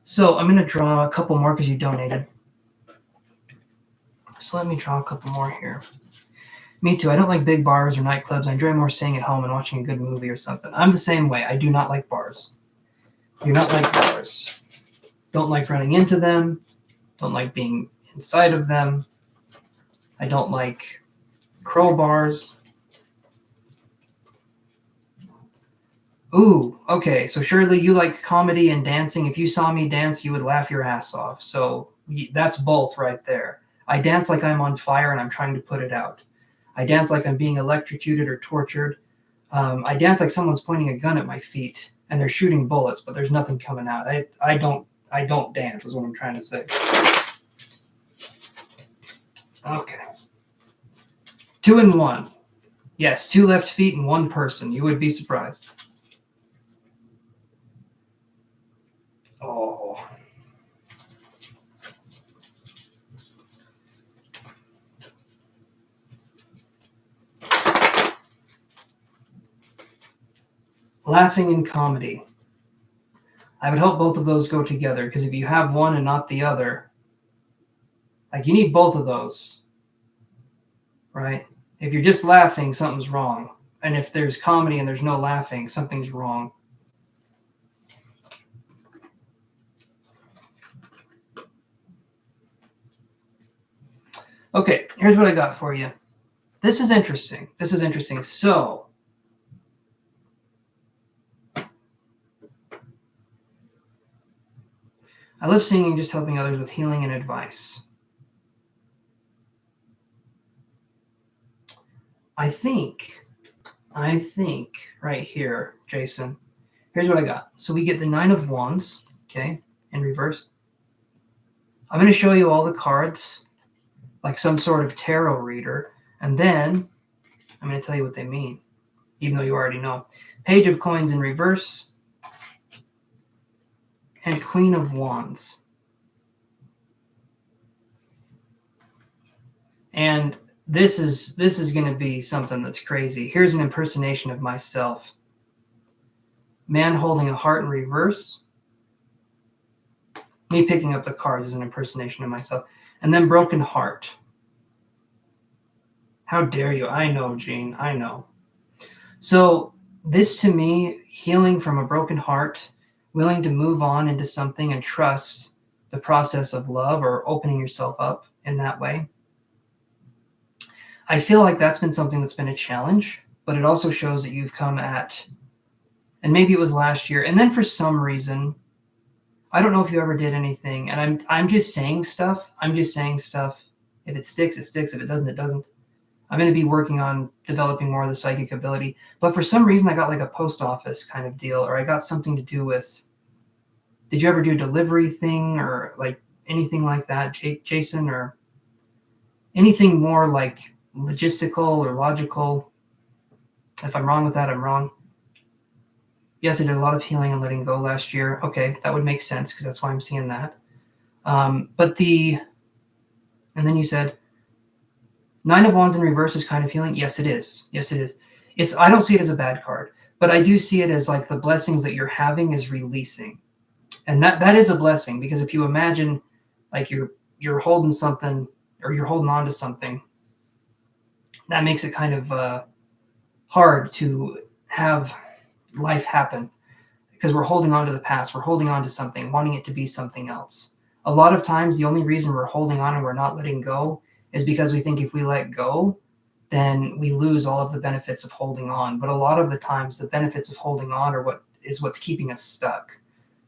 So I'm going to draw a couple more because you donated. So let me draw a couple more here. Me too. I don't like big bars or nightclubs. I enjoy more staying at home and watching a good movie or something. I'm the same way. I do not like bars. Do not like bars. Don't like running into them. Don't like being inside of them. I don't like crowbars. Ooh, okay. So surely you like comedy and dancing. If you saw me dance, you would laugh your ass off. So that's both right there. I dance like I'm on fire and I'm trying to put it out. I dance like I'm being electrocuted or tortured. I dance like someone's pointing a gun at my feet and they're shooting bullets, but there's nothing coming out. I don't dance is what I'm trying to say. Okay. 2 and 1. Yes, 2 left feet and 1 person. You would be surprised. Oh. Laughing and comedy. I would hope both of those go together, because if you have one and not the other, like, you need both of those, right? If you're just laughing, something's wrong. And if there's comedy and there's no laughing, something's wrong. Okay, here's what I got for you. This is interesting. So, I love singing, just helping others with healing and advice. I think right here, Jason, here's what I got. So we get the 9 of Wands, okay, in reverse. I'm going to show you all the cards like some sort of tarot reader, and then I'm going to tell you what they mean, even though you already know. Page of Coins in reverse and Queen of Wands. And this is going to be something that's crazy. Here's an impersonation of myself. Man holding a heart in reverse. Me picking up the cards is an impersonation of myself. And then broken heart. How dare you? I know, Gene. I know. So this, to me, healing from a broken heart, willing to move on into something and trust the process of love, or opening yourself up in that way. I feel like that's been something that's been a challenge, but it also shows that you've come at, and maybe it was last year, and then for some reason, I don't know if you ever did anything, and I'm just saying stuff. If it sticks, it sticks. If it doesn't, it doesn't. I'm going to be working on developing more of the psychic ability. But for some reason, I got like a post office kind of deal, or I got something to do with, did you ever do a delivery thing, or like anything like that, Jason, or anything more like logistical or logical? If I'm wrong with that, I'm wrong. Yes, I did a lot of healing and letting go last year. Okay, that would make sense, because that's why I'm seeing that. And then you said, 9 of Wands in reverse is kind of healing. Yes, it is. I don't see it as a bad card, but I do see it as like the blessings that you're having is releasing. And that is a blessing, because if you imagine like you're holding something, or you're holding on to something, that makes it kind of hard to have life happen, because we're holding on to the past. We're holding on to something, wanting it to be something else. A lot of times, the only reason we're holding on and we're not letting go is because we think if we let go, then we lose all of the benefits of holding on. But a lot of the times, the benefits of holding on are what's keeping us stuck.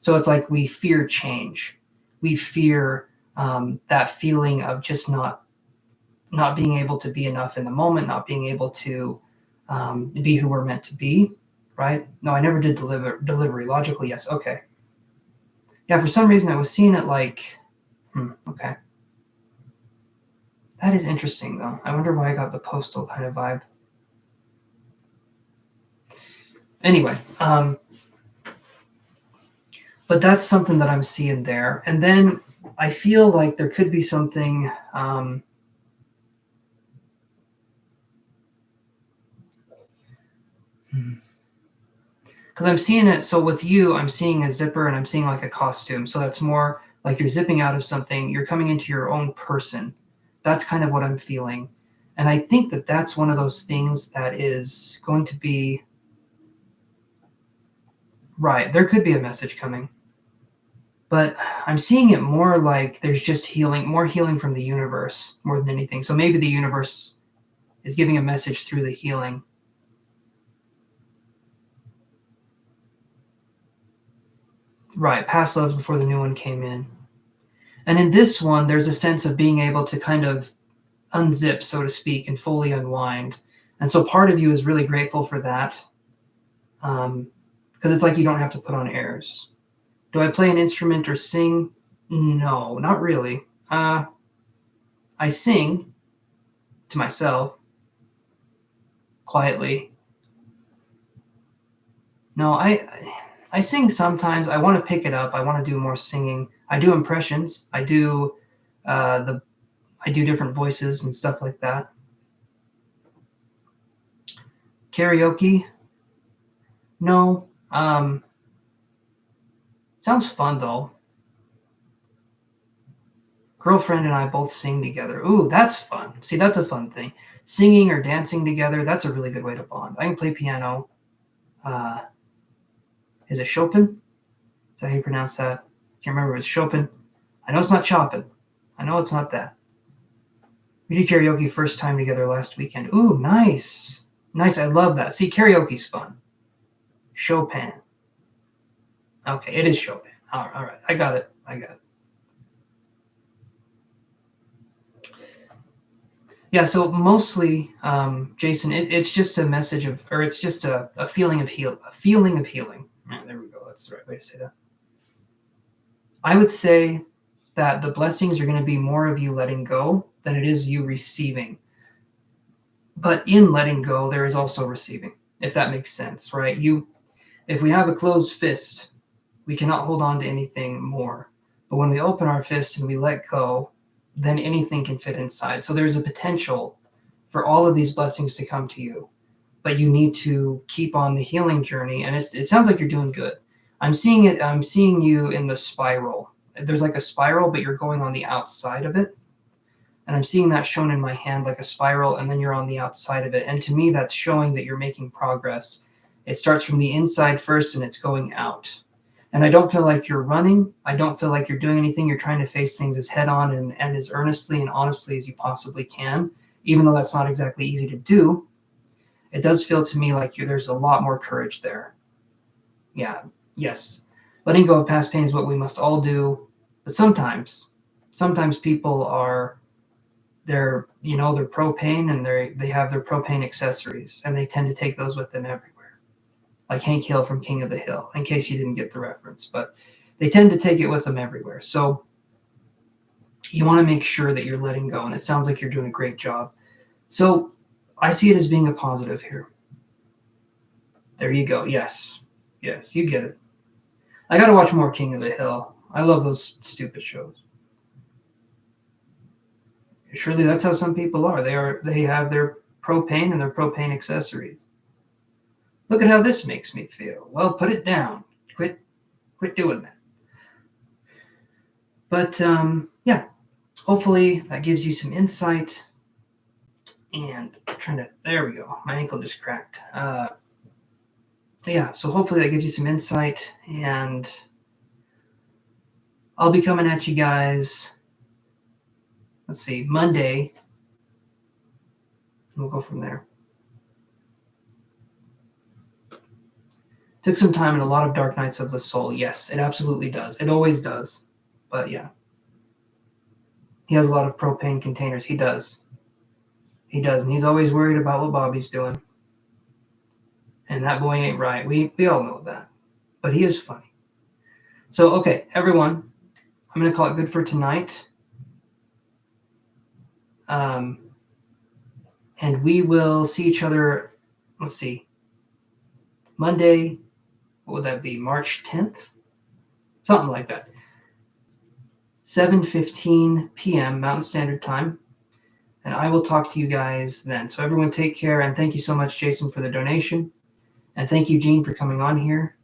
So it's like we fear change. We fear that feeling of just not being able to be enough in the moment, not being able to be who we're meant to be, right? No, I never did delivery. Logically, yes. Okay. Yeah, for some reason I was seeing it like, okay. That is interesting, though. I wonder why I got the postal kind of vibe. Anyway, but that's something that I'm seeing there. And then I feel like there could be something, because I'm seeing it. So with you, I'm seeing a zipper, and I'm seeing like a costume. So that's more like you're zipping out of something. You're coming into your own person. That's kind of what I'm feeling. And I think that that's one of those things that is going to be right. There could be a message coming, but I'm seeing it more like there's just healing, more healing from the universe more than anything. So maybe the universe is giving a message through the healing. Right. Past loves before the new one came in. And in this one, there's a sense of being able to kind of unzip, so to speak, and fully unwind. And so part of you is really grateful for that, because it's like you don't have to put on airs. Do I play an instrument or sing? No, not really. I sing to myself quietly. No, I sing sometimes. I want to pick it up. I want to do more singing. I do impressions. I do different voices and stuff like that. Karaoke? No. Sounds fun though. Girlfriend and I both sing together. Ooh, that's fun. See, that's a fun thing. Singing or dancing together, that's a really good way to bond. I can play piano. Is it Chopin? Is that how you pronounce that? Can't remember if it's Chopin. I know it's not Chopin. I know it's not that. We did karaoke first time together last weekend. Ooh, nice. Nice, I love that. See, karaoke's fun. Chopin. Okay, it is Chopin. All right. I got it. Yeah, so mostly, Jason, it's just a message of, or it's just a feeling of healing. Yeah, there we go. That's the right way to say that. I would say that the blessings are going to be more of you letting go than it is you receiving. But in letting go, there is also receiving, if that makes sense, right? If we have a closed fist, we cannot hold on to anything more. But when we open our fist and we let go, then anything can fit inside. So there's a potential for all of these blessings to come to you, but you need to keep on the healing journey. And it sounds like you're doing good. I'm seeing you in the spiral. There's like a spiral, but you're going on the outside of it. And I'm seeing that shown in my hand like a spiral, and then you're on the outside of it. And to me, that's showing that you're making progress. It starts from the inside first and it's going out. And I don't feel like you're running. I don't feel like you're doing anything. You're trying to face things as head on and as earnestly and honestly as you possibly can, even though that's not exactly easy to do. It does feel to me like there's a lot more courage there. Yeah, yes. Letting go of past pain is what we must all do. But sometimes people they're pro-pain and they have their pro-pain accessories, and they tend to take those with them everywhere. Like Hank Hill from King of the Hill, in case you didn't get the reference, but they tend to take it with them everywhere. So you want to make sure that you're letting go, and it sounds like you're doing a great job. So I see it as being a positive here. There you go. Yes, you get it. I got to watch more King of the Hill. I love those stupid shows. Surely that's how some people are. They have their pro-pain and their pro-pain accessories. Look at how this makes me feel. Well, put it down. Quit doing that. But yeah, hopefully that gives you some insight. And there we go. My ankle just cracked. Yeah, so hopefully that gives you some insight. And I'll be coming at you guys, let's see, Monday. We'll go from there. Took some time and a lot of dark nights of the soul. Yes, it absolutely does. It always does. But yeah. He has a lot of propane containers. He does. And he's always worried about what Bobby's doing. And that boy ain't right. We all know that. But he is funny. So, okay, everyone, I'm going to call it good for tonight. And we will see each other, let's see, Monday, what would that be, March 10th? Something like that. 7:15 p.m. Mountain Standard Time. And I will talk to you guys then. So everyone take care. And thank you so much, Jason, for the donation. And thank you, Jean, for coming on here.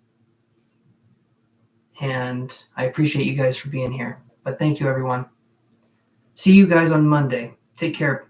And I appreciate you guys for being here. But thank you, everyone. See you guys on Monday. Take care.